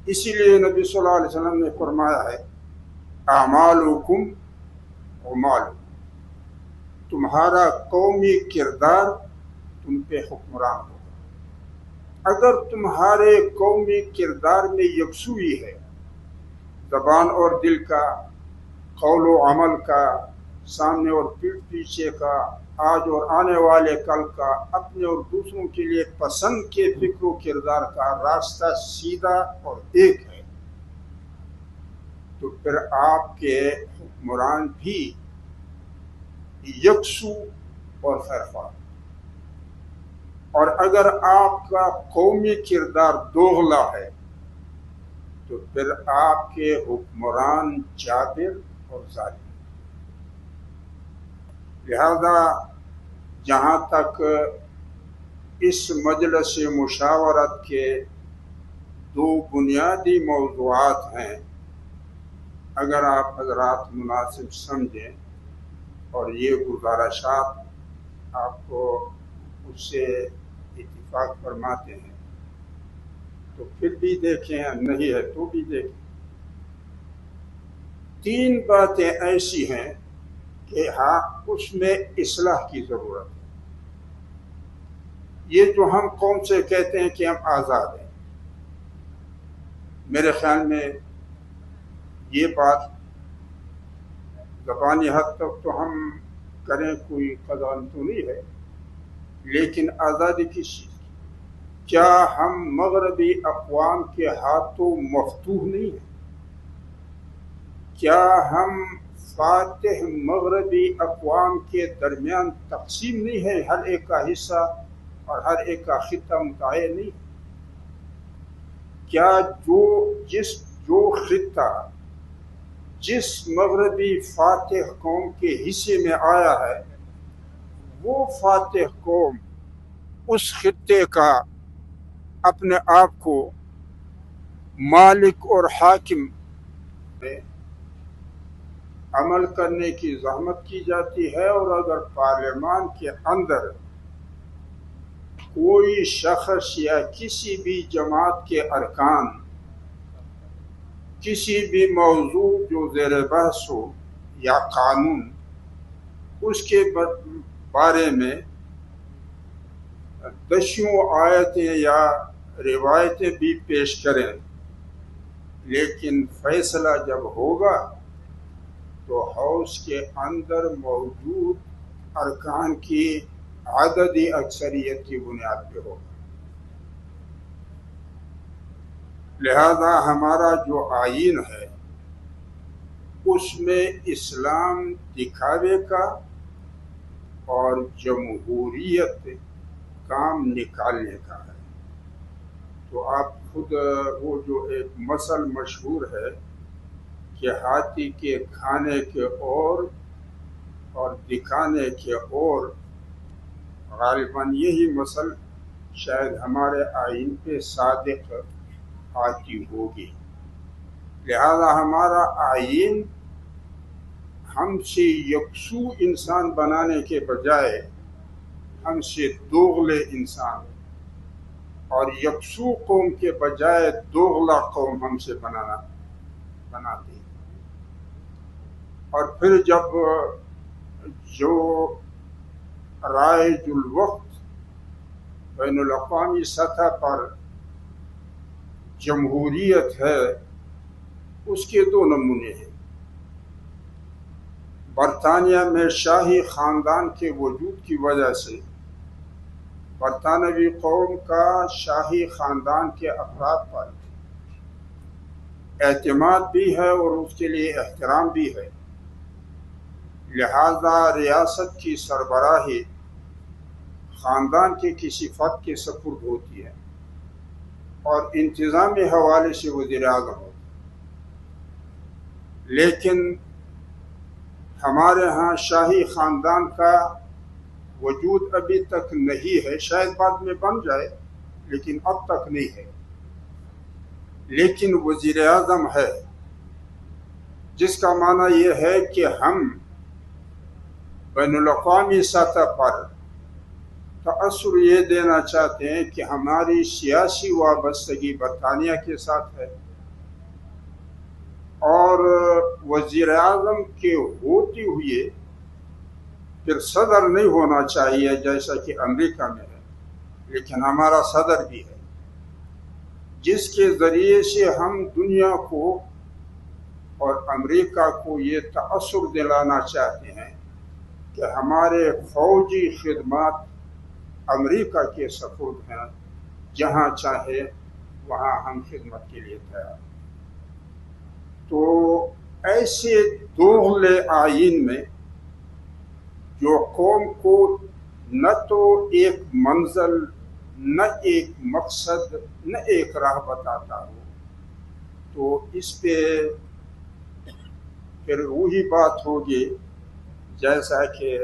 इसीलिए नबी सल्लल्लाहु अलैहि वसल्लम ने फरमाया है, आमालुकुम उमालुकुम, तुम्हारा कौमी किरदार तुम पे हुक्मरान होगा। अगर तुम्हारे कौमी किरदार में यकसुई है, ज़बान और दिल का, कौल और अमल का, सामने और पीठ पीछे का, आज और आने वाले कल का, अपने और दूसरों के लिए पसंद के फिक्र किरदार का रास्ता सीधा और एक है, तो फिर आपके हुक्मरान भी यकसू और खैरख्वाह। और अगर आपका कौमी किरदार दोगला है, तो फिर आपके हुक्मरान जाबिर और जालिम। लिहाजा जहाँ तक इस मजलिस मुशावरत के दो बुनियादी मौज़ूआत हैं, अगर आप हज़रात मुनासिब समझें और ये गुज़ारिशात आपको उससे इत्तिफाक फरमाते हैं, तो फिर भी देखें, नहीं है तो भी देखें। तीन बातें ऐसी हैं कि हाँ, उसमें इस्लाह की ज़रूरत है। ये जो हम कौम से कहते हैं कि हम आज़ाद हैं, मेरे ख्याल में ये बात ज़बानी हद तक तो हम करें कोई कदम तो नहीं है, लेकिन आज़ादी किस चीज़ की? क्या हम मगरबी अक़वाम के हाथों मफ्तूह नहीं है? क्या हम फातिह मगरबी अक़वाम के दरमियान तकसीम नहीं है? हर एक का हिस्सा और हर एक का खित्ता मुतय्यन नहीं है? क्या जो खित्ता जिस मगरबी फातिह कौम के हिस्से में आया है, वो फातिह कौम उस खित्ते का अपने आप को मालिक और हाकिम में अमल करने की ज़हमत की जाती है। और अगर पार्लियामान के अंदर कोई शख्स या किसी भी जमात के अरकान किसी भी मौजू जो ज़ेर बहस हो या कानून, उसके बारे में दस्यों आयतें या रिवायतें भी पेश करें, लेकिन फैसला जब होगा तो हाउस के अंदर मौजूद अरकान की आददी अक्सरियत की बुनियाद पे होगा। लिहाजा हमारा जो आईन है उसमें इस्लाम दिखावे का और जमहूरियत काम निकालने का है। तो आप खुद वो जो एक मसल मशहूर है कि हाथी के खाने के और दिखाने के और, गालिबन यही मसल शायद हमारे आइन पे सादिक आती होगी। लिहाजा हमारा आइन हमसे यकसू इंसान बनाने के बजाय हमसे दोगले इंसान और यकसू कौम के बजाय दोगला कौम हमसे बनाती। और फिर जब जो राइजुल वक्त बैनुल अक़वामी सतह पर जमहूरियत है, उसके दो नमूने हैं। बरतानिया में शाही ख़ानदान के वजूद की वजह से बरतानवी कौम का शाही ख़ानदान के अफराद पर एतमाद भी है और उसके लिए एहतराम भी है। लिहाजा रियासत की सरबराही ख़ानदान के किसी फ़र्द के सपुर्द होती है और इंतज़ामी हवाले से वज़ीर आज़म होता है। लेकिन हमारे यहाँ शाही ख़ानदान का वजूद अभी तक नहीं है, शायद बाद में बन जाए लेकिन अब तक नहीं है। लेकिन वज़ीर आज़म है, जिसका माना यह है कि हम बैनुल अक़वामी सतह पर तअस्सुर ये देना चाहते हैं कि हमारी सियासी वाबस्तगी बरतानिया के साथ है और वज़ीर आज़म के होते हुए फिर सदर नहीं होना चाहिए जैसा कि अमेरिका में है, लेकिन हमारा सदर भी है, जिसके ज़रिए से हम दुनिया को और अमेरिका को ये तअस्सुर दिलाना चाहते हैं कि हमारे फ़ौजी खिदमत अमेरिका के सपुर्द हैं, जहाँ चाहे वहाँ हम खिदमत के लिए तैयार। तो ऐसे दोगले आइन में जो कौम को न तो एक मंजिल, न एक मकसद, न एक राह बताता हो, तो इस पे फिर वही बात होगी जैसा कि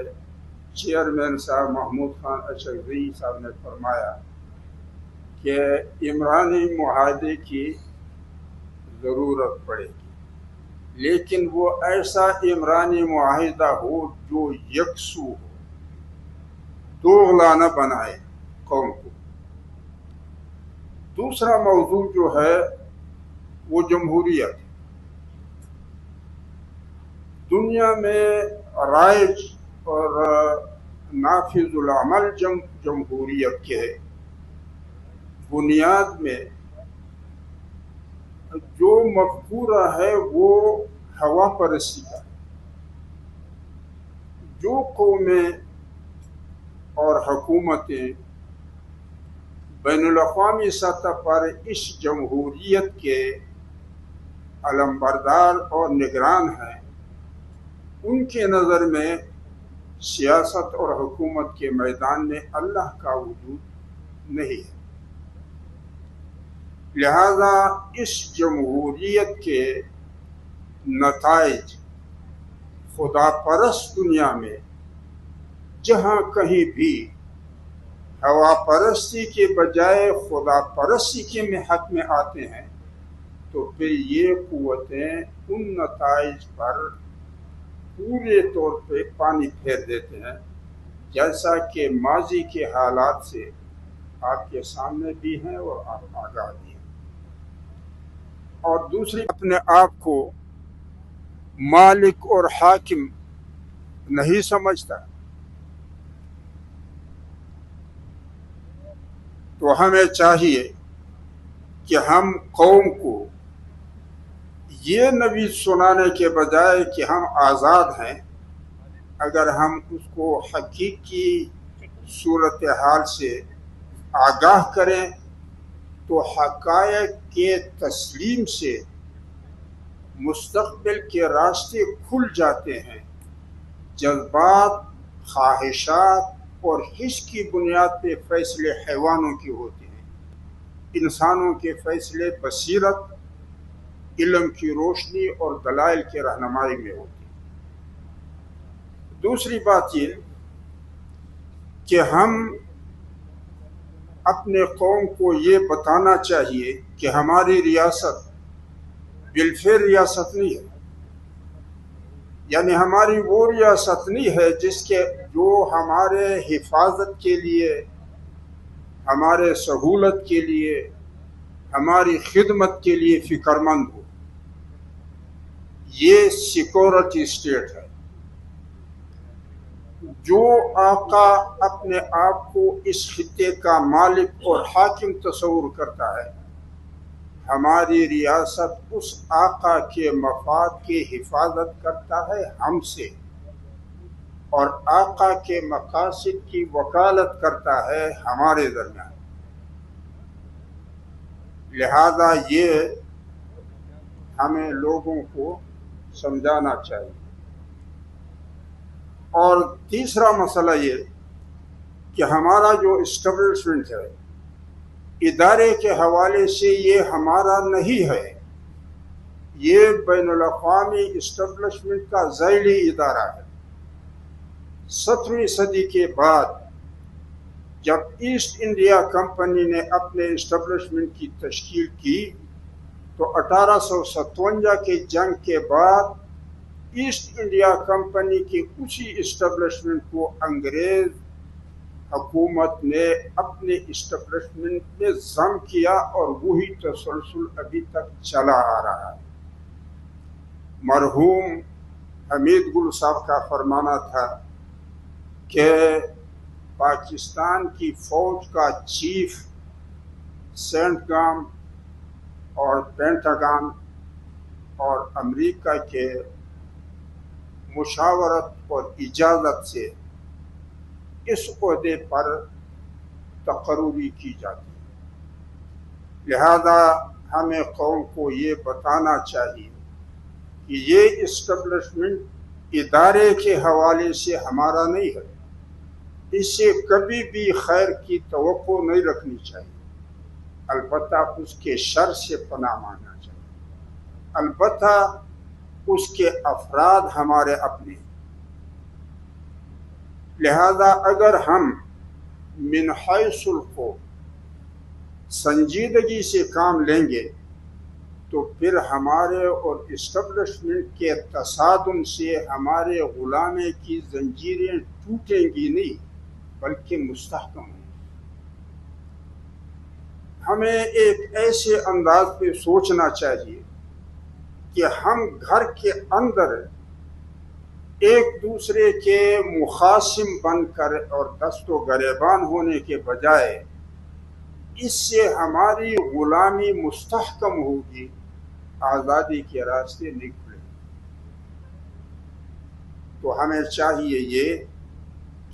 चेयरमैन साहब महमूद खान अशरफी साहब ने फरमाया कि इमरानी मुआहदे की ज़रूरत पड़ेगी, लेकिन वो ऐसा इमरानी मुआहिदा हो जो यकसू हो, दोगला न बनाए कौम को। दूसरा मौजू जो है वो जमहूरियत। दुनिया में राइज और नाफिजुल अमल जमहूरियत के बुनियाद में जो मफ़कूरा है वो हवा परस्ती का है। जो कौमें और हुकूमतें बैनुल अक़वामी सतह पर इस जमहूरियत के अलमबरदार और निगरान हैं, उनके नज़र में सियासत और हुकूमत के मैदान में अल्लाह का वजूद नहीं है। लिहाजा इस जमहूरियत के नताइज खुदा परस्त दुनिया में जहाँ कहीं भी हवा परस्ती के बजाय खुदा परस्ती के में हक में आते हैं, तो फिर ये कुव्वतें उन नताइज पर पूरे तौर पे पानी फेर देते हैं, जैसा कि माजी के हालात से आपके सामने भी हैं और आप आगाह भी हैं। और दूसरी, अपने आप को मालिक और हाकिम नहीं समझता, तो हमें चाहिए कि हम कौम को ये नबी सुनाने के बजाय कि हम आज़ाद हैं, अगर हम उसको हकीकी सूरत हाल से आगाह करें तो हक़ाइक़ के तस्लीम से मुस्तक़बिल के रास्ते खुल जाते हैं। जज्बात, ख्वाहिशात और हिस्स की बुनियाद पे फैसले हैवानों के होते हैं, इंसानों के फैसले बसीरत, इल्म की रोशनी और दलाइल के रहनुमाई में होते हैं। दूसरी बात ये कि हम अपने कौम को ये बताना चाहिए कि हमारी रियासत बिलफेर रियासत नहीं है, यानी हमारी वो रियासत नहीं है जो हमारे हिफाजत के लिए, हमारे सहूलत के लिए, हमारी खिदमत के लिए फ़िक्रमंद हो। ये सिक्योरिटी स्टेट है। जो आका अपने आप को इस खित्ते का मालिक और हाकिम तस्वुर करता है, हमारी रियासत उस आका के मफाद की हिफाजत करता है हमसे, और आका के मकासद की वकालत करता है हमारे दरमियान। लिहाजा ये हमें लोगों को समझाना चाहिए। और तीसरा मसला ये कि हमारा जो इस्टेब्लिशमेंट है, इदारे के हवाले से ये हमारा नहीं है, ये बैनुल अक़वामी इस्टेब्लिशमेंट का ज़ैली इदारा है। 17वीं सदी के बाद जब ईस्ट इंडिया कंपनी ने अपने इस्टेब्लिशमेंट की तश्कील की तो 1857 के जंग के बाद ईस्ट इंडिया कंपनी के उसी इस्टेब्लिशमेंट को अंग्रेज हुकूमत ने अपने इस्टेब्लिशमेंट में जम किया और वही तसलसल अभी तक चला आ रहा है। मरहूम हमीद गुल साहब का फरमाना था कि पाकिस्तान की फौज का चीफ सेंटगाम और पेंटागन और अमेरिका के मुशावरत और इजाज़त से इस ओहदे पर तकर्री की जाती है। लिहाजा हमें कौम को ये बताना चाहिए कि ये इस्टेब्लिशमेंट इदारे के हवाले से हमारा नहीं है, इससे कभी भी खैर की तवक्को नहीं रखनी चाहिए, अलबत्ता उसके शर से पनाह मांगना चाहिए, अलबत्ता उसके अफराद हमारे अपने। लिहाजा अगर हम मिन हैसुल को संजीदगी से काम लेंगे तो फिर हमारे और इस्टेब्लिशमेंट के तसादुम से हमारे गुलामे की जंजीरें टूटेंगी नहीं बल्कि मुस्तहकम होंगी। हमें एक ऐसे अंदाज पे सोचना चाहिए कि हम घर के अंदर एक दूसरे के मुखासिम बनकर और दस्तो गरेबान होने के बजाय इससे हमारी गुलामी मुस्तहकम होगी, आज़ादी के रास्ते नहीं खुलेंगे। तो हमें चाहिए ये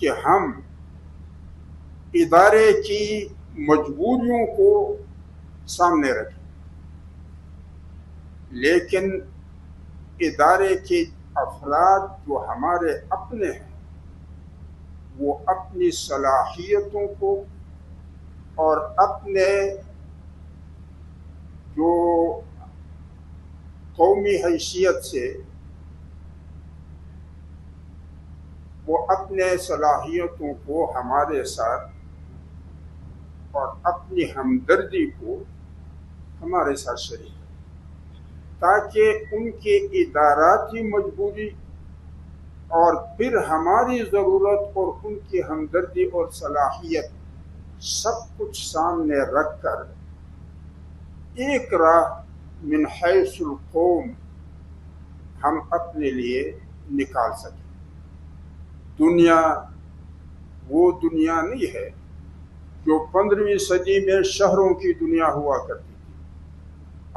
कि हम इदारे की मजबूरियों को सामने रखें, लेकिन इदारे के अफराद जो हमारे अपने हैं वो अपनी सलाहियतों को और अपने जो कौमी हैसियत से वो अपने सलाहियतों को हमारे साथ और अपनी हमदर्दी को हमारे साथ शरीक, ताकि उनके इदाराती मजबूरी और फिर हमारी ज़रूरत और उनकी हमदर्दी और सलाहियत सब कुछ सामने रखकर एक राह मिन हैसुल कौम हम अपने लिए निकाल सकें। दुनिया वो दुनिया नहीं है जो 15वीं सदी में शहरों की दुनिया हुआ करती थी।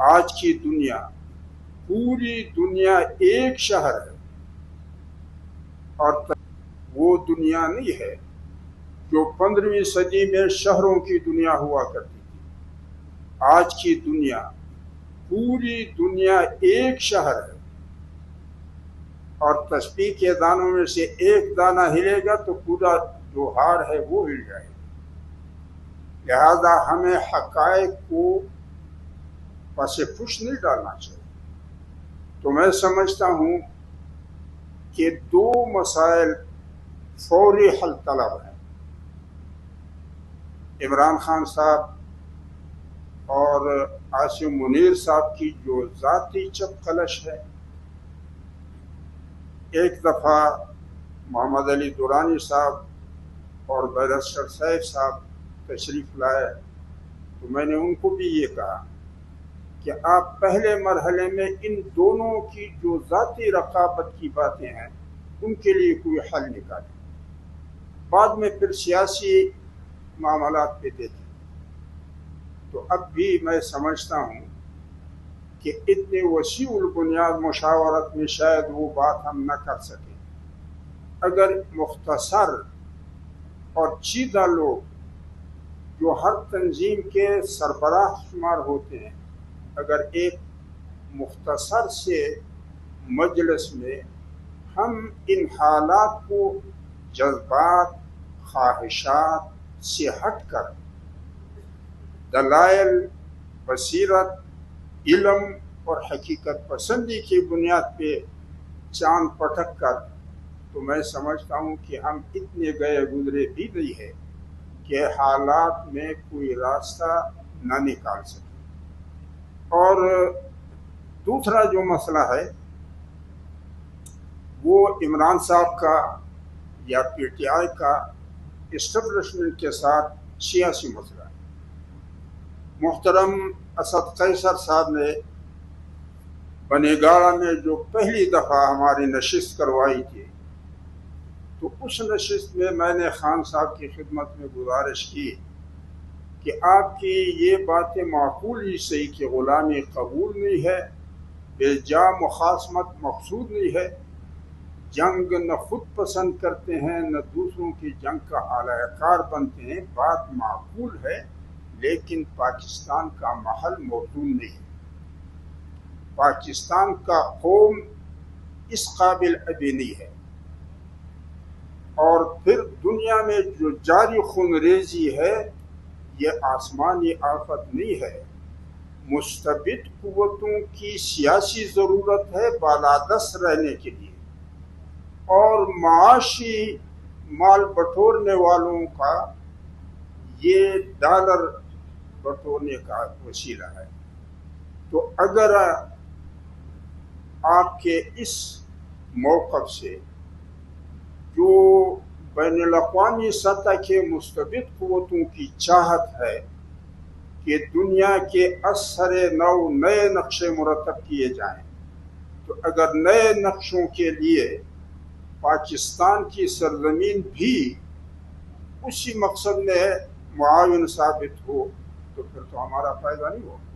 आज की दुनिया पूरी दुनिया एक शहर है और वो दुनिया नहीं है जो 15वीं सदी में शहरों की दुनिया हुआ करती थी। आज की दुनिया, पूरी दुनिया एक शहर है और तस्बीह के दानों में से एक दाना हिलेगा तो पूरा जो हार है वो हिल जाएगा। लिहाजा हमें हकायक को पासे पुश नहीं डालना चाहिए। तो मैं समझता हूँ कि दो मसाइल फौरी हल तलब है। इमरान खान साहब और आसिम मुनीर साहब की जो ज़ाती चपकलश है, एक दफ़ा मोहम्मद अली दुरानी साहब और बैरिस्टर सैफ साहब तशरीफ़ लाए तो मैंने उनको भी ये कहा कि आप पहले मरहले में इन दोनों की जो ज़ाती रकाबत की बातें हैं उनके लिए कोई हल निकालें, बाद में फिर सियासी मामलात पे देखें। तो अब भी मैं समझता हूँ कि इतने वसीउल बुनियाद मुशावरत में शायद वो बात हम न कर सकें। अगर मुख्तसर और चीदा लोग जो हर तंजीम के सरबराह शुमार होते हैं, अगर एक मुख्तसर से मजलिस में हम इन हालात को जज्बात, ख्वाहिशात से हट कर दलाइल, बसीरत, इल्म और हकीकत पसंदी की बुनियाद पे चांद पटक कर, तो मैं समझता हूँ कि हम इतने गए गुजरे भी नहीं है कि हालात में कोई रास्ता न निकाल सके। और दूसरा जो मसला है वो इमरान साहब का या पीटीआई का इस्टेब्लिशमेंट के साथ सियासी मसला है। मुहतरम असद कैसर साहब ने बनेगाड़ा में जो पहली दफ़ा हमारी नशिस्त करवाई थी, तो उस नशिस्त में मैंने खान साहब की खिदमत में गुजारिश की कि आपकी ये बातें माकूल ही सही कि ग़ुलामी कबूल नहीं है, बेजा मुखासमत मकसूद नहीं है, जंग न खुद पसंद करते हैं न दूसरों की जंग का आलाकार बनते हैं, बात माकूल है, लेकिन पाकिस्तान का महल मौजूद नहीं है। पाकिस्तान का कौम इस काबिल अभी नहीं है। और फिर दुनिया में जो जारी खूनरेजी है ये आसमानी आफत नहीं है, मुस्तबिद कुव्वतों की सियासी ज़रूरत है बालादस्त रहने के लिए, और माशी माल बटोरने वालों का ये डॉलर बटोरने का वसीला है। तो अगर आपके इस मौक़िफ़ से जो बैनुल-अक़वामी सतह के मुस्तबिद कुव्वतों की चाहत है कि दुनिया के असरे नौ नए नक्शे मुरतब किए जाएं, तो अगर नए नक्शों के लिए पाकिस्तान की सरजमीन भी उसी मकसद में मुआविन साबित हो तो फिर तो हमारा फ़ायदा नहीं होगा।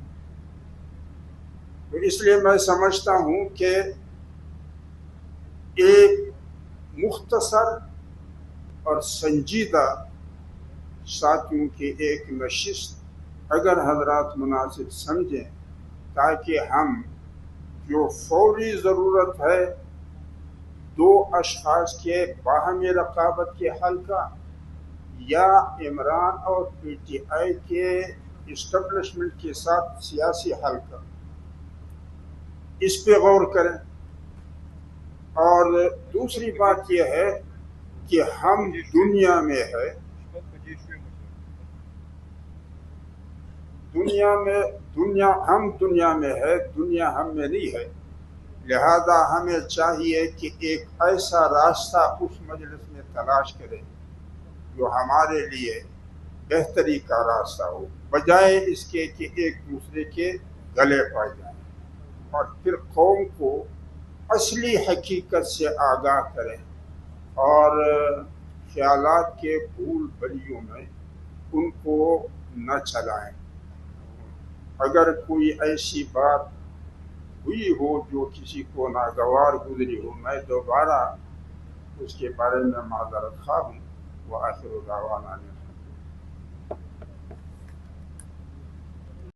तो इसलिए मैं समझता हूँ कि एक मुख्तसर और संजीदा साथियों की एक नशिस्त अगर हजरात मुनासिब समझें, ताकि हम जो फौरी ज़रूरत है दो अशख़ास के बाहमी रकाबत के हल का या इमरान और पीटीआई के इस्टेब्लिशमेंट के साथ सियासी हल का, इस पे गौर करें। और दूसरी बात यह है कि हम दुनिया में है, हम दुनिया में है, दुनिया हम में नहीं है। लिहाजा हमें चाहिए कि एक ऐसा रास्ता उस मजलिस में तलाश करें जो हमारे लिए बेहतरी का रास्ता हो, बजाय इसके कि एक दूसरे के गले पड़ जाएं, और फिर कौम को असली हकीकत से आगाह करें और ख्यालात के भूल भलियों में उनको न चलाएं। अगर कोई ऐसी बात हुई हो, जो किसी को नागवार गुजरी हो, मैं दोबारा उसके बारे में माजरत खा हूँ। वह आखिर दावाना